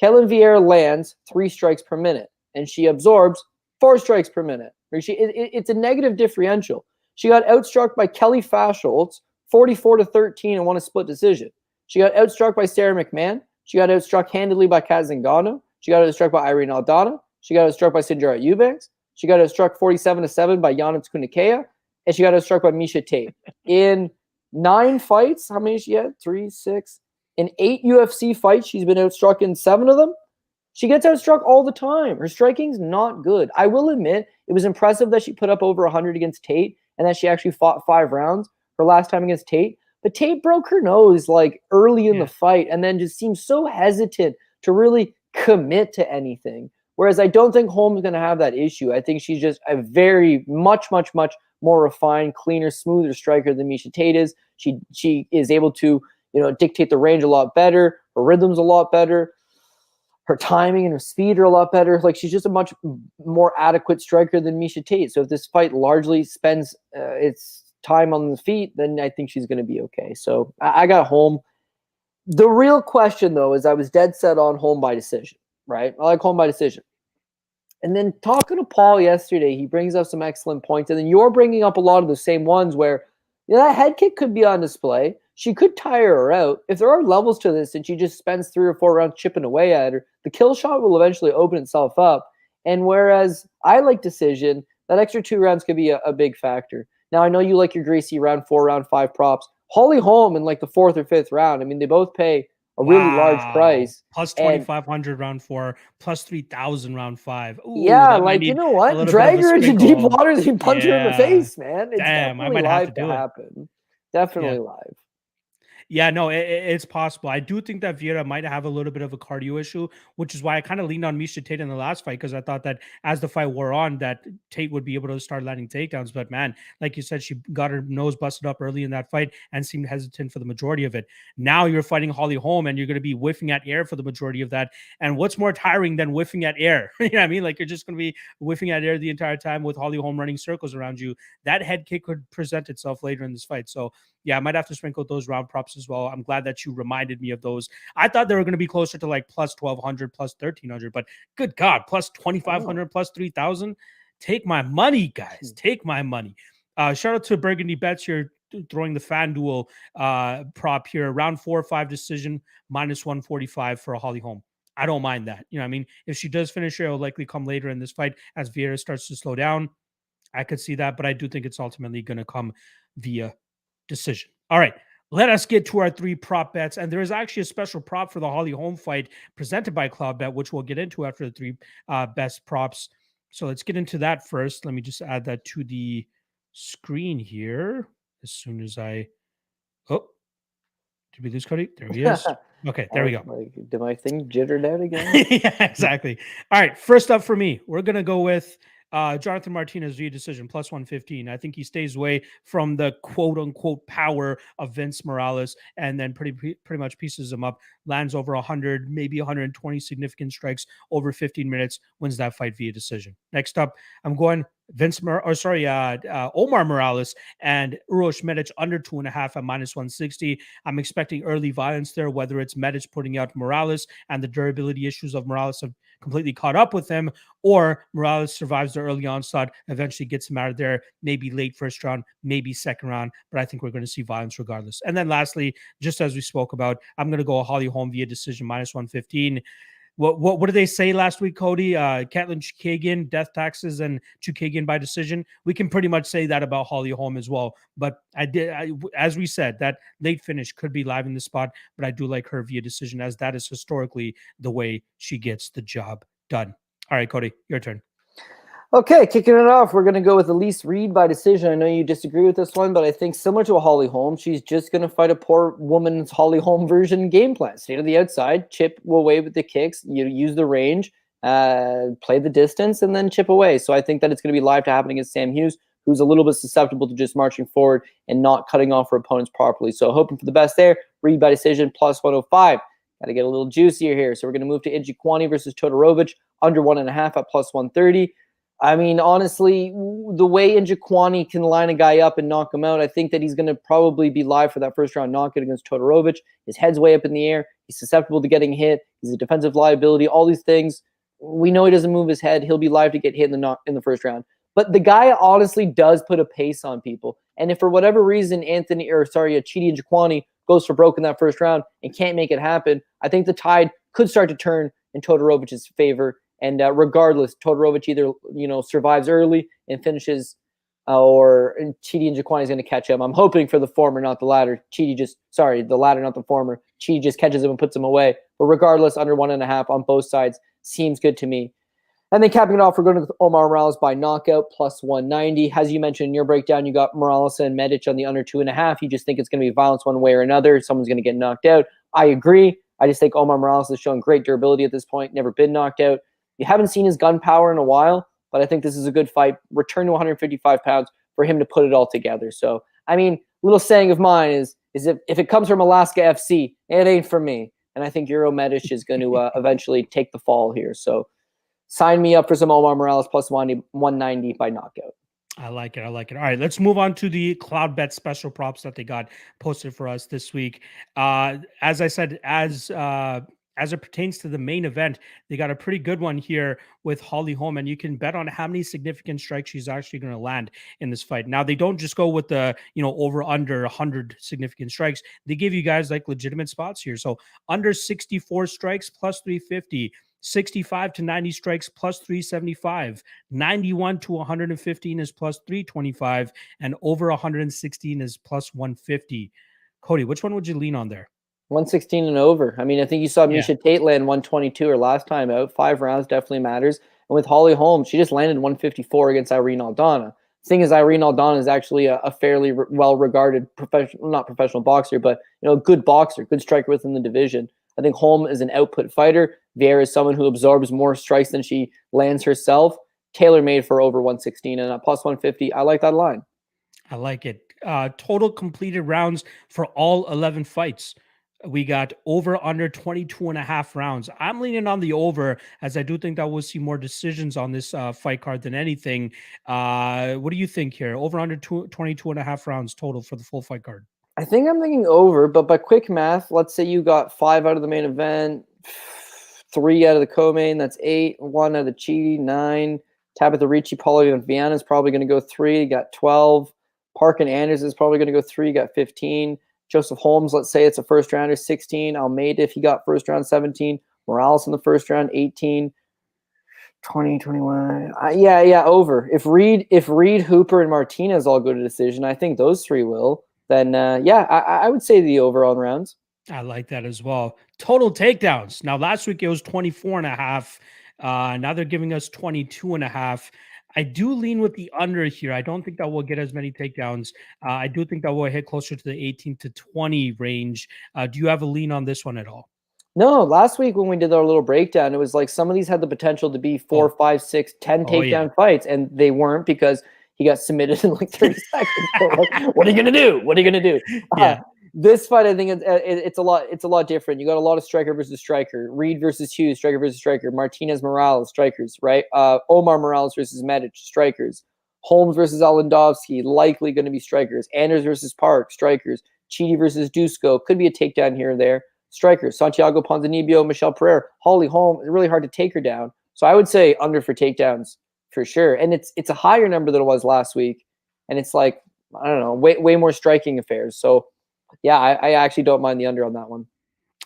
Speaker 2: Ketlen Vieira lands 3 strikes per minute, and she absorbs 4 strikes per minute. It's a negative differential. She got outstruck by Kelly Fascholtz 44-13 and won a split decision. She got outstruck by Sarah McMahon. She got outstruck handedly by Kat Zingano. She got outstruck by Irene Aldana. She got outstruck by Sindra Eubanks. She got outstruck 47-7 by Yana Tkunakea. And she got outstruck by Miesha Tate. In 9 fights, how many she had? 3, 6. In 8 UFC fights, she's been outstruck in 7 of them. She gets outstruck all the time. Her striking's not good. I will admit, it was impressive that she put up over 100 against Tate and that she actually fought 5 rounds her last time against Tate. But Tate broke her nose like early in
Speaker 1: Yeah.
Speaker 2: the fight and then just seemed so hesitant to really commit to anything. Whereas I don't think Holmes is going to have that issue. I think she's just a very much more refined, cleaner, smoother striker than Miesha Tate is. She is able to, dictate the range a lot better. Her rhythm's a lot better. Her timing and her speed are a lot better. Like, she's just a much more adequate striker than Miesha Tate. So if this fight largely spends its time on the feet, then I think she's going to be okay. So I got Holm. The real question, though, is I was dead set on Holm by decision, right? I like Holm by decision. And then talking to Paul yesterday, he brings up some excellent points. And then you're bringing up a lot of the same ones where that head kick could be on display. She could tire her out. If there are levels to this and she just spends 3 or 4 rounds chipping away at her, the kill shot will eventually open itself up. And whereas I like decision, that extra 2 rounds could be a big factor. Now, I know you like your greasy round 4, round 5 props. Holly Holm in like the 4th or 5th round. I mean, they both pay a really large price.
Speaker 1: Plus 2,500 round 4, plus 3,000 round 5. Ooh,
Speaker 2: yeah, like, you know what? Drag her into deep waters and punch her in the face, man. It's definitely live to happen. Definitely live.
Speaker 1: Yeah, no, it's possible. I do think that Vieira might have a little bit of a cardio issue, which is why I kind of leaned on Miesha Tate in the last fight, because I thought that as the fight wore on, that Tate would be able to start landing takedowns. But man, like you said, she got her nose busted up early in that fight and seemed hesitant for the majority of it. Now you're fighting Holly Holm and you're going to be whiffing at air for the majority of that. And what's more tiring than whiffing at air? You know what I mean? Like, you're just going to be whiffing at air the entire time with Holly Holm running circles around you. That head kick could present itself later in this fight. So yeah, I might have to sprinkle those round props as well. I'm glad that you reminded me of those. I thought they were going to be closer to like plus 1,200, plus 1,300, but good God, plus 2,500, plus 3,000. Take my money, guys. Take my money. Shout out to Burgundy Bets here, throwing the FanDuel prop here. Round 4 or 5 decision, minus 145 for a Holly Holm. I don't mind that. You know what I mean? If she does finish here, it'll likely come later in this fight as Vieira starts to slow down. I could see that, but I do think it's ultimately going to come via decision. All right, let us get to our 3 prop bets. And there is actually a special prop for the Holly Holm fight presented by Cloudbet, which we'll get into after the 3 best props. So let's get into that first. Let me just add that to the screen here as soon as I... Oh, did we lose Cody? There he is. Okay, there we go.
Speaker 2: Like, did my thing jittered out again?
Speaker 1: Yeah, exactly. All right, first up for me, we're going to go with Jonathan Martinez via decision, plus 115. I think he stays away from the quote unquote power of Vince Morales and then pretty much pieces him up, lands over 100, maybe 120 significant strikes over 15 minutes, wins that fight via decision. Next up, I'm going Omar Morales and Uroš Medic under 2.5 at minus 160. I'm expecting early violence there, whether it's Medic putting out Morales and the durability issues of Morales have completely caught up with him, or Morales survives the early onslaught, eventually gets him out of there, maybe late first round, maybe second round, but I think we're going to see violence regardless. And then lastly, just as we spoke about, I'm going to go a Holly Holm via decision, minus 115. What did they say last week, Cody? Katlyn Chookagian, death taxes, and Chookagian by decision. We can pretty much say that about Holly Holm as well. But as we said, that late finish could be live in the spot, but I do like her via decision, as that is historically the way she gets the job done. All right, Cody, your turn.
Speaker 2: Okay, kicking it off, we're going to go with Elise Reed by decision. I know you disagree with this one, but I think similar to a Holly Holm, she's just going to fight a poor woman's Holly Holm version game plan. Stay to the outside, chip away with the kicks, you use the range, play the distance, and then chip away. So I think that it's going to be live to happen against Sam Hughes, who's a little bit susceptible to just marching forward and not cutting off her opponents properly. So hoping for the best there. Reed by decision, plus 105. Got to get a little juicier here. So we're going to move to Njokuani versus Todorovic, under 1.5 at plus 130. I mean, honestly, the way Njokuani can line a guy up and knock him out, I think that he's going to probably be live for that first round knockout against Todorovic. His head's way up in the air. He's susceptible to getting hit. He's a defensive liability. All these things. We know he doesn't move his head. He'll be live to get hit in the first round. But the guy honestly does put a pace on people. And if for whatever reason Chidi Njokuani goes for broke in that first round and can't make it happen, I think the tide could start to turn in Todorovic's favor. And regardless, Todorovic either survives early and finishes, or Chidi Njokuani is going to catch him. I'm hoping for the former, not the latter. The latter, not the former. Chidi just catches him and puts him away. But regardless, under 1.5 on both sides seems good to me. And then capping it off, we're going to Omar Morales by knockout plus 190. As you mentioned in your breakdown, you got Morales and Medic on the under 2.5. You just think it's going to be violence one way or another. Someone's going to get knocked out. I agree. I just think Omar Morales has shown great durability at this point, never been knocked out. You haven't seen his gun power in a while, but I think this is a good fight. Return to 155 pounds for him to put it all together. So, I mean, little saying of mine is if it comes from Alaska FC, it ain't for me. And I think Euro Medic is going to eventually take the fall here. So, sign me up for some Omar Morales plus 190 by knockout.
Speaker 1: I like it. I like it. All right, let's move on to the Cloudbet special props that they got posted for us this week. As I said, as it pertains to the main event, they got a pretty good one here with Holm, and you can bet on how many significant strikes she's actually going to land in this fight. Now, they don't just go with the, over under 100 significant strikes. They give you guys like legitimate spots here. So under 64 strikes plus 350, 65 to 90 strikes plus 375, 91 to 115 is plus 325, and over 116 is plus 150. Cody, which one would you lean on there?
Speaker 2: 116 and over. I mean, I think you saw Misha Tate land 122 her last time out. 5 rounds definitely matters. And with Holm, she just landed 154 against Irene Aldana. The thing is, Irene Aldana is actually a fairly well-regarded not professional boxer, but a good boxer, good striker within the division. I think Holm is an output fighter. Vieira is someone who absorbs more strikes than she lands herself. Tailor-made for over 116 and at plus 150. I like that line.
Speaker 1: I like it. Total completed rounds for all 11 fights. We got over under 22.5 rounds. I'm leaning on the over, as I do think that we'll see more decisions on this fight card than anything. What do you think here? Over under 22.5 rounds total for the full fight card.
Speaker 2: I think I'm thinking over, but by quick math, let's say you got 5 out of the main event, 3 out of the co-main, that's 8, 1 out of the Chidi, 9. Tabitha Ricci, Paulie, and Viana is probably going to go 3. You got 12. Park and Anders is probably going to go 3. You got 15. Joseph Holmes, let's say it's a first rounder, 16. Almeida, if he got first round, 17. Morales in the first round, 18. 20, 21. Yeah, over. If Reed, Hooper, and Martinez all go to decision, I think those 3 will. Then, I would say the over on rounds.
Speaker 1: I like that as well. Total takedowns. Now, last week it was 24.5. Now they're giving us 22.5. I do lean with the under here. I don't think that we'll get as many takedowns. I do think that we'll hit closer to the 18 to 20 range. Do you have a lean on this one at all?
Speaker 2: No, last week when we did our little breakdown, it was like some of these had the potential to be 4, 5, 6, 10 takedown fights, and they weren't because he got submitted in like 30 seconds. So like, what are you gonna do? What are you gonna do? This fight, I think it's a lot different. You got a lot of striker versus striker, Reed versus Hughes, striker versus striker, Martinez Morales, strikers, right? Omar Morales versus Medic, strikers. Holmes versus Amedovski, likely going to be strikers. Anders versus Park, strikers. Chidi versus Dusko, could be a takedown here and there. Strikers. Santiago Ponzinibbio, Michelle Pereira, Holm. It's really hard to take her down. So I would say under for takedowns for sure. And it's a higher number than it was last week. And it's like, I don't know, way more striking affairs. So yeah, I actually don't mind the under on that one.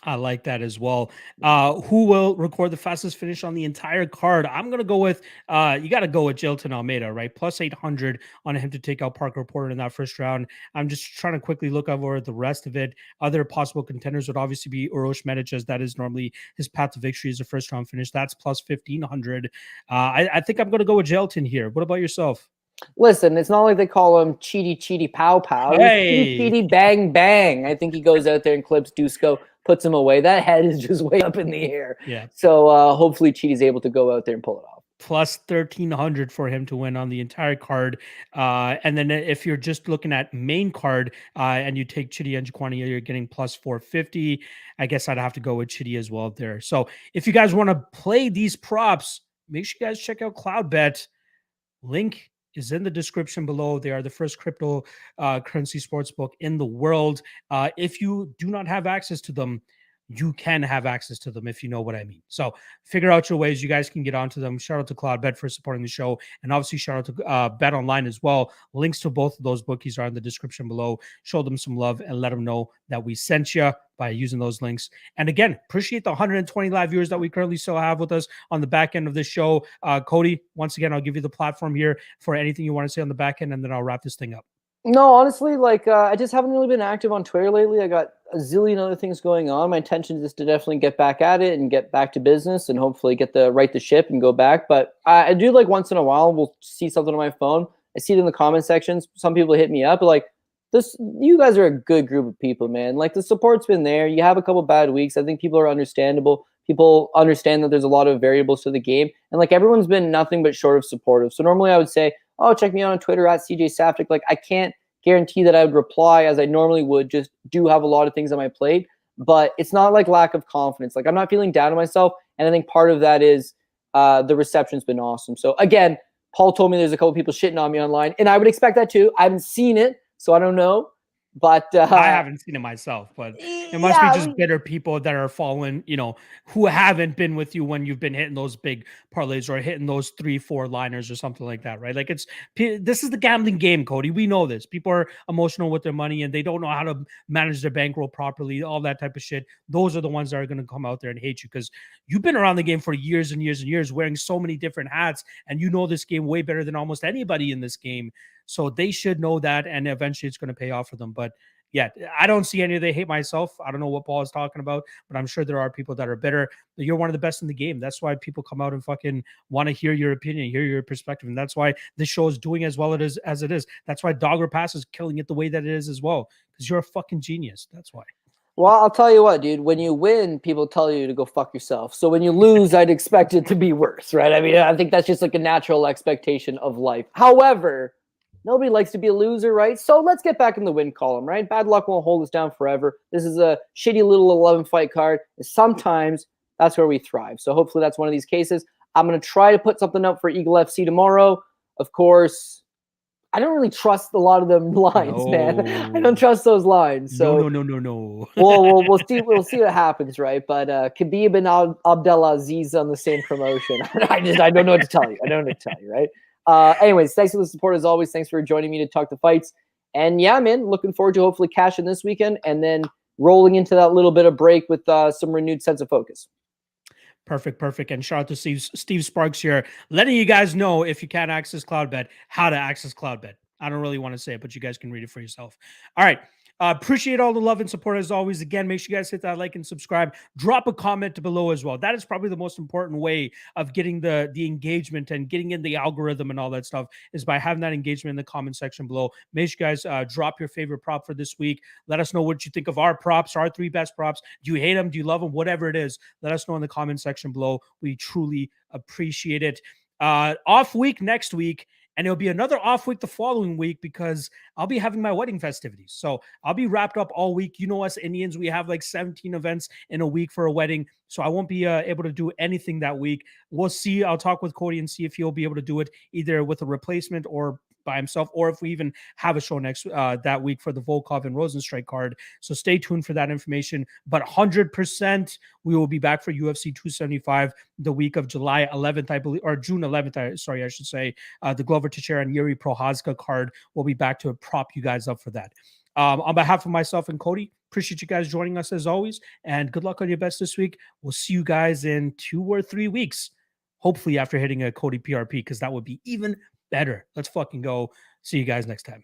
Speaker 1: I like that as well. Who will record the fastest finish on the entire card? I'm going to go with, you got to go with Jailton Almeida, right? Plus 800 on him to take out Parker Porter in that first round. I'm just trying to quickly look over the rest of it. Other possible contenders would obviously be Uroš Medic, as that is normally his path to victory is a first round finish. That's plus 1500. I think I'm going to go with Jailton here. What about yourself?
Speaker 2: Listen, it's not like they call him Cheaty Pow Pow.
Speaker 1: Hey.
Speaker 2: Cheaty Bang Bang. I think he goes out there and clips Dusko, puts him away. That head is just way up in the air.
Speaker 1: Yeah.
Speaker 2: So hopefully Cheaty's able to go out there and pull it off.
Speaker 1: Plus 1300 for him to win on the entire card. And then if you're just looking at main card and you take Chidi and Njokuani, you're getting plus 450. I guess I'd have to go with Chidi as well there. So if you guys want to play these props, make sure you guys check out Cloudbet. Link is in the description below. They are the first crypto currency sportsbook in the world. If you do not have access to them, you can have access to them, if you know what I mean. So figure out your ways. You guys can get onto them. Shout out to Cloudbet for supporting the show. And obviously shout out to BetOnline as well. Links to both of those bookies are in the description below. Show them some love and let them know that we sent you by using those links. And again, appreciate the 120 live viewers that we currently still have with us on the back end of this show. Cody, once again, I'll give you the platform here for anything you want to say on the back end, and then I'll wrap this thing up.
Speaker 2: No, honestly, like I just haven't really been active on Twitter lately. I got a zillion other things going on. My intention is to definitely get back at it and get back to business and hopefully right the ship and go back. But I do like once in a while we'll see something on my phone. I see it in the comment sections. Some people hit me up, but like you guys are a good group of people, man. Like the support's been there. You have a couple bad weeks. I think people are understandable. People understand that there's a lot of variables to the game, and like everyone's been nothing but short of supportive. So normally I would say, oh, check me out on Twitter at CJ Saftic. Like I can't guarantee that I would reply as I normally would. Just do have a lot of things on my plate, but it's not like lack of confidence. Like I'm not feeling down on myself, and I think part of that is the reception's been awesome. So again, Paul told me there's a couple people shitting on me online, and I would expect that too. I haven't seen it, so I don't know. But
Speaker 1: I haven't seen it myself, but it must be just bitter people that are following, who haven't been with you when you've been hitting those big parlays or hitting those 3-4 liners or something like that, right? Like this is the gambling game, Cody. We know this. People are emotional with their money and they don't know how to manage their bankroll properly, all that type of shit. Those are the ones that are going to come out there and hate you because you've been around the game for years and years and years, wearing so many different hats, and you know this game way better than almost anybody in this game. So they should know that, and eventually it's going to pay off for them. But yeah, I don't see any of the hate myself. I don't know what Paul is talking about, but I'm sure there are people that are bitter. But you're one of the best in the game. That's why people come out and fucking want to hear your opinion, hear your perspective. And that's why this show is doing as well as it is. That's why Dogger Pass is killing it the way that it is as well, because you're a fucking genius. That's why.
Speaker 2: Well, I'll tell you what, dude. When you win, people tell you to go fuck yourself. So when you lose, I'd expect it to be worse, right? I mean, I think that's just like a natural expectation of life. However, nobody likes to be a loser, right? So let's get back in the win column, right? Bad luck won't hold us down forever. This is a shitty little 11 fight card. Sometimes that's where we thrive. So hopefully that's one of these cases. I'm going to try to put something up for Eagle FC tomorrow. Of course, I don't really trust a lot of them lines, man. I don't trust those lines. So
Speaker 1: no.
Speaker 2: we'll see what happens, right? But Khabib and Abdelaziz on the same promotion. I don't know what to tell you. I don't know what to tell you, right? Anyways, thanks for the support as always. Thanks for joining me to talk the fights. And yeah, man, looking forward to hopefully cashing this weekend and then rolling into that little bit of break with some renewed sense of focus.
Speaker 1: Perfect. And shout out to Steve Sparks here, letting you guys know, if you can't access Cloudbet, how to access Cloudbet. I don't really want to say it, but you guys can read it for yourself. All right. Appreciate all the love and support as always. Again, make sure you guys hit that like and subscribe. Drop a comment below as well. That is probably the most important way of getting the engagement and getting in the algorithm and all that stuff, is by having that engagement in the comment section below. Make sure you guys drop your favorite prop for this week. Let us know what you think of our props, our 3 best props. Do you hate them? Do you love them? Whatever it is, let us know in the comment section below. We truly appreciate it. Off week next week. And it'll be another off week the following week because I'll be having my wedding festivities. So I'll be wrapped up all week. You know us Indians, we have like 17 events in a week for a wedding. So I won't be able to do anything that week. We'll see. I'll talk with Cody and see if he'll be able to do it either with a replacement or by himself, or if we even have a show next that week for the Volkov and Rosenstrike card. So stay tuned for that information. But 100%, we will be back for UFC 275 the week of July 11th, I believe, or June 11th. I should say. The Glover Teixeira and Yuri Prochazka card will be back to prop you guys up for that. On behalf of myself and Cody, appreciate you guys joining us as always, and good luck on your best this week. We'll see you guys in 2 or 3 weeks, hopefully after hitting a Cody PRP, because that would be even better. Let's fucking go. See you guys next time.